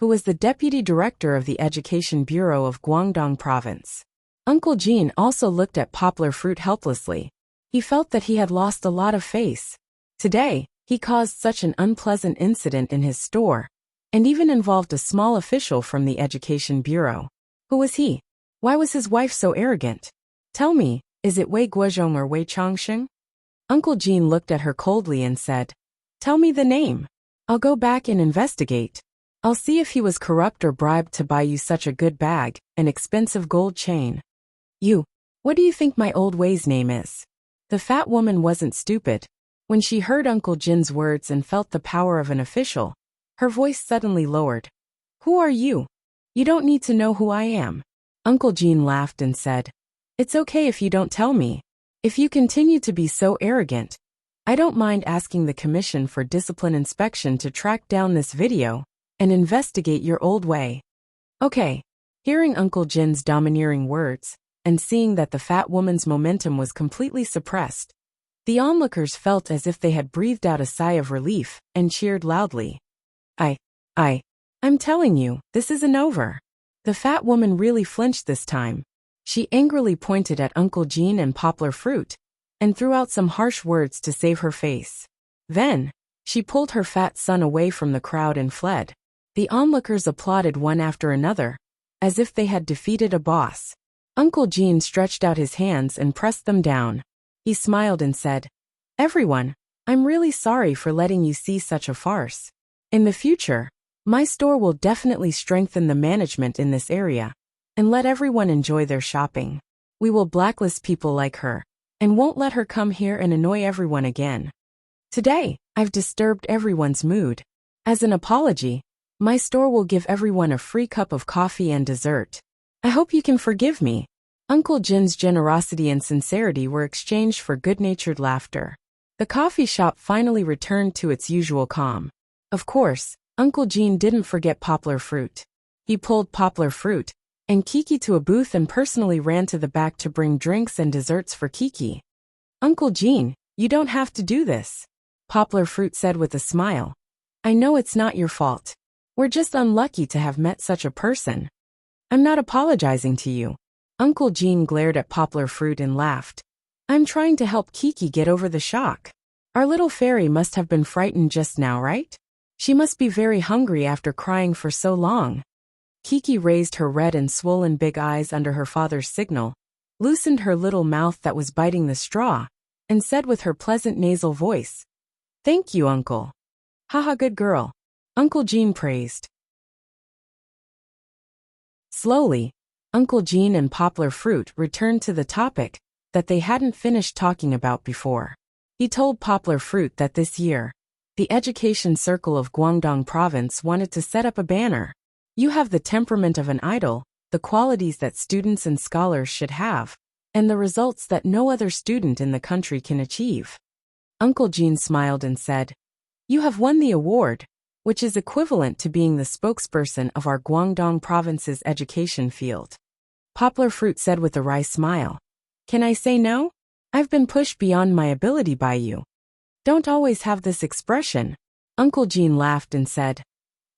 who was the deputy director of the Education Bureau of Guangdong Province. Uncle Jean also looked at Poplar Fruit helplessly. He felt that he had lost a lot of face. Today, he caused such an unpleasant incident in his store, and even involved a small official from the Education Bureau. Who was he? Why was his wife so arrogant? Tell me, is it Wei Guozhong or Wei Changxing? Uncle Jean looked at her coldly and said, "Tell me the name. I'll go back and investigate. I'll see if he was corrupt or bribed to buy you such a good bag, an expensive gold chain." What do you think my old Wei's name is? The fat woman wasn't stupid. When she heard Uncle Jin's words and felt the power of an official, her voice suddenly lowered. "Who are you? You don't need to know who I am." Uncle Jean laughed and said, "It's okay if you don't tell me. If you continue to be so arrogant, I don't mind asking the Commission for Discipline Inspection to track down this video and investigate your old way." Okay. Hearing Uncle Jin's domineering words, and seeing that the fat woman's momentum was completely suppressed, the onlookers felt as if they had breathed out a sigh of relief and cheered loudly. I'm telling you, this isn't over." The fat woman really flinched this time. She angrily pointed at Uncle Jean and Poplar Fruit, and threw out some harsh words to save her face. Then, she pulled her fat son away from the crowd and fled. The onlookers applauded one after another, as if they had defeated a boss. Uncle Jean stretched out his hands and pressed them down. He smiled and said, "Everyone, I'm really sorry for letting you see such a farce. In the future, my store will definitely strengthen the management in this area, and let everyone enjoy their shopping. We will blacklist people like her, and won't let her come here and annoy everyone again. Today, I've disturbed everyone's mood. As an apology, my store will give everyone a free cup of coffee and dessert. I hope you can forgive me." Uncle Jin's generosity and sincerity were exchanged for good-natured laughter. The coffee shop finally returned to its usual calm. Of course, Uncle Jean didn't forget Poplar Fruit. He pulled Poplar Fruit and Kiki to a booth and personally ran to the back to bring drinks and desserts for Kiki. "Uncle Jean, you don't have to do this," Poplar Fruit said with a smile. "I know it's not your fault. We're just unlucky to have met such a person. I'm not apologizing to you." Uncle Jean glared at Poplar Fruit and laughed. "I'm trying to help Kiki get over the shock. Our little fairy must have been frightened just now, right? She must be very hungry after crying for so long." Kiki raised her red and swollen big eyes under her father's signal, loosened her little mouth that was biting the straw, and said with her pleasant nasal voice, "Thank you, Uncle." "Haha, good girl," Uncle Jean praised. Slowly, Uncle Jean and Poplar Fruit returned to the topic that they hadn't finished talking about before. He told Poplar Fruit that this year, the Education Circle of Guangdong Province wanted to set up a banner. "You have the temperament of an idol, the qualities that students and scholars should have, and the results that no other student in the country can achieve." Uncle Jean smiled and said, "You have won the award, which is equivalent to being the spokesperson of our Guangdong Province's education field." Poplar Fruit said with a wry smile, "Can I say no? I've been pushed beyond my ability by you." "Don't always have this expression." Uncle Jean laughed and said,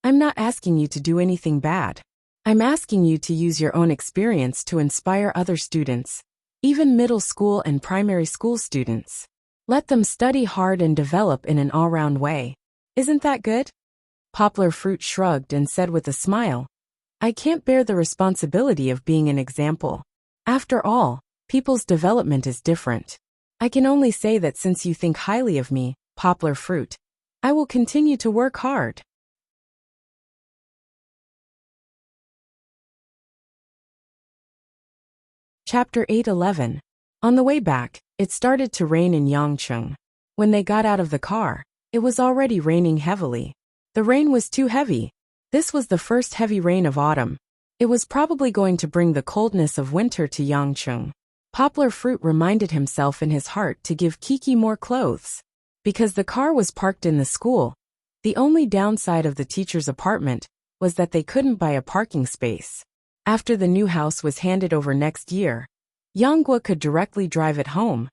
"I'm not asking you to do anything bad. I'm asking you to use your own experience to inspire other students, even middle school and primary school students. Let them study hard and develop in an all-round way. Isn't that good?" Poplar Fruit shrugged and said with a smile, "I can't bear the responsibility of being an example. After all, people's development is different. I can only say that since you think highly of me, Poplar Fruit, I will continue to work hard." Chapter 8:11. On the way back, it started to rain in Yangcheng. When they got out of the car, it was already raining heavily. The rain was too heavy. This was the first heavy rain of autumn. It was probably going to bring the coldness of winter to Yangcheng. Poplar Fruit reminded himself in his heart to give Kiki more clothes. Because the car was parked in the school, the only downside of the teacher's apartment was that they couldn't buy a parking space. After the new house was handed over next year, Yanghua could directly drive it home.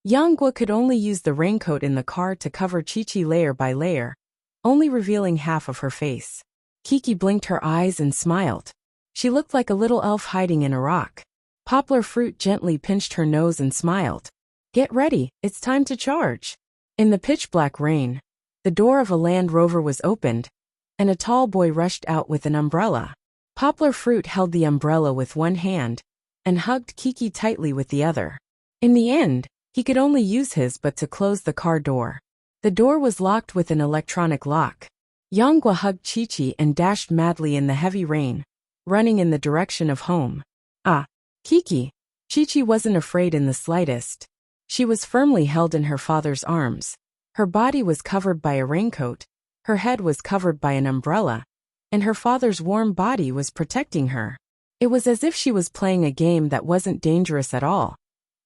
Yanghua could only use the raincoat in the car to cover Chi-Chi layer by layer, only revealing half of her face. Kiki blinked her eyes and smiled. She looked like a little elf hiding in a rock. Poplar Fruit gently pinched her nose and smiled. Get ready, it's time to charge. In the pitch-black rain, the door of a Land Rover was opened, and a tall boy rushed out with an umbrella. Poplar Fruit held the umbrella with one hand and hugged Kiki tightly with the other. In the end, he could only use his but to close the car door. The door was locked with an electronic lock. Yanghua hugged Chi-Chi and dashed madly in the heavy rain, running in the direction of home. Ah, Kiki! Chi-Chi wasn't afraid in the slightest. She was firmly held in her father's arms. Her body was covered by a raincoat, her head was covered by an umbrella, and her father's warm body was protecting her. It was as if she was playing a game that wasn't dangerous at all,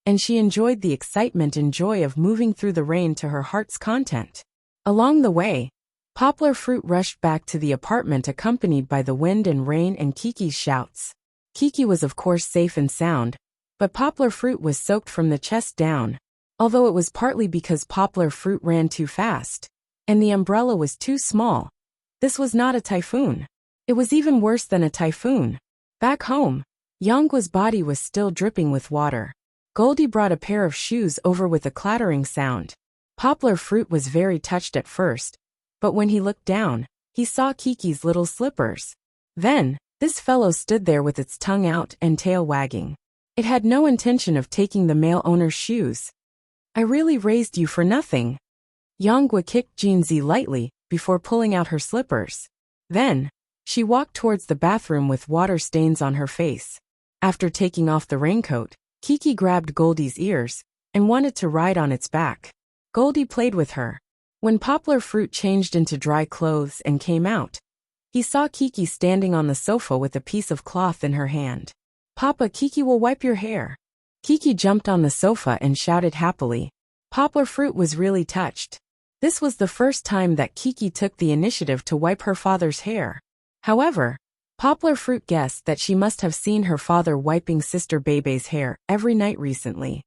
and she enjoyed the excitement and joy of moving through the rain to her heart's content. Along the way, Poplar Fruit rushed back to the apartment accompanied by the wind and rain and Kiki's shouts. Kiki was of course safe and sound, but Poplar Fruit was soaked from the chest down, although it was partly because Poplar Fruit ran too fast, and the umbrella was too small. This was not a typhoon. It was even worse than a typhoon. Back home, Yanghua's body was still dripping with water. Goldie brought a pair of shoes over with a clattering sound. Poplar Fruit was very touched at first, but when he looked down, he saw Kiki's little slippers. Then, this fellow stood there with its tongue out and tail wagging. It had no intention of taking the male owner's shoes. I really raised you for nothing. Yanghua kicked Jinzi lightly before pulling out her slippers. Then, she walked towards the bathroom with water stains on her face. After taking off the raincoat, Kiki grabbed Goldie's ears and wanted to ride on its back. Goldie played with her. When Poplar Fruit changed into dry clothes and came out, he saw Kiki standing on the sofa with a piece of cloth in her hand. Papa, Kiki will wipe your hair. Kiki jumped on the sofa and shouted happily. Poplar Fruit was really touched. This was the first time that Kiki took the initiative to wipe her father's hair. However, Poplar Fruit guessed that she must have seen her father wiping Sister Bebe's hair every night recently.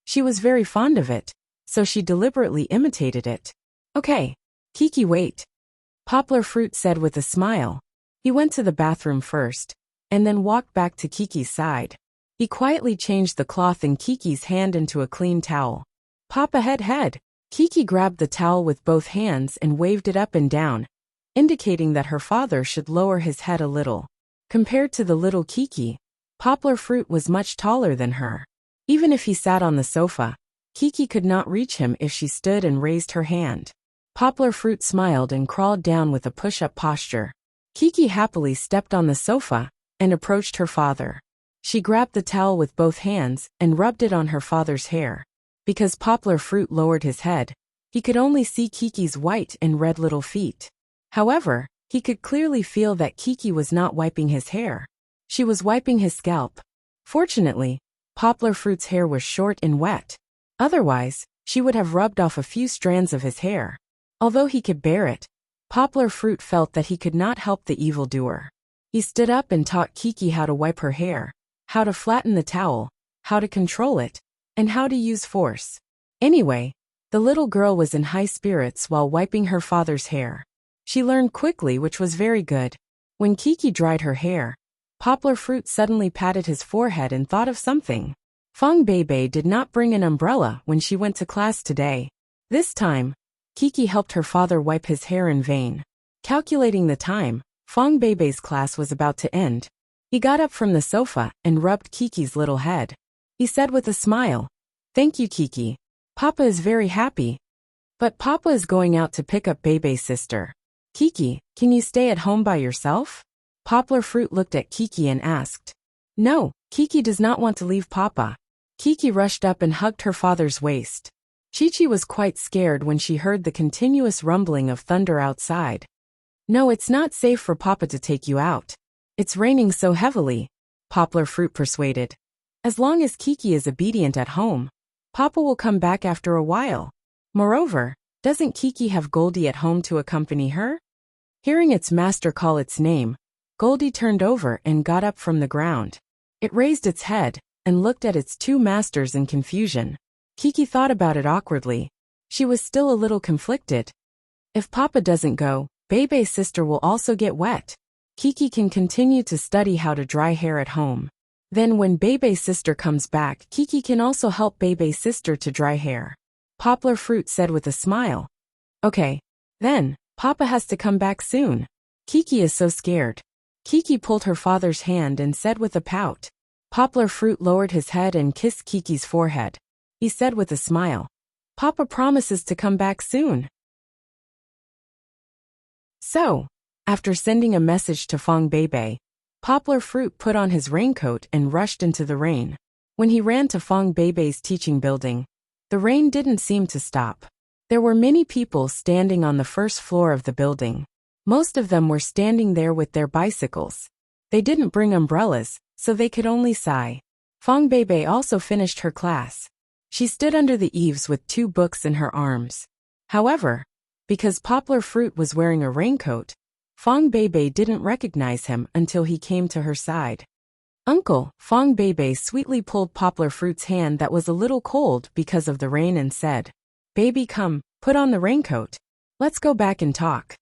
She was very fond of it, so she deliberately imitated it. Okay, Kiki, wait. Poplar Fruit said with a smile. He went to the bathroom first, and then walked back to Kiki's side. He quietly changed the cloth in Kiki's hand into a clean towel. Papa, head. Kiki grabbed the towel with both hands and waved it up and down, indicating that her father should lower his head a little. Compared to the little Kiki, Poplar Fruit was much taller than her. Even if he sat on the sofa, Kiki could not reach him if she stood and raised her hand. Poplar Fruit smiled and crawled down with a push-up posture. Kiki happily stepped on the sofa and approached her father. She grabbed the towel with both hands and rubbed it on her father's hair. Because Poplar Fruit lowered his head, he could only see Kiki's white and red little feet. However, he could clearly feel that Kiki was not wiping his hair. She was wiping his scalp. Fortunately, Poplar Fruit's hair was short and wet. Otherwise, she would have rubbed off a few strands of his hair. Although he could bear it, Poplar Fruit felt that he could not help the evildoer. He stood up and taught Kiki how to wipe her hair, how to flatten the towel, how to control it, and how to use force. Anyway, the little girl was in high spirits while wiping her father's hair. She learned quickly, which was very good. When Kiki dried her hair, Poplar Fruit suddenly patted his forehead and thought of something. Fong Bebe did not bring an umbrella when she went to class today. This time, Kiki helped her father wipe his hair in vain. Calculating the time, Fong Bebe's class was about to end. He got up from the sofa and rubbed Kiki's little head. He said with a smile, "Thank you, Kiki. Papa is very happy. But Papa is going out to pick up Bebe's sister. Kiki, can you stay at home by yourself?" Poplar Fruit looked at Kiki and asked. No, Kiki does not want to leave Papa. Kiki rushed up and hugged her father's waist. Chi-Chi was quite scared when she heard the continuous rumbling of thunder outside. No, it's not safe for Papa to take you out. It's raining so heavily, Poplar Fruit persuaded. As long as Kiki is obedient at home, Papa will come back after a while. Moreover, doesn't Kiki have Goldie at home to accompany her? Hearing its master call its name, Goldie turned over and got up from the ground. It raised its head and looked at its two masters in confusion. Kiki thought about it awkwardly. She was still a little conflicted. If Papa doesn't go, Bebe's sister will also get wet. Kiki can continue to study how to dry hair at home. Then when Bebe's sister comes back, Kiki can also help Bebe's sister to dry hair. Poplar Fruit said with a smile. Okay. Then, Papa has to come back soon. Kiki is so scared. Kiki pulled her father's hand and said with a pout. Poplar Fruit lowered his head and kissed Kiki's forehead. He said with a smile. Papa promises to come back soon. So, after sending a message to Fong Bebe, Poplar Fruit put on his raincoat and rushed into the rain. When he ran to Fong Bebe's teaching building, the rain didn't seem to stop. There were many people standing on the first floor of the building. Most of them were standing there with their bicycles. They didn't bring umbrellas, so they could only sigh. Fong Bebe also finished her class. She stood under the eaves with 2 books in her arms. However, because Poplar Fruit was wearing a raincoat, Fong Bebe didn't recognize him until he came to her side. Uncle, Fong Bebe sweetly pulled Poplar Fruit's hand that was a little cold because of the rain and said, Baby, come, put on the raincoat. Let's go back and talk.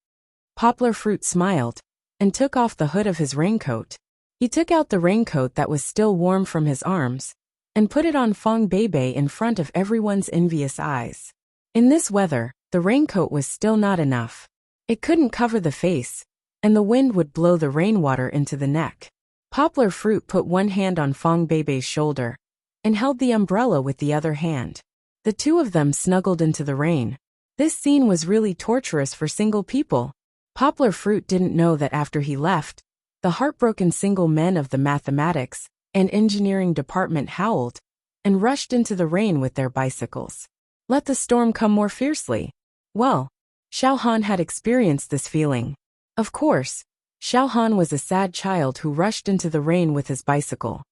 Poplar Fruit smiled and took off the hood of his raincoat. He took out the raincoat that was still warm from his arms and put it on Fong Bebe in front of everyone's envious eyes. In this weather, the raincoat was still not enough. It couldn't cover the face, and the wind would blow the rainwater into the neck. Poplar Fruit put one hand on Fong Bebe's shoulder and held the umbrella with the other hand. The two of them snuggled into the rain. This scene was really torturous for single people. Poplar Fruit didn't know that after he left, the heartbroken single men of the mathematics and engineering department howled and rushed into the rain with their bicycles. Let the storm come more fiercely. Well, Xiao Han had experienced this feeling. Of course, Xiao Han was a sad child who rushed into the rain with his bicycle.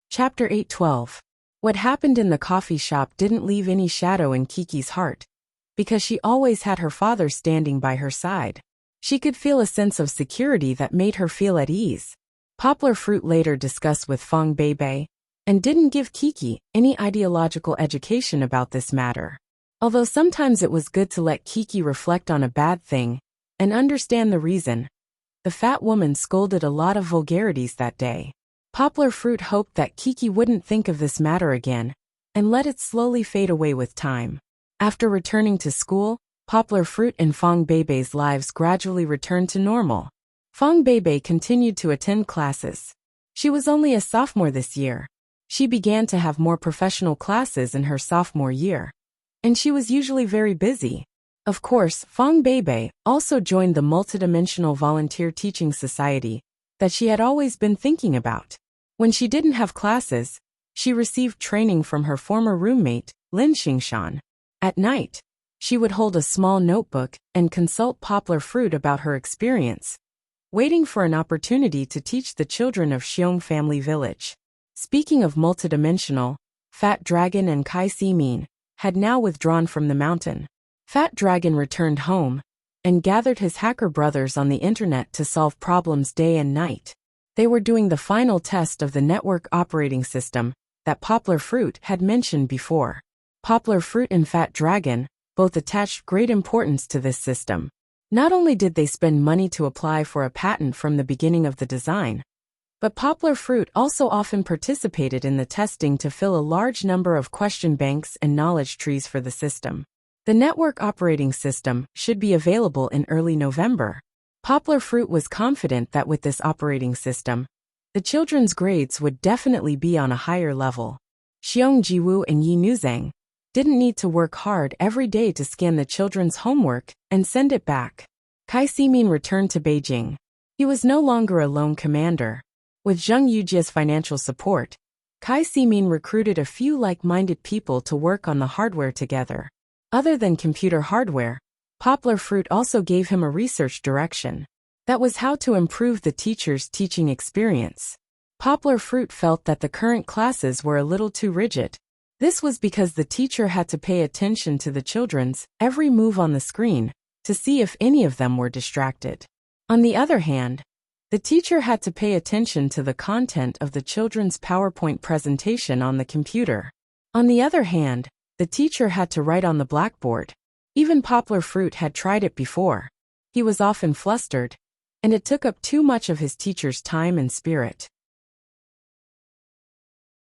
Chapter 8:12. What happened in the coffee shop didn't leave any shadow in Kiki's heart, because she always had her father standing by her side. She could feel a sense of security that made her feel at ease. Poplar Fruit later discussed with Fong Bebe, and didn't give Kiki any ideological education about this matter. Although sometimes it was good to let Kiki reflect on a bad thing and understand the reason, the fat woman scolded a lot of vulgarities that day. Poplar Fruit hoped that Kiki wouldn't think of this matter again and let it slowly fade away with time. After returning to school, Poplar Fruit and Fong Bebe's lives gradually returned to normal. Fong Bebe continued to attend classes. She was only a sophomore this year. She began to have more professional classes in her sophomore year, and she was usually very busy. Of course, Fong Bebe also joined the multidimensional volunteer teaching society that she had always been thinking about. When she didn't have classes, she received training from her former roommate, Lin Xingshan. At night, she would hold a small notebook and consult Poplar Fruit about her experience, waiting for an opportunity to teach the children of Xiong family village. Speaking of multidimensional, Fat Dragon and Kai Simin had now withdrawn from the mountain. Fat Dragon returned home and gathered his hacker brothers on the internet to solve problems day and night. They were doing the final test of the network operating system that Poplar Fruit had mentioned before. Poplar Fruit and Fat Dragon both attached great importance to this system. Not only did they spend money to apply for a patent from the beginning of the design, but Poplar Fruit also often participated in the testing to fill a large number of question banks and knowledge trees for the system. The network operating system should be available in early November. Poplar Fruit was confident that with this operating system, the children's grades would definitely be on a higher level. Xiong Jiwu and Yi Nuzhang didn't need to work hard every day to scan the children's homework and send it back. Kai Simin returned to Beijing. He was no longer a lone commander. With Zheng Yujia's financial support, Kai Simin recruited a few like-minded people to work on the hardware together. Other than computer hardware, Poplar Fruit also gave him a research direction. That was how to improve the teacher's teaching experience. Poplar Fruit felt that the current classes were a little too rigid. This was because the teacher had to pay attention to the children's every move on the screen to see if any of them were distracted. On the other hand, the teacher had to pay attention to the content of the children's PowerPoint presentation on the computer. On the other hand, the teacher had to write on the blackboard. Even Poplar Fruit had tried it before. He was often flustered, and it took up too much of his teacher's time and spirit.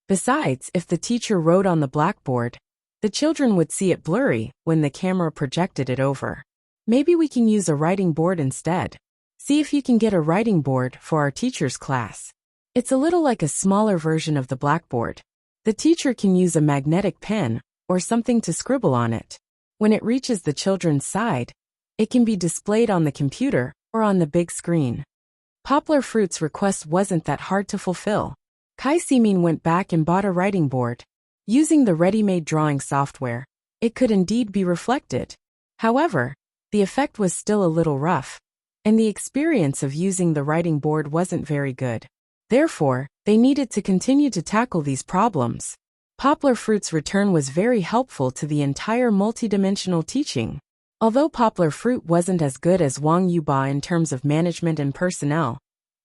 Besides, if the teacher wrote on the blackboard, the children would see it blurry when the camera projected it over. Maybe we can use a writing board instead. See if you can get a writing board for our teacher's class. It's a little like a smaller version of the blackboard. The teacher can use a magnetic pen or something to scribble on it. When it reaches the children's side, it can be displayed on the computer or on the big screen. Poplar Fruit's request wasn't that hard to fulfill. Kai Simin went back and bought a writing board. Using the ready-made drawing software, it could indeed be reflected. However, the effect was still a little rough, and the experience of using the writing board wasn't very good. Therefore, they needed to continue to tackle these problems. Poplar Fruit's return was very helpful to the entire multidimensional teaching. Although Poplar Fruit wasn't as good as Wang Yuba in terms of management and personnel,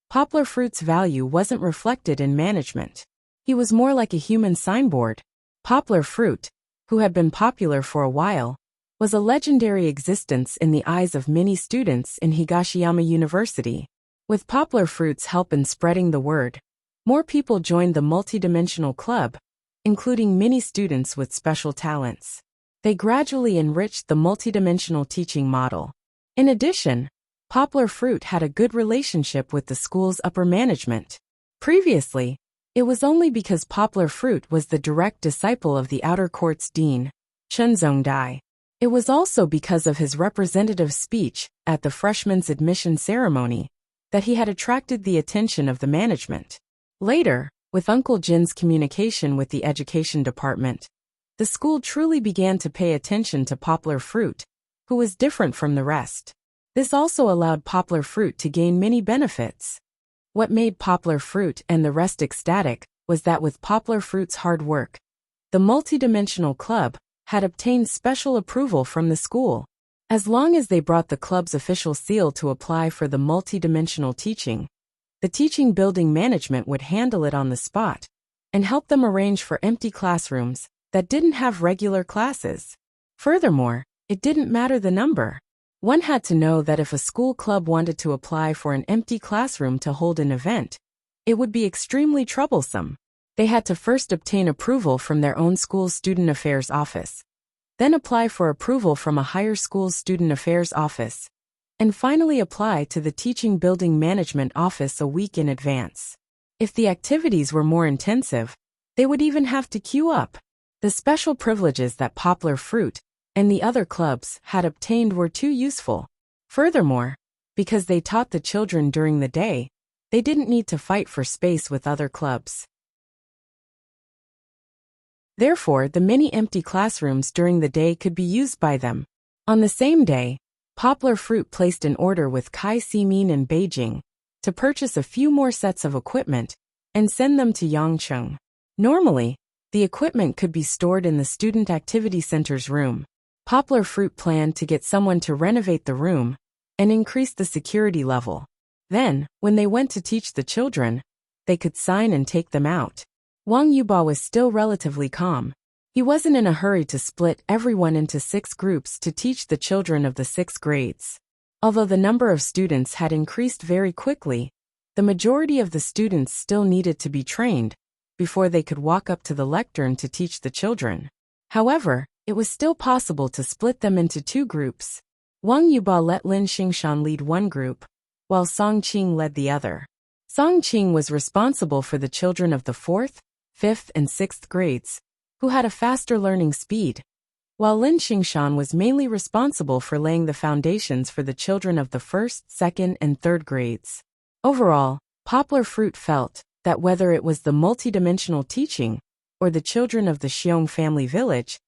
Poplar Fruit's value wasn't reflected in management. He was more like a human signboard. Poplar Fruit, who had been popular for a while, was a legendary existence in the eyes of many students in Higashiyama University. With Poplar Fruit's help in spreading the word, more people joined the multidimensional club, including many students with special talents. They gradually enriched the multidimensional teaching model. In addition, Poplar Fruit had a good relationship with the school's upper management. Previously, it was only because Poplar Fruit was the direct disciple of the Outer Court's dean, Chen Zhongdai. It was also because of his representative speech at the freshmen's admission ceremony that he had attracted the attention of the management. Later, with Uncle Jin's communication with the education department, the school truly began to pay attention to Poplar Fruit, who was different from the rest. This also allowed Poplar Fruit to gain many benefits. What made Poplar Fruit and the rest ecstatic was that with Poplar Fruit's hard work, the multidimensional club had obtained special approval from the school. As long as they brought the club's official seal to apply for the multidimensional teaching, the teaching building management would handle it on the spot and help them arrange for empty classrooms that didn't have regular classes. Furthermore, it didn't matter the number. One had to know that if a school club wanted to apply for an empty classroom to hold an event, it would be extremely troublesome. They had to first obtain approval from their own school's student affairs office, then apply for approval from a higher school's student affairs office, and finally apply to the teaching building management office a week in advance. If the activities were more intensive, they would even have to queue up. The special privileges that Poplar Fruit and the other clubs had obtained were too useful. Furthermore, because they taught the children during the day, they didn't need to fight for space with other clubs. Therefore, the many empty classrooms during the day could be used by them. On the same day, Poplar Fruit placed an order with Kai Simin in Beijing to purchase a few more sets of equipment and send them to Yangcheng. Normally, the equipment could be stored in the Student Activity Center's room. Poplar Fruit planned to get someone to renovate the room and increase the security level. Then, when they went to teach the children, they could sign and take them out. Wang Yuba was still relatively calm. He wasn't in a hurry to split everyone into 6 groups to teach the children of the 6 grades. Although the number of students had increased very quickly, the majority of the students still needed to be trained before they could walk up to the lectern to teach the children. However, it was still possible to split them into 2 groups. Wang Yuba let Lin Xingshan lead one group, while Song Qing led the other. Song Qing was responsible for the children of the 4th, 5th, and 6th grades, who had a faster learning speed, while Lin Xingshan was mainly responsible for laying the foundations for the children of the first, second, and third grades. Overall, Poplar Fruit felt that whether it was the multidimensional teaching or the children of the Xiong family village,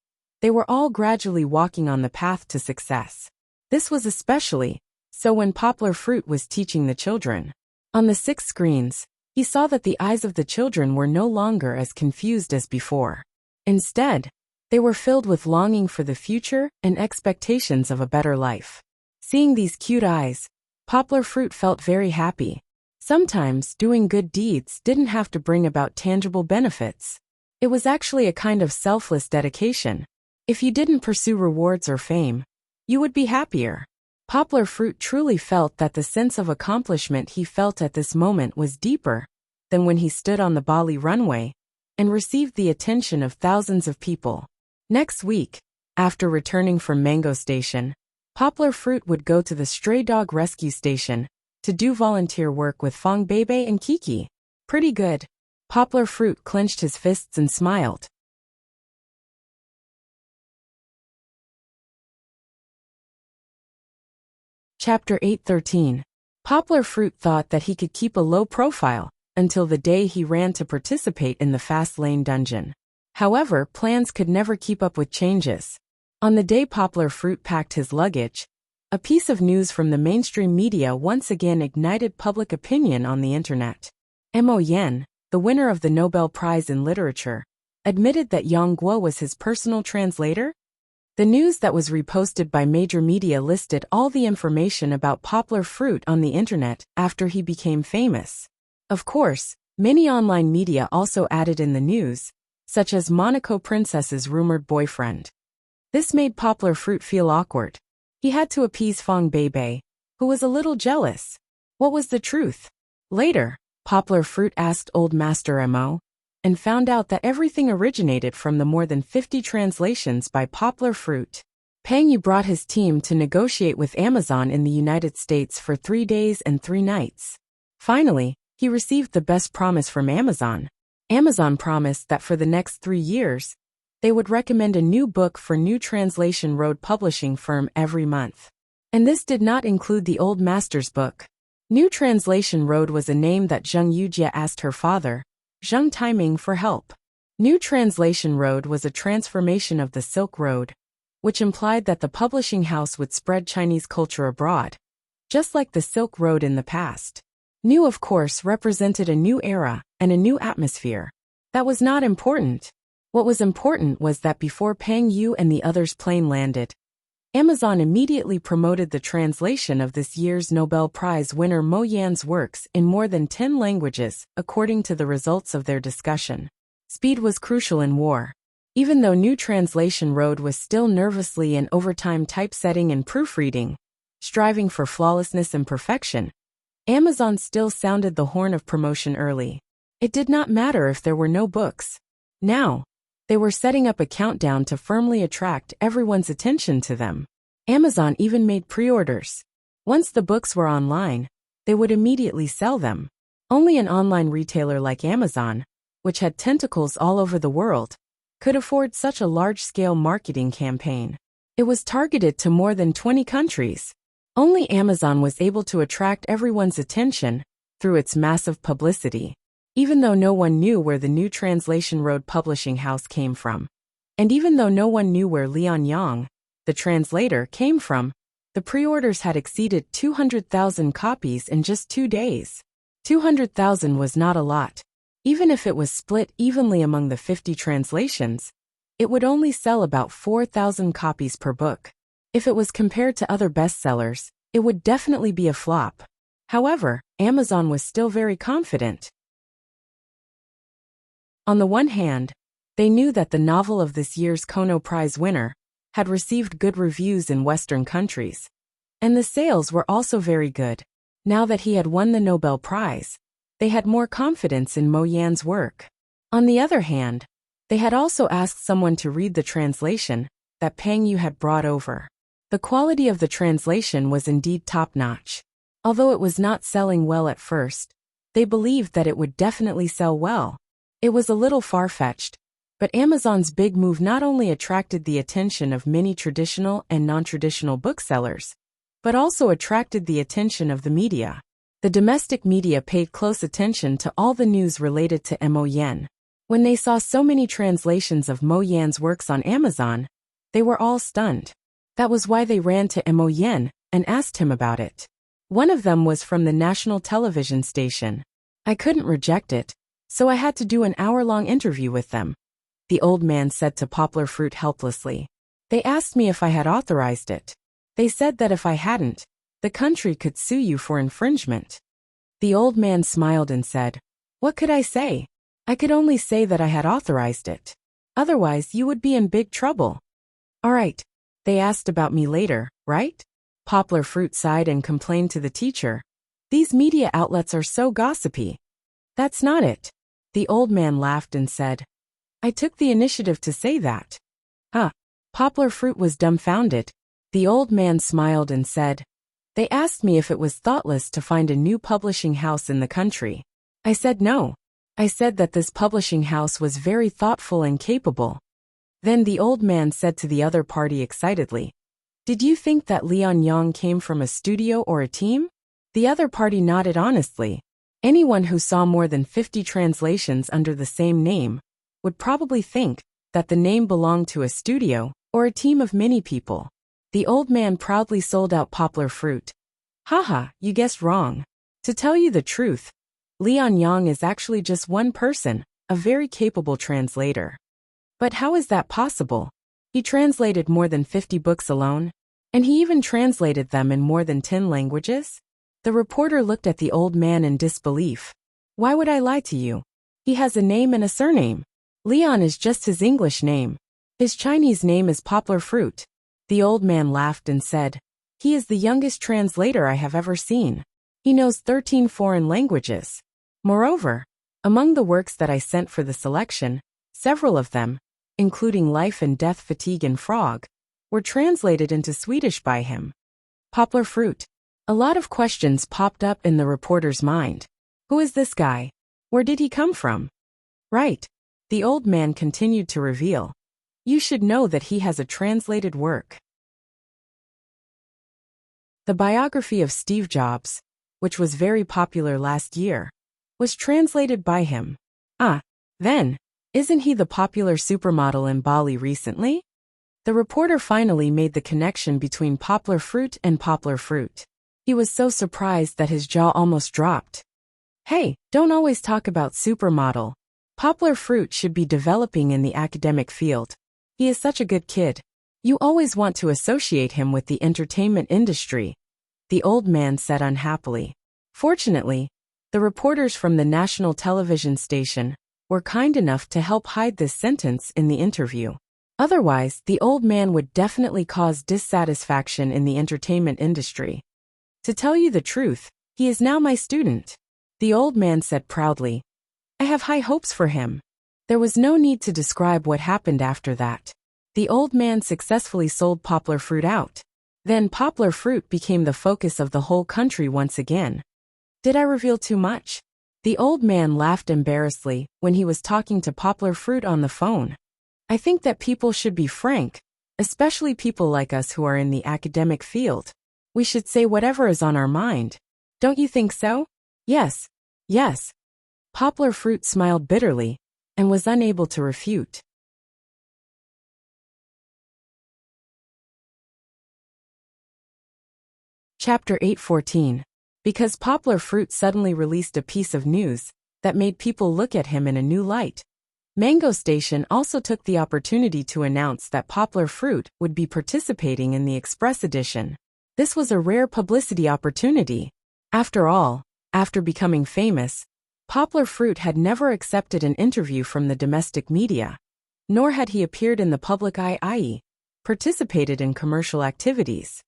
they were all gradually walking on the path to success. This was especially so when Poplar Fruit was teaching the children. On the 6 screens, he saw that the eyes of the children were no longer as confused as before. Instead, they were filled with longing for the future and expectations of a better life. Seeing these cute eyes, Poplar Fruit felt very happy. Sometimes, doing good deeds didn't have to bring about tangible benefits. It was actually a kind of selfless dedication. If you didn't pursue rewards or fame, you would be happier. Poplar Fruit truly felt that the sense of accomplishment he felt at this moment was deeper than when he stood on the Bali runway and received the attention of thousands of people. Next week, after returning from Mango Station, Poplar Fruit would go to the stray dog rescue station to do volunteer work with Fong Bebe and Kiki. Pretty good. Poplar Fruit clenched his fists and smiled. Chapter 8:13. Poplar Fruit thought that he could keep a low profile until the day he ran to participate in the Fast Lane dungeon. However, plans could never keep up with changes. On the day Poplar Fruit packed his luggage, a piece of news from the mainstream media once again ignited public opinion on the internet. Mo Yen, the winner of the Nobel Prize in Literature, admitted that Yang Guo was his personal translator. The news that was reposted by major media listed all the information about Poplar Fruit on the internet after he became famous. Of course, many online media also added in the news, such as Monaco Princess's rumored boyfriend. This made Poplar Fruit feel awkward. He had to appease Fong Bebe, who was a little jealous. What was the truth? Later, Poplar Fruit asked Old Master Mo, and found out that everything originated from the more than 50 translations by Poplar Fruit. Peng Yu brought his team to negotiate with Amazon in the United States for 3 days and 3 nights. Finally, he received the best promise from Amazon. Amazon promised that for the next 3 years, they would recommend a new book for New Translation Road publishing firm every month. And this did not include the Old Master's book. New Translation Road was a name that Zheng Yujie asked her father, Zheng Taiming, for help. New Translation Road was a transformation of the Silk Road, which implied that the publishing house would spread Chinese culture abroad, just like the Silk Road in the past. New, of course, represented a new era and a new atmosphere. That was not important. What was important was that before Peng Yu and the others' plane landed, Amazon immediately promoted the translation of this year's Nobel Prize winner Mo Yan's works in more than 10 languages, according to the results of their discussion. Speed was crucial in war. Even though New Translation Road was still nervously and overtime typesetting and proofreading, striving for flawlessness and perfection, Amazon still sounded the horn of promotion early. It did not matter if there were no books. Now, they were setting up a countdown to firmly attract everyone's attention to them. Amazon even made pre-orders. Once the books were online, they would immediately sell them. Only an online retailer like Amazon, which had tentacles all over the world, could afford such a large-scale marketing campaign. It was targeted to more than 20 countries. Only Amazon was able to attract everyone's attention through its massive publicity. Even though no one knew where the New Translation Road publishing house came from, and even though no one knew where Lian Yang, the translator, came from, the pre-orders had exceeded 200,000 copies in just 2 days. 200,000 was not a lot. Even if it was split evenly among the 50 translations, it would only sell about 4,000 copies per book. If it was compared to other bestsellers, it would definitely be a flop. However, Amazon was still very confident. On the one hand, they knew that the novel of this year's Kono Prize winner had received good reviews in Western countries, and the sales were also very good. Now that he had won the Nobel Prize, they had more confidence in Mo Yan's work. On the other hand, they had also asked someone to read the translation that Peng Yu had brought over. The quality of the translation was indeed top-notch. Although it was not selling well at first, they believed that it would definitely sell well. It was a little far-fetched, But Amazon's big move not only attracted the attention of many traditional and non-traditional booksellers, but also attracted the attention of the media. The domestic media paid close attention to all the news related to Mo Yan. When they saw so many translations of Mo Yan's works on Amazon, they were all stunned. That was why they ran to Mo Yan and asked him about it. One of them was from the national television station. I couldn't reject it, so I had to do an hour-long interview with them, the old man said to Poplar Fruit helplessly. They asked me if I had authorized it. They said that if I hadn't, the country could sue you for infringement. The old man smiled and said, "What could I say? I could only say that I had authorized it. Otherwise, you would be in big trouble." "All right. They asked about me later, right?" Poplar Fruit sighed and complained to the teacher. "These media outlets are so gossipy." "That's not it." The old man laughed and said, "I took the initiative to say that." "Huh." Poplar Fruit was dumbfounded. The old man smiled and said, "They asked me if it was thoughtless to find a new publishing house in the country. I said no. I said that this publishing house was very thoughtful and capable." Then the old man said to the other party excitedly, "Did you think that Lian Yang came from a studio or a team?" The other party nodded honestly. Anyone who saw more than 50 translations under the same name would probably think that the name belonged to a studio or a team of many people. The old man proudly sold out Poplar Fruit. "Haha, you guessed wrong. To tell you the truth, Lian Yang is actually just one person, a very capable translator." "But how is that possible? He translated more than 50 books alone, and he even translated them in more than 10 languages?" The reporter looked at the old man in disbelief. "Why would I lie to you? He has a name and a surname. Leon is just his English name. His Chinese name is Poplar Fruit." The old man laughed and said, "He is the youngest translator I have ever seen. He knows 13 foreign languages. Moreover, among the works that I sent for the selection, several of them, including Life and Death, Fatigue and Frog, were translated into Swedish by him." Poplar Fruit. A lot of questions popped up in the reporter's mind. Who is this guy? Where did he come from? Right. The old man continued to reveal. You should know that he has a translated work. The biography of Steve Jobs, which was very popular last year, was translated by him. Then, isn't he the popular supermodel in Bali recently? The reporter finally made the connection between Poplar Fruit and Poplar Fruit. He was so surprised that his jaw almost dropped. Hey, don't always talk about supermodel. Poplar Fruit should be developing in the academic field. He is such a good kid. You always want to associate him with the entertainment industry, the old man said unhappily. Fortunately, the reporters from the national television station were kind enough to help hide this sentence in the interview. Otherwise, the old man would definitely cause dissatisfaction in the entertainment industry. To tell you the truth, he is now my student, the old man said proudly. I have high hopes for him. There was no need to describe what happened after that. The old man successfully sold Poplar Fruit out. Then Poplar Fruit became the focus of the whole country once again. Did I reveal too much? The old man laughed embarrassedly when he was talking to Poplar Fruit on the phone. I think that people should be frank, especially people like us who are in the academic field. We should say whatever is on our mind. Don't you think so? Yes. Yes. Poplar Fruit smiled bitterly and was unable to refute. Chapter 8:14. Because Poplar Fruit suddenly released a piece of news that made people look at him in a new light. Mango Station also took the opportunity to announce that Poplar Fruit would be participating in the Express edition. This was a rare publicity opportunity. After all, after becoming famous, Poplar Fruit had never accepted an interview from the domestic media, nor had he appeared in the public eye, i.e., participated in commercial activities.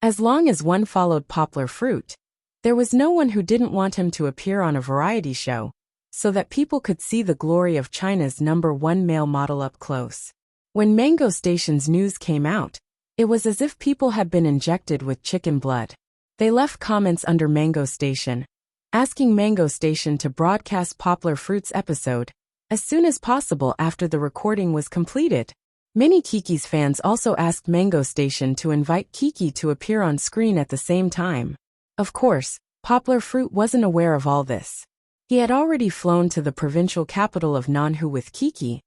As long as one followed Poplar Fruit, there was no one who didn't want him to appear on a variety show, so that people could see the glory of China's #1 male model up close. When Mango Station's news came out, it was as if people had been injected with chicken blood. They left comments under Mango Station, asking Mango Station to broadcast Poplar Fruit's episode as soon as possible after the recording was completed. Many Kiki's fans also asked Mango Station to invite Kiki to appear on screen at the same time. Of course, Poplar Fruit wasn't aware of all this. He had already flown to the provincial capital of Nanhu with Kiki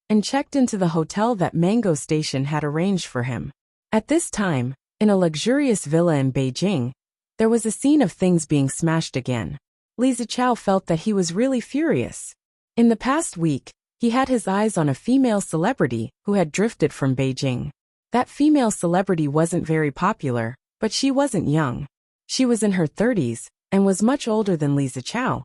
and checked into the hotel that Mango Station had arranged for him. At this time, in a luxurious villa in Beijing, there was a scene of things being smashed again. Li Zichao felt that he was really furious. In the past week, he had his eyes on a female celebrity who had drifted from Beijing. That female celebrity wasn't very popular, but she wasn't young. She was in her 30s and was much older than Li Zichao,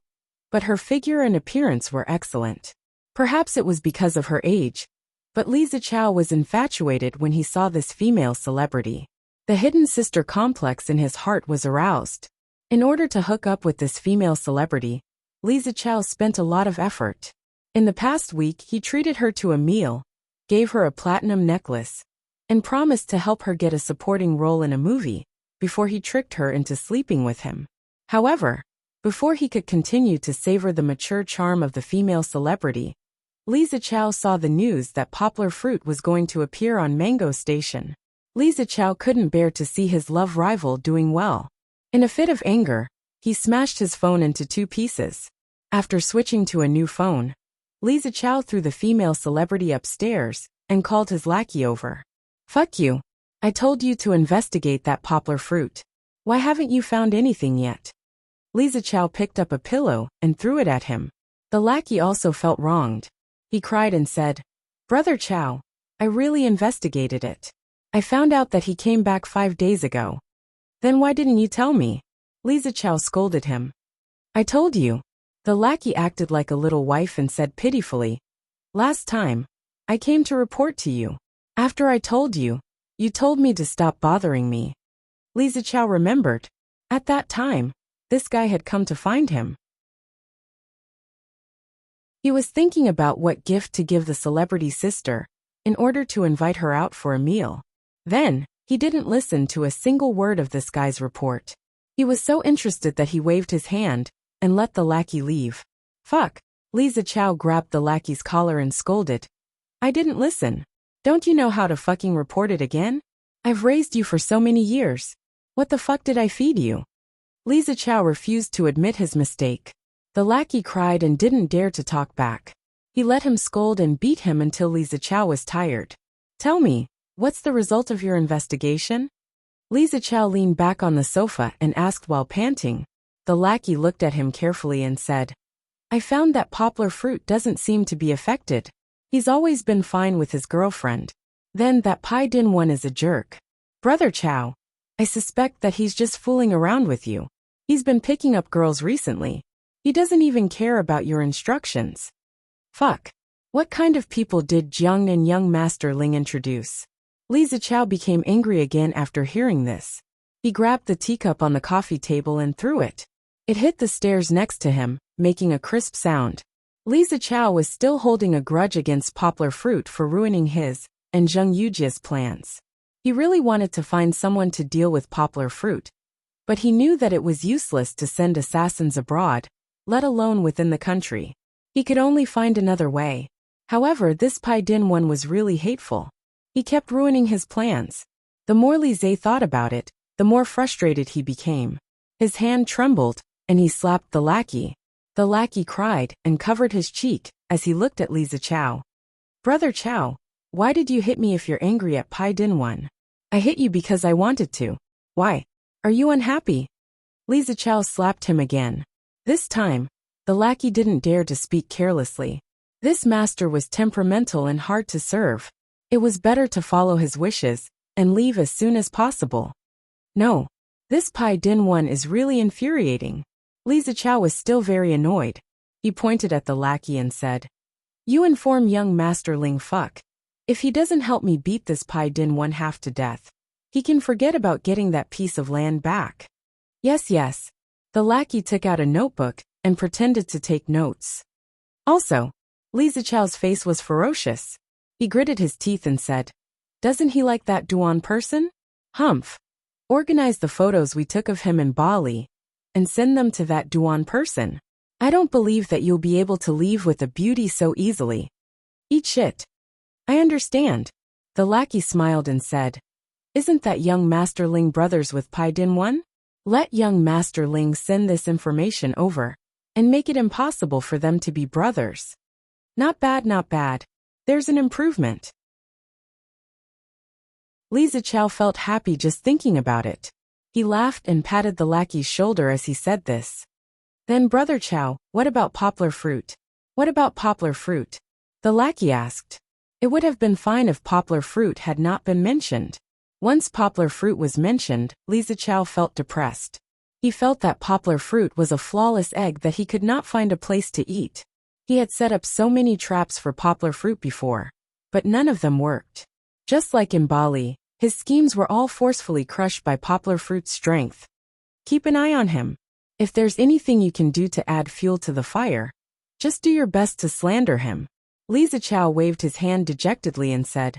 but her figure and appearance were excellent. Perhaps it was because of her age, but Li Zichao was infatuated when he saw this female celebrity. The hidden sister complex in his heart was aroused. In order to hook up with this female celebrity, Li Zichao spent a lot of effort. In the past week, he treated her to a meal, gave her a platinum necklace, and promised to help her get a supporting role in a movie before he tricked her into sleeping with him. However, before he could continue to savor the mature charm of the female celebrity, Li Zichao saw the news that Poplar Fruit was going to appear on Mango Station. Li Zichao couldn't bear to see his love rival doing well. In a fit of anger, he smashed his phone into 2 pieces. After switching to a new phone, Li Zichao threw the female celebrity upstairs and called his lackey over. "Fuck you. I told you to investigate that Poplar Fruit. Why haven't you found anything yet?" Li Zichao picked up a pillow and threw it at him. The lackey also felt wronged. He cried and said, "Brother Chow, I really investigated it. I found out that he came back 5 days ago." "Then why didn't you tell me?" Li Zichao scolded him. "I told you." The lackey acted like a little wife and said pitifully, "Last time, I came to report to you. After I told you, you told me to stop bothering me." Li Zichao remembered. At that time, this guy had come to find him. He was thinking about what gift to give the celebrity sister in order to invite her out for a meal. Then, he didn't listen to a single word of this guy's report. He was so interested that he waved his hand and let the lackey leave. "Fuck." Li Zichao grabbed the lackey's collar and scolded. "I didn't listen. Don't you know how to fucking report it again? I've raised you for so many years. What the fuck did I feed you?" Li Zichao refused to admit his mistake. The lackey cried and didn't dare to talk back. He let him scold and beat him until Li Zichao was tired. "Tell me, what's the result of your investigation?" Li Zichao leaned back on the sofa and asked while panting. The lackey looked at him carefully and said, "I found that Poplar Fruit doesn't seem to be affected. He's always been fine with his girlfriend. Then that Pai Din one is a jerk. Brother Chow, I suspect that he's just fooling around with you. He's been picking up girls recently. He doesn't even care about your instructions." "Fuck. What kind of people did Jiang and young Master Ling introduce?" Li Zichao became angry again after hearing this. He grabbed the teacup on the coffee table and threw it. It hit the stairs next to him, making a crisp sound. Li Zichao was still holding a grudge against Poplar Fruit for ruining his and Zheng Yujia's plans. He really wanted to find someone to deal with Poplar Fruit, but he knew that it was useless to send assassins abroad, let alone within the country. He could only find another way. However, this Pai Din one was really hateful. He kept ruining his plans. The more Li Zhe thought about it, the more frustrated he became. His hand trembled, and he slapped the lackey. The lackey cried and covered his cheek as he looked at Li Zichao. "Brother Chow, why did you hit me if you're angry at Pai Din one?" "I hit you because I wanted to." "Why? Are you unhappy?" Li Zichao slapped him again. This time, the lackey didn't dare to speak carelessly. This master was temperamental and hard to serve. It was better to follow his wishes and leave as soon as possible. "No. This Pai Din one is really infuriating." Li Zichao was still very annoyed. He pointed at the lackey and said, "You inform young Master Ling fuck. If he doesn't help me beat this Pai Din one half to death, he can forget about getting that piece of land back." "Yes, yes." The lackey took out a notebook and pretended to take notes. Also, Li Zichao's face was ferocious. He gritted his teeth and said, "Doesn't he like that Duan person? Humph. Organize the photos we took of him in Bali and send them to that Duan person." I don't believe that you'll be able to leave with a beauty so easily. Eat shit. I understand. The lackey smiled and said, Isn't that young Master Ling brothers with Pai Din one? Let young Master Ling send this information over, and make it impossible for them to be brothers. Not bad, not bad. There's an improvement. Li Zichao felt happy just thinking about it. He laughed and patted the lackey's shoulder as he said this. Then Brother Chow, what about poplar fruit? What about poplar fruit? The lackey asked. It would have been fine if poplar fruit had not been mentioned. Once poplar fruit was mentioned, Li Zichao felt depressed. He felt that poplar fruit was a flawless egg that he could not find a place to eat. He had set up so many traps for poplar fruit before, but none of them worked. Just like in Bali, his schemes were all forcefully crushed by poplar fruit's strength. Keep an eye on him. If there's anything you can do to add fuel to the fire, just do your best to slander him. Li Zichao waved his hand dejectedly and said,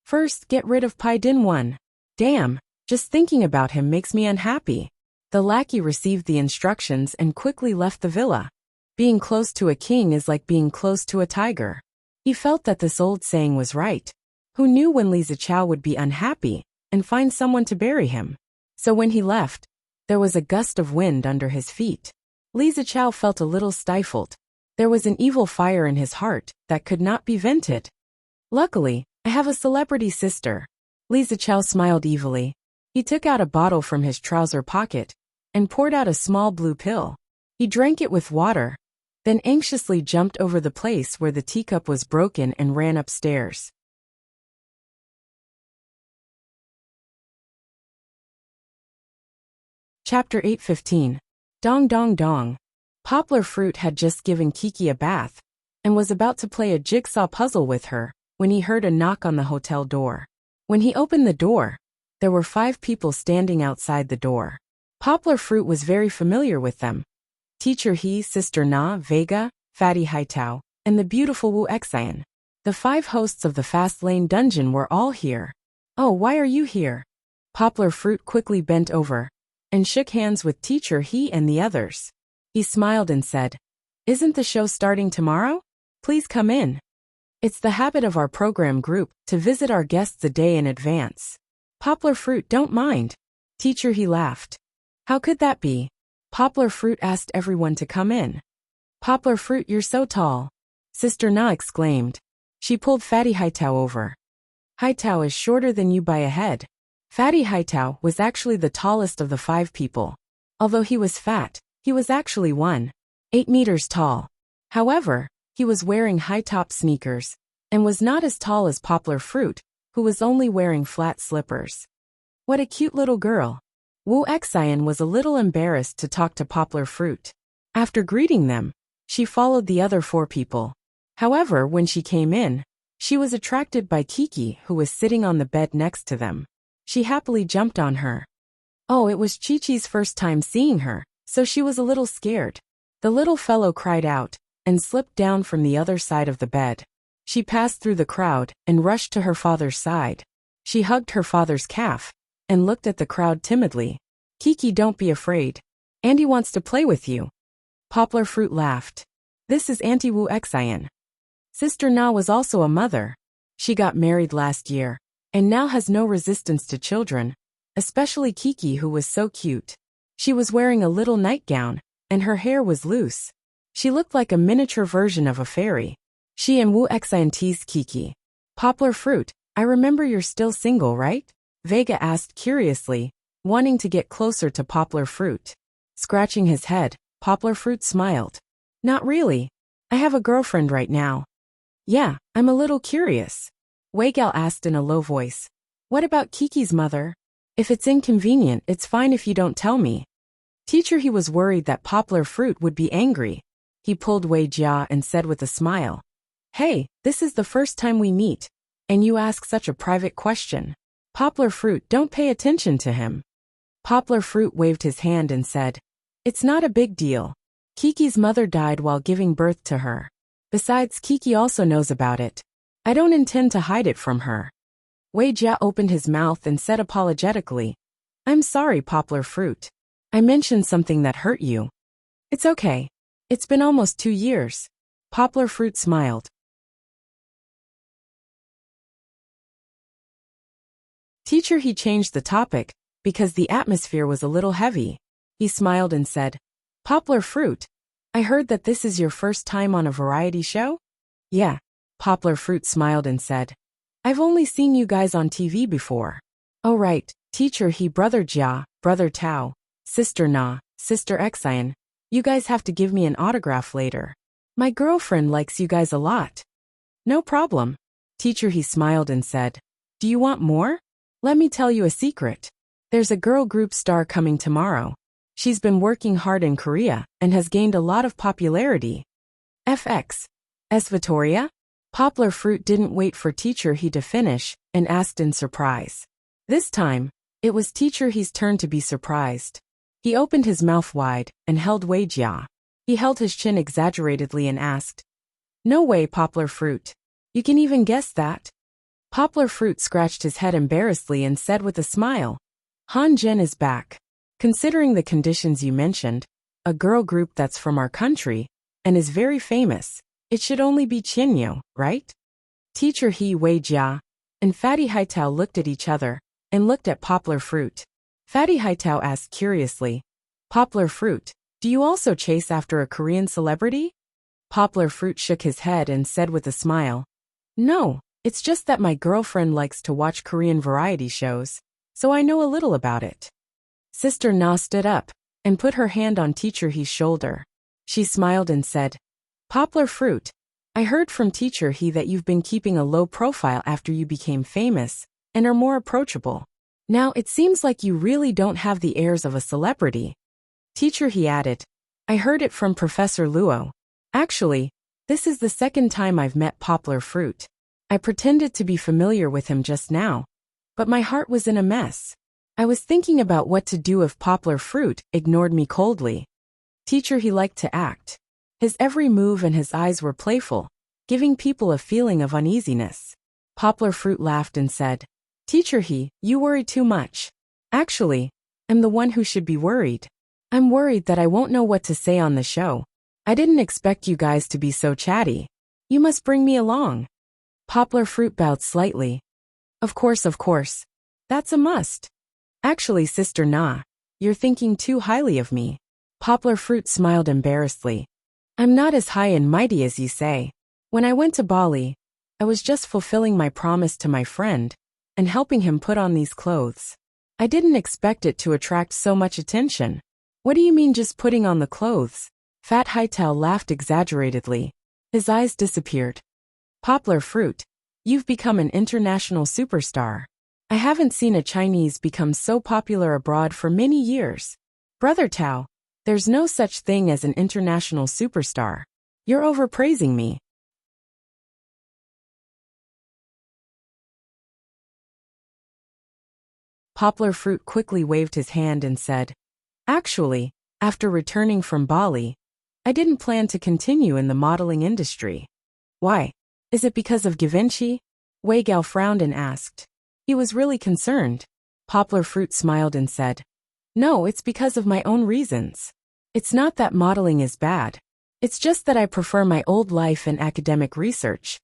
First, get rid of Pai Din one. Damn, just thinking about him makes me unhappy. The lackey received the instructions and quickly left the villa. Being close to a king is like being close to a tiger. He felt that this old saying was right. Who knew when Li Zichao would be unhappy and find someone to bury him? So when he left, there was a gust of wind under his feet. Li Zichao felt a little stifled. There was an evil fire in his heart that could not be vented. Luckily, I have a celebrity sister. Li Zichao smiled evilly. He took out a bottle from his trouser pocket and poured out a small blue pill. He drank it with water, then anxiously jumped over the place where the teacup was broken and ran upstairs. Chapter 8:15. Dong Dong Dong. Poplar Fruit had just given Kiki a bath and was about to play a jigsaw puzzle with her when he heard a knock on the hotel door. When he opened the door, there were 5 people standing outside the door. Poplar Fruit was very familiar with them. Teacher He, Sister Na, Vega, Fatty Haitao, and the beautiful Wu Xian. The 5 hosts of the Fast Lane dungeon were all here. Oh, why are you here? Poplar Fruit quickly bent over and shook hands with Teacher He and the others. He smiled and said, Isn't the show starting tomorrow? Please come in. It's the habit of our program group to visit our guests a day in advance. Poplar Fruit don't mind. Teacher He laughed. How could that be? Poplar Fruit asked everyone to come in. Poplar Fruit, you're so tall. Sister Na exclaimed. She pulled Fatty Haitao over. Haitao is shorter than you by a head. Fatty Haitao was actually the tallest of the 5 people. Although he was fat, he was actually 1.8 meters tall. However, he was wearing high-top sneakers and was not as tall as Poplar Fruit, who was only wearing flat slippers. What a cute little girl. Wu Xian was a little embarrassed to talk to Poplar Fruit. After greeting them, she followed the other 4 people. However, when she came in, she was attracted by Kiki, who was sitting on the bed next to them. She happily jumped on her. Oh, it was Chi-Chi's first time seeing her, so she was a little scared. The little fellow cried out and slipped down from the other side of the bed. She passed through the crowd and rushed to her father's side. She hugged her father's calf and looked at the crowd timidly. Kiki, don't be afraid. Andy wants to play with you. Poplar Fruit laughed. This is Auntie Wu Xian. Sister Na was also a mother. She got married last year and now has no resistance to children, especially Kiki, who was so cute. She was wearing a little nightgown and her hair was loose. She looked like a miniature version of a fairy. She and Wu Xian teased Kiki. Poplar Fruit, I remember you're still single, right? Vega asked curiously, wanting to get closer to Poplar Fruit. Scratching his head, Poplar Fruit smiled. Not really. I have a girlfriend right now. Yeah, I'm a little curious. Weigal asked in a low voice. What about Kiki's mother? If it's inconvenient, it's fine if you don't tell me. Teacher He was worried that Poplar Fruit would be angry. He pulled Wei Jia and said with a smile. Hey, this is the first time we meet, and you ask such a private question. Poplar Fruit, don't pay attention to him. Poplar Fruit waved his hand and said, It's not a big deal. Kiki's mother died while giving birth to her. Besides, Kiki also knows about it. I don't intend to hide it from her. Wei Jia opened his mouth and said apologetically, I'm sorry, Poplar Fruit. I mentioned something that hurt you. It's okay. It's been almost 2 years. Poplar Fruit smiled. Teacher, he changed the topic, because the atmosphere was a little heavy. He smiled and said, Poplar Fruit, I heard that this is your first time on a variety show? Yeah. Poplar Fruit smiled and said, I've only seen you guys on TV before. Oh right, teacher, he brother Jia, brother Tao, sister Na, sister Xian. You guys have to give me an autograph later. My girlfriend likes you guys a lot. No problem. Teacher, he smiled and said, Do you want more? Let me tell you a secret. There's a girl group star coming tomorrow. She's been working hard in Korea and has gained a lot of popularity. FX. Victoria? Poplar Fruit didn't wait for Teacher He to finish and asked in surprise. This time, it was Teacher He's turn to be surprised. He opened his mouth wide and held Wei Jia. He held his chin exaggeratedly and asked, No way, Poplar Fruit. You can even guess that? Poplar Fruit scratched his head embarrassedly and said with a smile, Han Zhen is back. Considering the conditions you mentioned, a girl group that's from our country and is very famous, it should only be Qianyu, right? Teacher He, Wei Jia, and Fatty Haitao looked at each other and looked at Poplar Fruit. Fatty Haitao asked curiously, Poplar Fruit, do you also chase after a Korean celebrity? Poplar Fruit shook his head and said with a smile, No, it's just that my girlfriend likes to watch Korean variety shows, so I know a little about it. Sister Na stood up and put her hand on Teacher He's shoulder. She smiled and said, Poplar Fruit, I heard from Teacher He that you've been keeping a low profile after you became famous and are more approachable. Now it seems like you really don't have the airs of a celebrity. Teacher He added, I heard it from Professor Luo. Actually, this is the second time I've met Poplar Fruit. I pretended to be familiar with him just now, but my heart was in a mess. I was thinking about what to do if Poplar Fruit ignored me coldly. Teacher He liked to act. His every move and his eyes were playful, giving people a feeling of uneasiness. Poplar Fruit laughed and said, Teacher He, you worry too much. Actually, I'm the one who should be worried. I'm worried that I won't know what to say on the show. I didn't expect you guys to be so chatty. You must bring me along. Poplar Fruit bowed slightly. Of course. That's a must. Actually, Sister Na, you're thinking too highly of me. Poplar Fruit smiled embarrassedly. I'm not as high and mighty as you say. When I went to Bali, I was just fulfilling my promise to my friend and helping him put on these clothes. I didn't expect it to attract so much attention. What do you mean just putting on the clothes? Fat Haitao laughed exaggeratedly. His eyes disappeared. Poplar Fruit, you've become an international superstar. I haven't seen a Chinese become so popular abroad for many years. Brother Tao, there's no such thing as an international superstar. You're overpraising me. Poplar Fruit quickly waved his hand and said, Actually, after returning from Bali, I didn't plan to continue in the modeling industry. Why? Is it because of Givenchy? Wei Gao frowned and asked. He was really concerned. Poplar Fruit smiled and said, No, it's because of my own reasons. It's not that modeling is bad. It's just that I prefer my old life and academic research.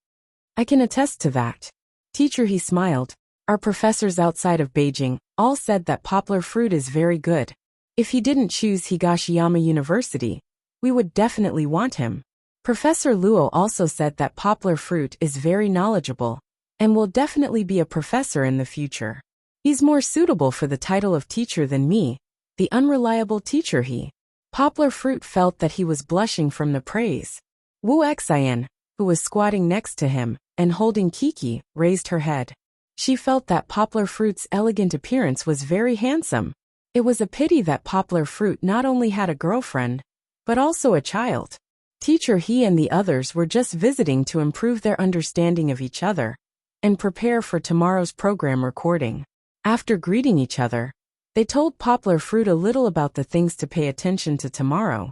I can attest to that. Teacher He smiled. Our professors outside of Beijing all said that Poplar Fruit is very good. If he didn't choose Higashiyama University, we would definitely want him. Professor Luo also said that Poplar Fruit is very knowledgeable and will definitely be a professor in the future. He's more suitable for the title of teacher than me, the unreliable Teacher He. Poplar Fruit felt that he was blushing from the praise. Wu Xian, who was squatting next to him and holding Kiki, raised her head. She felt that Poplar Fruit's elegant appearance was very handsome. It was a pity that Poplar Fruit not only had a girlfriend, but also a child. Teacher He and the others were just visiting to improve their understanding of each other and prepare for tomorrow's program recording. After greeting each other, they told Poplar Fruit a little about the things to pay attention to tomorrow,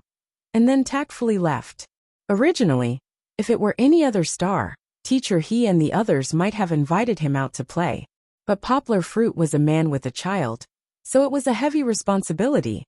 and then tactfully left. Originally, if it were any other star, Teacher He and the others might have invited him out to play. But Poplar Fruit was a man with a child, so it was a heavy responsibility.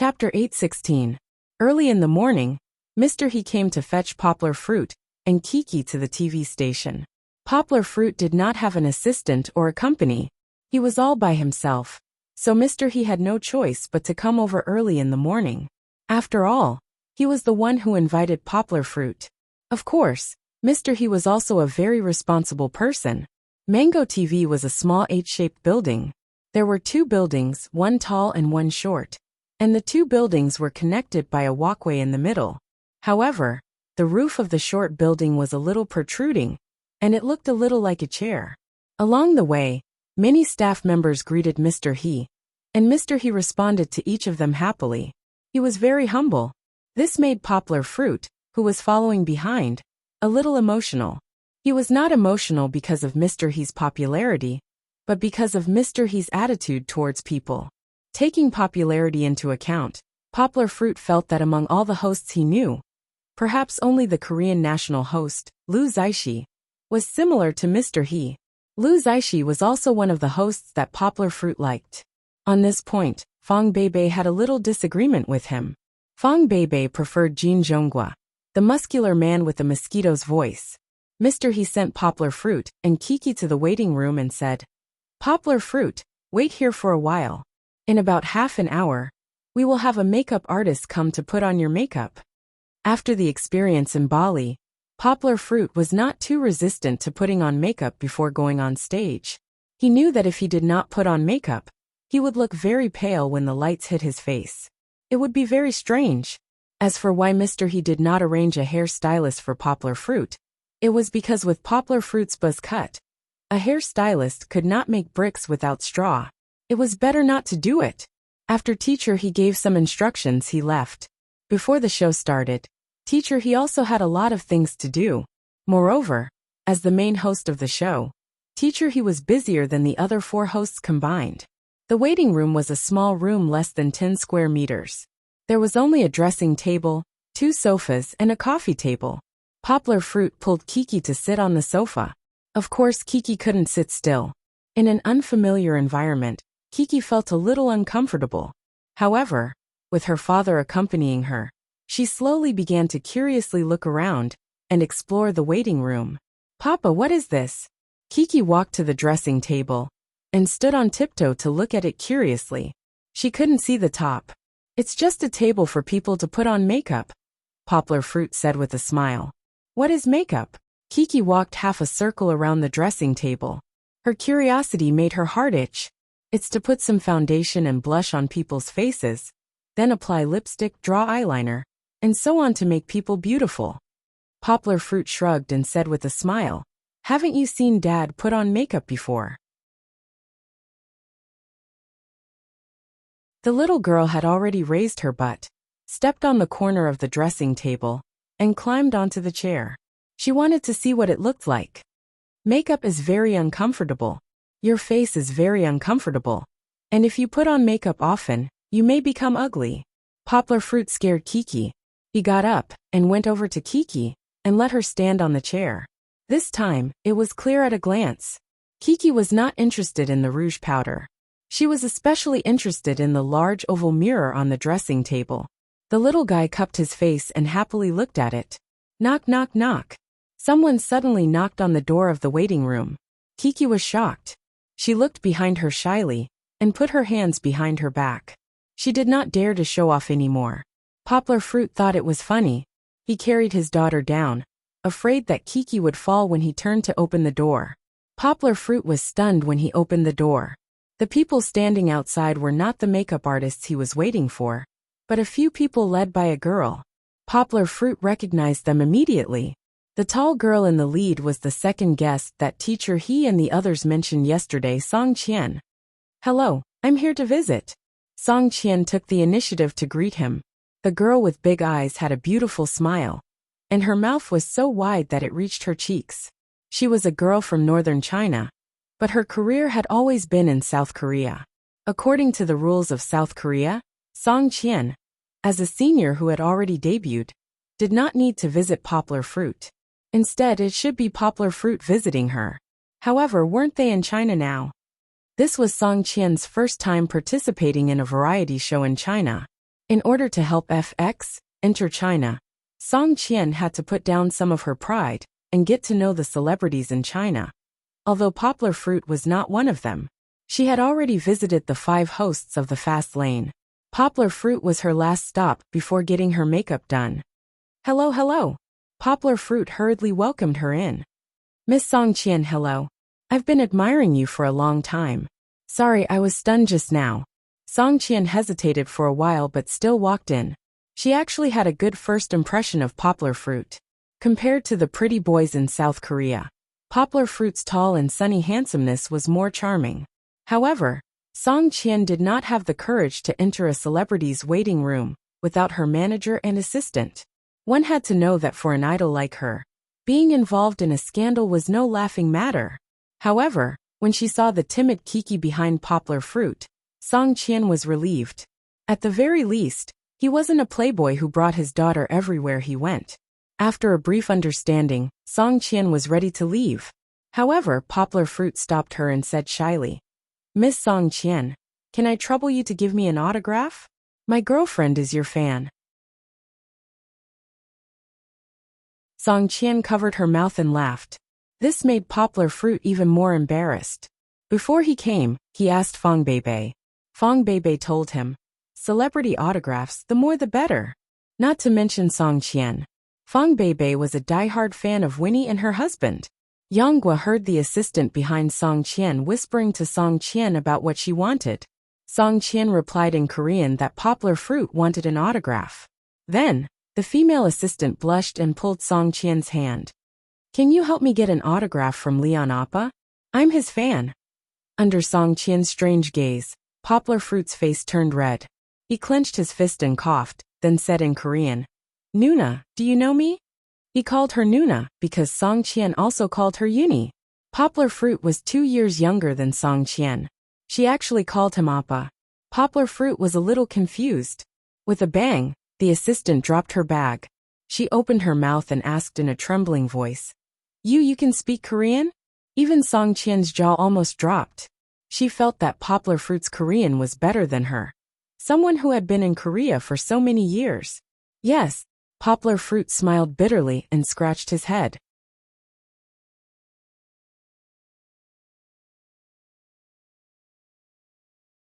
Chapter 8:16. Early in the morning, Mr. He came to fetch Poplar Fruit and Kiki to the TV station. Poplar Fruit did not have an assistant or a company. He was all by himself, so Mr. He had no choice but to come over early in the morning. After all, he was the one who invited Poplar Fruit. Of course, Mr. He was also a very responsible person. Mango TV was a small H-shaped building. There were two buildings, one tall and one short, and the two buildings were connected by a walkway in the middle. However, the roof of the short building was a little protruding, and it looked a little like a chair. Along the way, many staff members greeted Mr. He, and Mr. He responded to each of them happily. He was very humble. This made Poplar Fruit, who was following behind, a little emotional. He was not emotional because of Mr. He's popularity, but because of Mr. He's attitude towards people. Taking popularity into account, Poplar Fruit felt that among all the hosts he knew, perhaps only the Korean national host, Loo Zaishi, was similar to Mr. He. Loo Zaishi was also one of the hosts that Poplar Fruit liked. On this point, Fong Beibei had a little disagreement with him. Fong Beibei preferred Jin Zhonghua, the muscular man with the mosquito's voice. Mr. He sent Poplar Fruit and Kiki to the waiting room and said, "Poplar Fruit, wait here for a while. In about half an hour, we will have a makeup artist come to put on your makeup." After the experience in Bali, Poplar Fruit was not too resistant to putting on makeup before going on stage. He knew that if he did not put on makeup, he would look very pale when the lights hit his face. It would be very strange. As for why Mr. He did not arrange a hairstylist for Poplar Fruit, it was because with Poplar Fruit's buzz cut, a hairstylist could not make bricks without straw. It was better not to do it. After Teacher He gave some instructions, he left. Before the show started, Teacher He also had a lot of things to do. Moreover, as the main host of the show, Teacher He was busier than the other four hosts combined. The waiting room was a small room less than 10 square meters. There was only a dressing table, two sofas, and a coffee table. Poplar Fruit pulled Kiki to sit on the sofa. Of course, Kiki couldn't sit still. In an unfamiliar environment, Kiki felt a little uncomfortable. However, with her father accompanying her, she slowly began to curiously look around and explore the waiting room. "Papa, what is this?" Kiki walked to the dressing table and stood on tiptoe to look at it curiously. She couldn't see the top. "It's just a table for people to put on makeup," Poplar Fruit said with a smile. "What is makeup?" Kiki walked half a circle around the dressing table. Her curiosity made her heart itch. "It's to put some foundation and blush on people's faces, then apply lipstick, draw eyeliner, and so on to make people beautiful." Poplar Fruit shrugged and said with a smile, "Haven't you seen Dad put on makeup before?" The little girl had already raised her butt, stepped on the corner of the dressing table, and climbed onto the chair. She wanted to see what it looked like. "Makeup is very uncomfortable. Your face is very uncomfortable. And if you put on makeup often, you may become ugly." Poplar Fruit scared Kiki. He got up and went over to Kiki and let her stand on the chair. This time, it was clear at a glance. Kiki was not interested in the rouge powder. She was especially interested in the large oval mirror on the dressing table. The little guy cupped his face and happily looked at it. Knock, knock, knock. Someone suddenly knocked on the door of the waiting room. Kiki was shocked. She looked behind her shyly and put her hands behind her back. She did not dare to show off anymore. Poplar Fruit thought it was funny. He carried his daughter down, afraid that Kiki would fall when he turned to open the door. Poplar Fruit was stunned when he opened the door. The people standing outside were not the makeup artists he was waiting for, but a few people led by a girl. Poplar Fruit recognized them immediately. The tall girl in the lead was the second guest that Teacher He and the others mentioned yesterday, Song Qian. "Hello, I'm here to visit." Song Qian took the initiative to greet him. The girl with big eyes had a beautiful smile, and her mouth was so wide that it reached her cheeks. She was a girl from northern China, but her career had always been in South Korea. According to the rules of South Korea, Song Qian, as a senior who had already debuted, did not need to visit Poplar Fruit. Instead, it should be Poplar Fruit visiting her. However, weren't they in China now? This was Song Qian's first time participating in a variety show in China. In order to help FX enter China, Song Qian had to put down some of her pride and get to know the celebrities in China. Although Poplar Fruit was not one of them, she had already visited the 5 hosts of the fast lane. Poplar Fruit was her last stop before getting her makeup done. Hello, hello. Poplar Fruit hurriedly welcomed her in. Miss Song Qian, hello. I've been admiring you for a long time. Sorry, I was stunned just now. Song Qian hesitated for a while but still walked in. She actually had a good first impression of Poplar Fruit. Compared to the pretty boys in South Korea, Poplar Fruit's tall and sunny handsomeness was more charming. However, Song Qian did not have the courage to enter a celebrity's waiting room without her manager and assistant. One had to know that for an idol like her, being involved in a scandal was no laughing matter. However, when she saw the timid Kiki behind Poplar Fruit, Song Qian was relieved. At the very least, he wasn't a playboy who brought his daughter everywhere he went. After a brief understanding, Song Qian was ready to leave. However, Poplar Fruit stopped her and said shyly, Miss Song Qian, can I trouble you to give me an autograph? My girlfriend is your fan. Song Qian covered her mouth and laughed. This made Poplar Fruit even more embarrassed. Before he came, he asked Fang Beibei. Fang Beibei told him, celebrity autographs, the more the better. Not to mention Song Qian. Fang Beibei was a die-hard fan of Winnie and her husband. Yang Gua heard the assistant behind Song Qian whispering to Song Qian about what she wanted. Song Qian replied in Korean that Poplar Fruit wanted an autograph. Then, the female assistant blushed and pulled Song Qian's hand. Can you help me get an autograph from Leon Appa? I'm his fan. Under Song Qian's strange gaze, Poplar Fruit's face turned red. He clenched his fist and coughed, then said in Korean, Nuna, do you know me? He called her Nuna because Song Qian also called her Uni. Poplar Fruit was 2 years younger than Song Qian. She actually called him Appa. Poplar Fruit was a little confused. With a bang, the assistant dropped her bag. She opened her mouth and asked in a trembling voice, You can speak Korean? Even Song Qian's jaw almost dropped. She felt that Poplar Fruit's Korean was better than her. Someone who had been in Korea for so many years. Yes, Poplar Fruit smiled bitterly and scratched his head.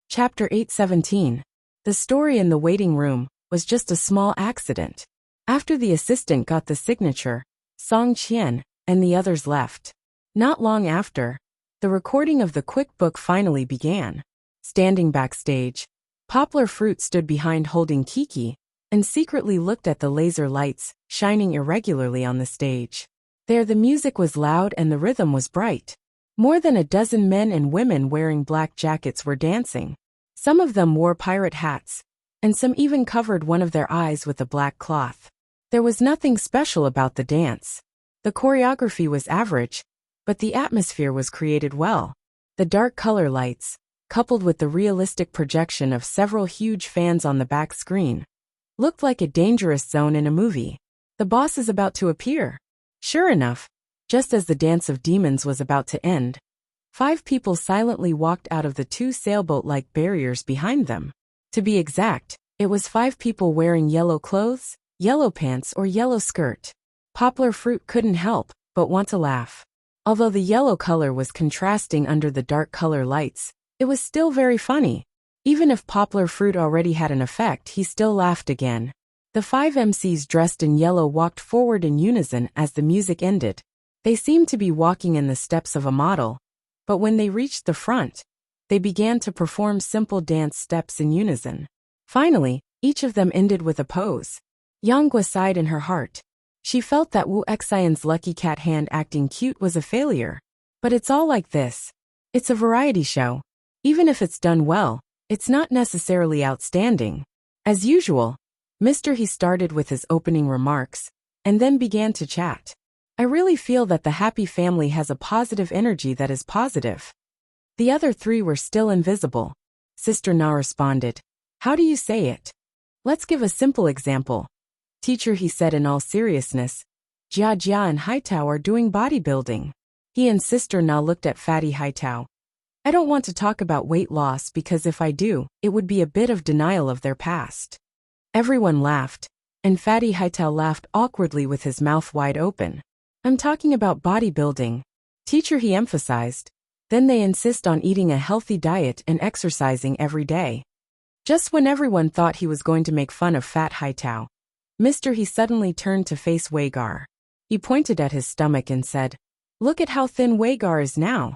Chapter 8:17. The story in the waiting room was just a small accident. After the assistant got the signature, Song Qian and the others left. Not long after, the recording of the quick book finally began. Standing backstage, Poplar Fruit stood behind holding Kiki and secretly looked at the laser lights shining irregularly on the stage. There the music was loud and the rhythm was bright. More than a dozen men and women wearing black jackets were dancing. Some of them wore pirate hats, and some even covered one of their eyes with a black cloth. There was nothing special about the dance. The choreography was average, but the atmosphere was created well. The dark color lights, coupled with the realistic projection of several huge fans on the back screen, looked like a dangerous zone in a movie. The boss is about to appear. Sure enough, just as the dance of demons was about to end, 5 people silently walked out of the 2 sailboat-like barriers behind them. To be exact, it was 5 people wearing yellow clothes, yellow pants or yellow skirt. Poplar Fruit couldn't help but want to laugh. Although the yellow color was contrasting under the dark color lights, it was still very funny. Even if Poplar Fruit already had an effect, he still laughed again. The 5 MCs dressed in yellow walked forward in unison as the music ended. They seemed to be walking in the steps of a model, but when they reached the front, they began to perform simple dance steps in unison. Finally, each of them ended with a pose. Yang Gua sighed in her heart. She felt that Wu Xian's lucky cat hand acting cute was a failure. But it's all like this. It's a variety show. Even if it's done well, it's not necessarily outstanding. As usual, Mr. He started with his opening remarks, and then began to chat. I really feel that the happy family has a positive energy that is positive. The other 3 were still invisible. Sister Na responded. How do you say it? Let's give a simple example. Teacher, he said in all seriousness. Jia Jia and Haitao are doing bodybuilding. He and Sister Na looked at Fatty Haitao. I don't want to talk about weight loss because if I do, it would be a bit of denial of their past. Everyone laughed, and Fatty Hightail laughed awkwardly with his mouth wide open. I'm talking about bodybuilding. Teacher, he emphasized. Then they insist on eating a healthy diet and exercising every day. Just when everyone thought he was going to make fun of Fat Hightail, he suddenly turned to face Wagar. He pointed at his stomach and said, "Look at how thin Wagar is now."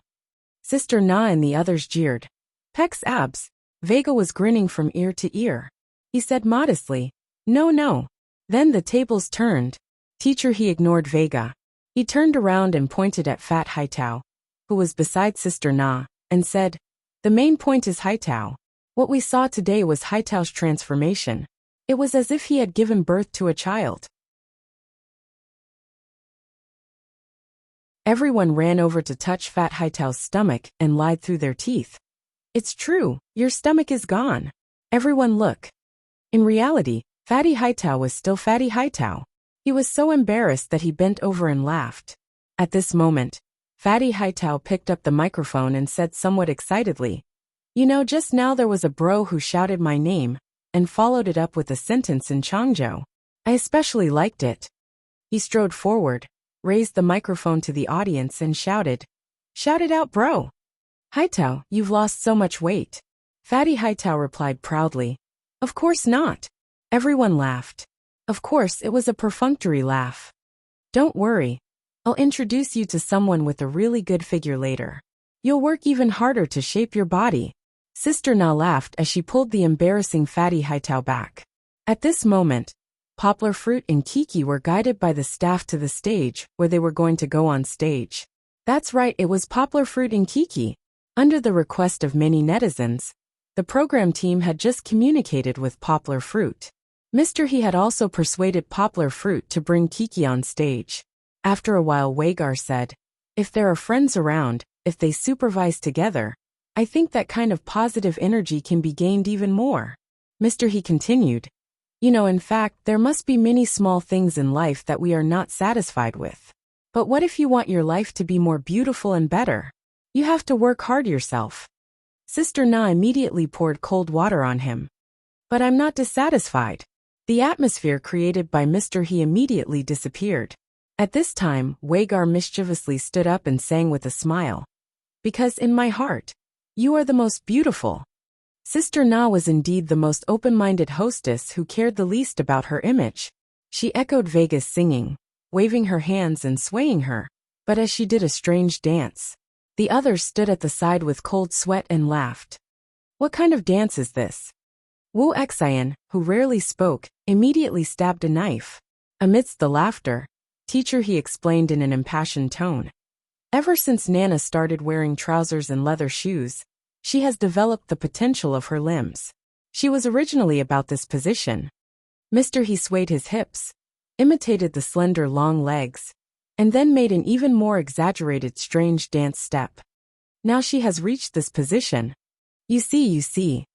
Sister Na and the others jeered. "Peck's abs." Vega was grinning from ear to ear. He said modestly, "No, no." Then the tables turned. Teacher, he ignored Vega. He turned around and pointed at Fat Hightail, who was beside Sister Na, and said, "The main point is Hightail. What we saw today was Hightail's transformation. It was as if he had given birth to a child." Everyone ran over to touch Fat Hightail's stomach and lied through their teeth. "It's true, your stomach is gone. Everyone look." In reality, Fatty Hightail was still Fatty Hightail. He was so embarrassed that he bent over and laughed. At this moment, Fatty Hightail picked up the microphone and said somewhat excitedly, "You know, just now there was a bro who shouted my name and followed it up with a sentence in Changzhou. I especially liked it." He strode forward, raised the microphone to the audience and shouted, "Shout it out, bro." "Hightail, you've lost so much weight." Fatty Hightail replied proudly, "Of course not." Everyone laughed. Of course, it was a perfunctory laugh. "Don't worry. I'll introduce you to someone with a really good figure later. You'll work even harder to shape your body." Sister Na laughed as she pulled the embarrassing Fatty Hightail back. At this moment, Poplar Fruit and Kiki were guided by the staff to the stage where they were going to go on stage. That's right, it was Poplar Fruit and Kiki. Under the request of many netizens, the program team had just communicated with Poplar Fruit. He had also persuaded Poplar Fruit to bring Kiki on stage. After a while, Wagar said, "If there are friends around, if they supervise together, I think that kind of positive energy can be gained even more." He continued, "You know, in fact, there must be many small things in life that we are not satisfied with. But what if you want your life to be more beautiful and better? You have to work hard yourself." Sister Na immediately poured cold water on him. "But I'm not dissatisfied." The atmosphere created by He immediately disappeared. At this time, Wagar mischievously stood up and sang with a smile, "Because in my heart, you are the most beautiful." Sister Na was indeed the most open-minded hostess who cared the least about her image. She echoed Vega's singing, waving her hands and swaying her, but as she did a strange dance. The others stood at the side with cold sweat and laughed. "What kind of dance is this?" Wu Xian, who rarely spoke, immediately stabbed a knife. Amidst the laughter, Teacher, he explained in an impassioned tone. "Ever since Nana started wearing trousers and leather shoes, she has developed the potential of her limbs. She was originally about this position." He swayed his hips, imitated the slender long legs, and then made an even more exaggerated strange dance step. "Now she has reached this position. You see.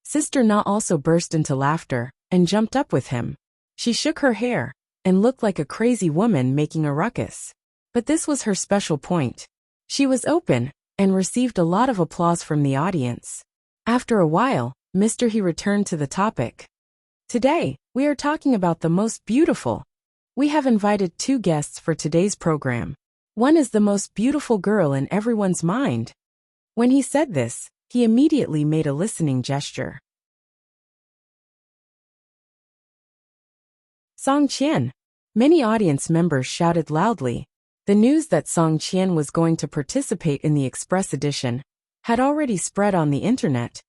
Sister Na also burst into laughter and jumped up with him. She shook her hair and looked like a crazy woman making a ruckus. But this was her special point. She was open and received a lot of applause from the audience. After a while, he returned to the topic. "Today, we are talking about the most beautiful. We have invited 2 guests for today's program. One is the most beautiful girl in everyone's mind." When he said this, he immediately made a listening gesture. Song Qian. Many audience members shouted loudly. The news that Song Qian was going to participate in the Express edition had already spread on the internet,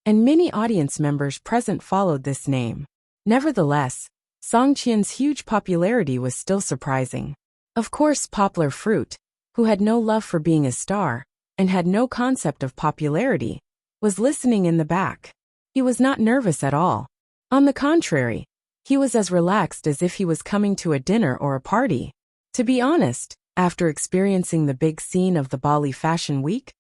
and many audience members present followed this name. Nevertheless, Song Qian's huge popularity was still surprising. Of course, Poplar Fruit, who had no love for being a star, and had no concept of popularity, was listening in the back. He was not nervous at all. On the contrary, he was as relaxed as if he was coming to a dinner or a party. To be honest, after experiencing the big scene of the Bali Fashion Week,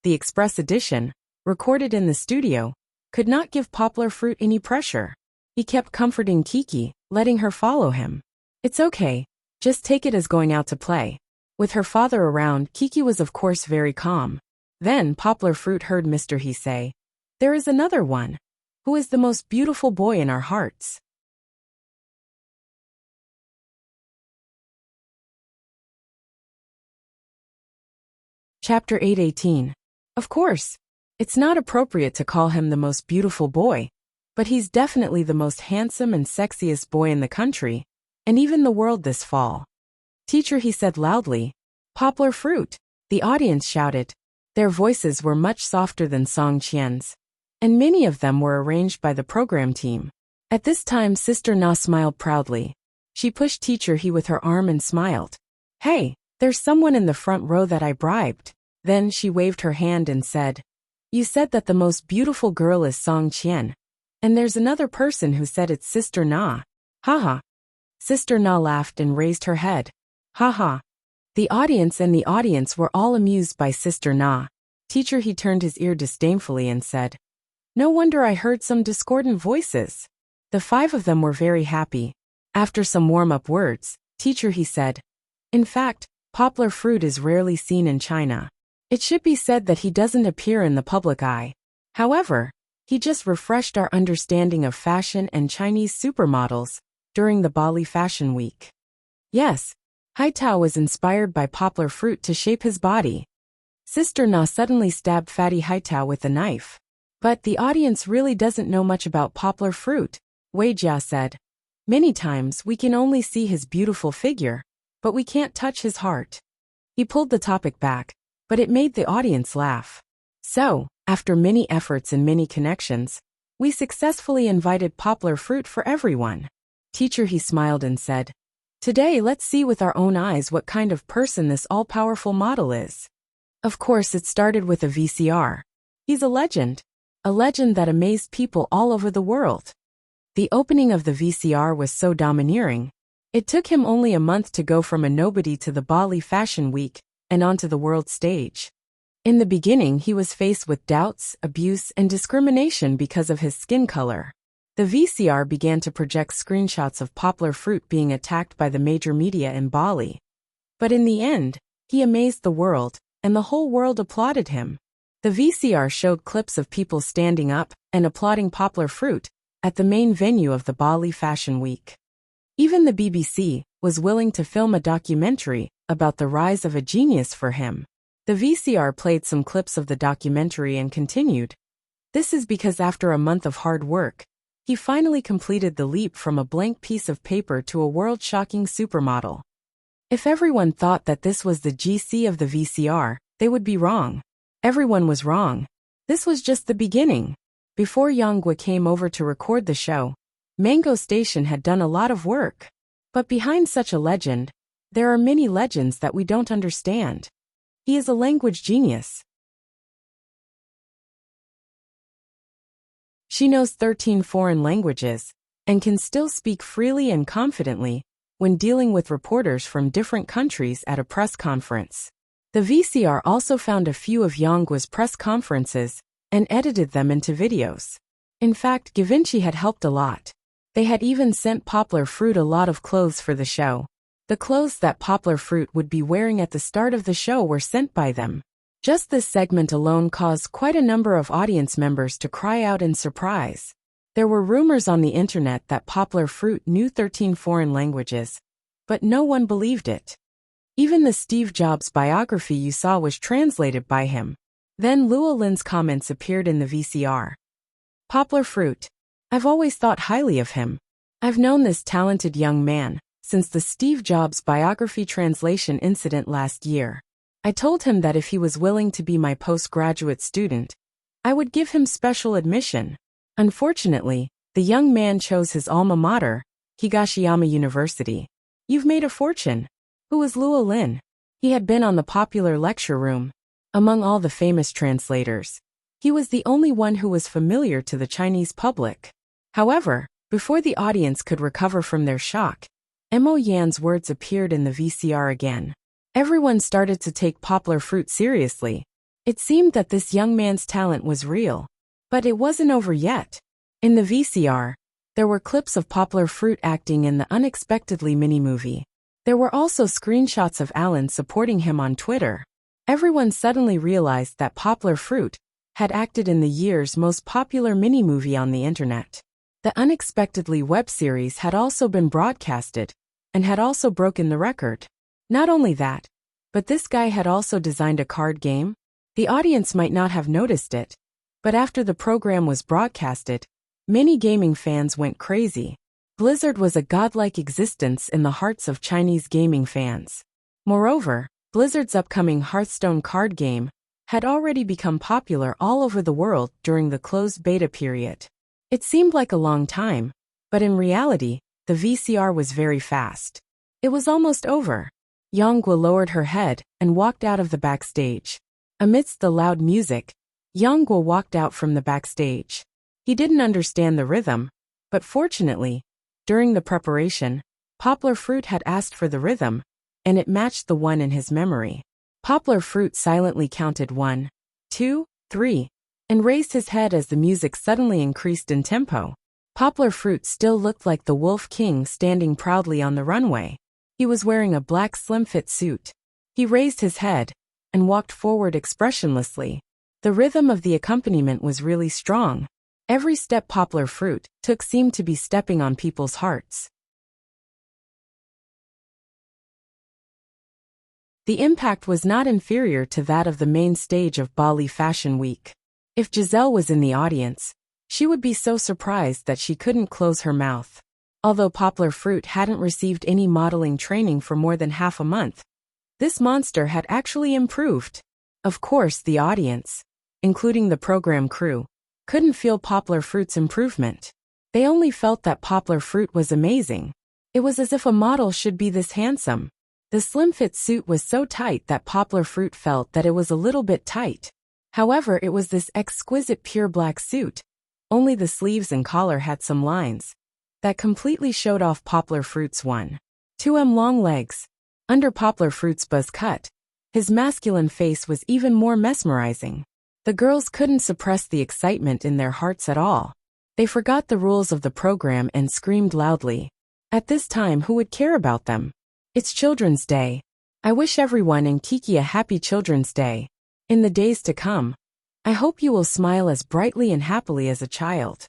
the Express edition, recorded in the studio, could not give Poplar Fruit any pressure. He kept comforting Kiki, letting her follow him. "It's okay, just take it as going out to play." With her father around, Kiki was of course very calm. Then Poplar Fruit heard He say, "There is another one, who is the most beautiful boy in our hearts." Chapter 8:18. Of course, it's not appropriate to call him the most beautiful boy, but he's definitely the most handsome and sexiest boy in the country, and even the world this fall. Teacher, he said loudly. Poplar fruit, the audience shouted. Their voices were much softer than Song Qian's, and many of them were arranged by the program team. At this time, Sister Na smiled proudly. She pushed Teacher He with her arm and smiled. Hey, there's someone in the front row that I bribed. Then she waved her hand and said, You said that the most beautiful girl is Song Qian, and there's another person who said it's Sister Na. Haha. Sister Na laughed and raised her head. Haha. The audience were all amused by Sister Na. Teacher He turned his ear disdainfully and said, No wonder I heard some discordant voices. The 5 of them were very happy. After some warm-up words, Teacher He said, In fact, poplar fruit is rarely seen in China. It should be said that he doesn't appear in the public eye. However, he just refreshed our understanding of fashion and Chinese supermodels during the Bali Fashion Week. Yes, Haitao was inspired by poplar fruit to shape his body. Sister Na suddenly stabbed Fatty Haitao with a knife. But the audience really doesn't know much about poplar fruit, Wei Jia said. Many times we can only see his beautiful figure, but we can't touch his heart. He pulled the topic back, but it made the audience laugh. So, after many efforts and many connections, we successfully invited poplar fruit for everyone. Teacher He smiled and said, Today let's see with our own eyes what kind of person this all-powerful model is. Of course it started with a VCR. He's a legend that amazed people all over the world. The opening of the VCR was so domineering. It took him only a month to go from a nobody to the Bali Fashion Week and onto the world stage. In the beginning he was faced with doubts, abuse, and discrimination because of his skin color. The VCR began to project screenshots of poplar fruit being attacked by the major media in Bali. But in the end, he amazed the world, and the whole world applauded him. The VCR showed clips of people standing up and applauding poplar fruit at the main venue of the Bali Fashion Week. Even the BBC was willing to film a documentary about the rise of a genius for him. The VCR played some clips of the documentary and continued. This is because after a month of hard work, he finally completed the leap from a blank piece of paper to a world-shocking supermodel. If everyone thought that this was the GC of the VCR, they would be wrong. Everyone was wrong. This was just the beginning. Before Yonggua came over to record the show, Mango Station had done a lot of work. But behind such a legend, there are many legends that we don't understand. He is a language genius. She knows 13 foreign languages and can still speak freely and confidently when dealing with reporters from different countries at a press conference. The VCR also found a few of Yonggua's press conferences and edited them into videos. In fact, Givenchy had helped a lot. They had even sent Poplar Fruit a lot of clothes for the show. The clothes that Poplar Fruit would be wearing at the start of the show were sent by them. Just this segment alone caused quite a number of audience members to cry out in surprise. There were rumors on the internet that Poplar Fruit knew 13 foreign languages, but no one believed it. Even the Steve Jobs biography you saw was translated by him. Then Luo Lin's comments appeared in the VCR. Poplar Fruit. I've always thought highly of him. I've known this talented young man since the Steve Jobs biography translation incident last year. I told him that if he was willing to be my postgraduate student, I would give him special admission. Unfortunately, the young man chose his alma mater, Higashiyama University. You've made a fortune. Who was Luo Lin? He had been on the popular lecture room. Among all the famous translators, he was the only one who was familiar to the Chinese public. However, before the audience could recover from their shock, Mo Yan's words appeared in the VCR again. Everyone started to take Poplar Fruit seriously. It seemed that this young man's talent was real. But it wasn't over yet. In the VCR, there were clips of Poplar Fruit acting in the Unexpectedly mini-movie. There were also screenshots of Alan supporting him on Twitter. Everyone suddenly realized that Poplar Fruit had acted in the year's most popular mini-movie on the internet. The Unexpectedly web series had also been broadcasted and had also broken the record. Not only that, But this guy had also designed a card game? The audience might not have noticed it, but after the program was broadcasted, many gaming fans went crazy. Blizzard was a godlike existence in the hearts of Chinese gaming fans. Moreover, Blizzard's upcoming Hearthstone card game had already become popular all over the world during the closed beta period. It seemed like a long time, but in reality, the VCR was very fast. It was almost over. Yang Guo lowered her head and walked out of the backstage. Amidst the loud music, Yang Guo walked out from the backstage. He didn't understand the rhythm, but fortunately, during the preparation, Poplar Fruit had asked for the rhythm, and it matched the one in his memory. Poplar Fruit silently counted 1, 2, 3, and raised his head as the music suddenly increased in tempo. Poplar Fruit still looked like the Wolf King standing proudly on the runway. He was wearing a black slim-fit suit. He raised his head and walked forward expressionlessly. The rhythm of the accompaniment was really strong. Every step Poplar Fruit took seemed to be stepping on people's hearts. The impact was not inferior to that of the main stage of Bali Fashion Week. If Giselle was in the audience, she would be so surprised that she couldn't close her mouth. Although Poplar Fruit hadn't received any modeling training for more than half a month, this monster had actually improved. Of course, the audience, including the program crew, couldn't feel Poplar Fruit's improvement. They only felt that Poplar Fruit was amazing. It was as if a model should be this handsome. The slim-fit suit was so tight that Poplar Fruit felt that it was a little bit tight. However, it was this exquisite pure black suit. Only the sleeves and collar had some lines that completely showed off Poplar Fruit's 1-2 long legs. Under Poplar Fruit's buzz cut, his masculine face was even more mesmerizing. The girls couldn't suppress the excitement in their hearts at all. They forgot the rules of the program and screamed loudly. At this time, who would care about them? It's Children's Day. I wish everyone in Kiki a happy Children's Day. In the days to come, I hope you will smile as brightly and happily as a child.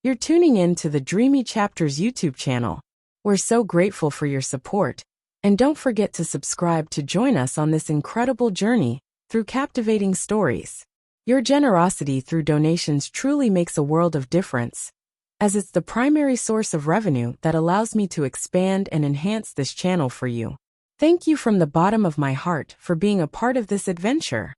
You're tuning in to the Dreamy Chapters YouTube channel. We're so grateful for your support, and don't forget to subscribe to join us on this incredible journey through captivating stories. Your generosity through donations truly makes a world of difference, as it's the primary source of revenue that allows me to expand and enhance this channel for you. Thank you from the bottom of my heart for being a part of this adventure.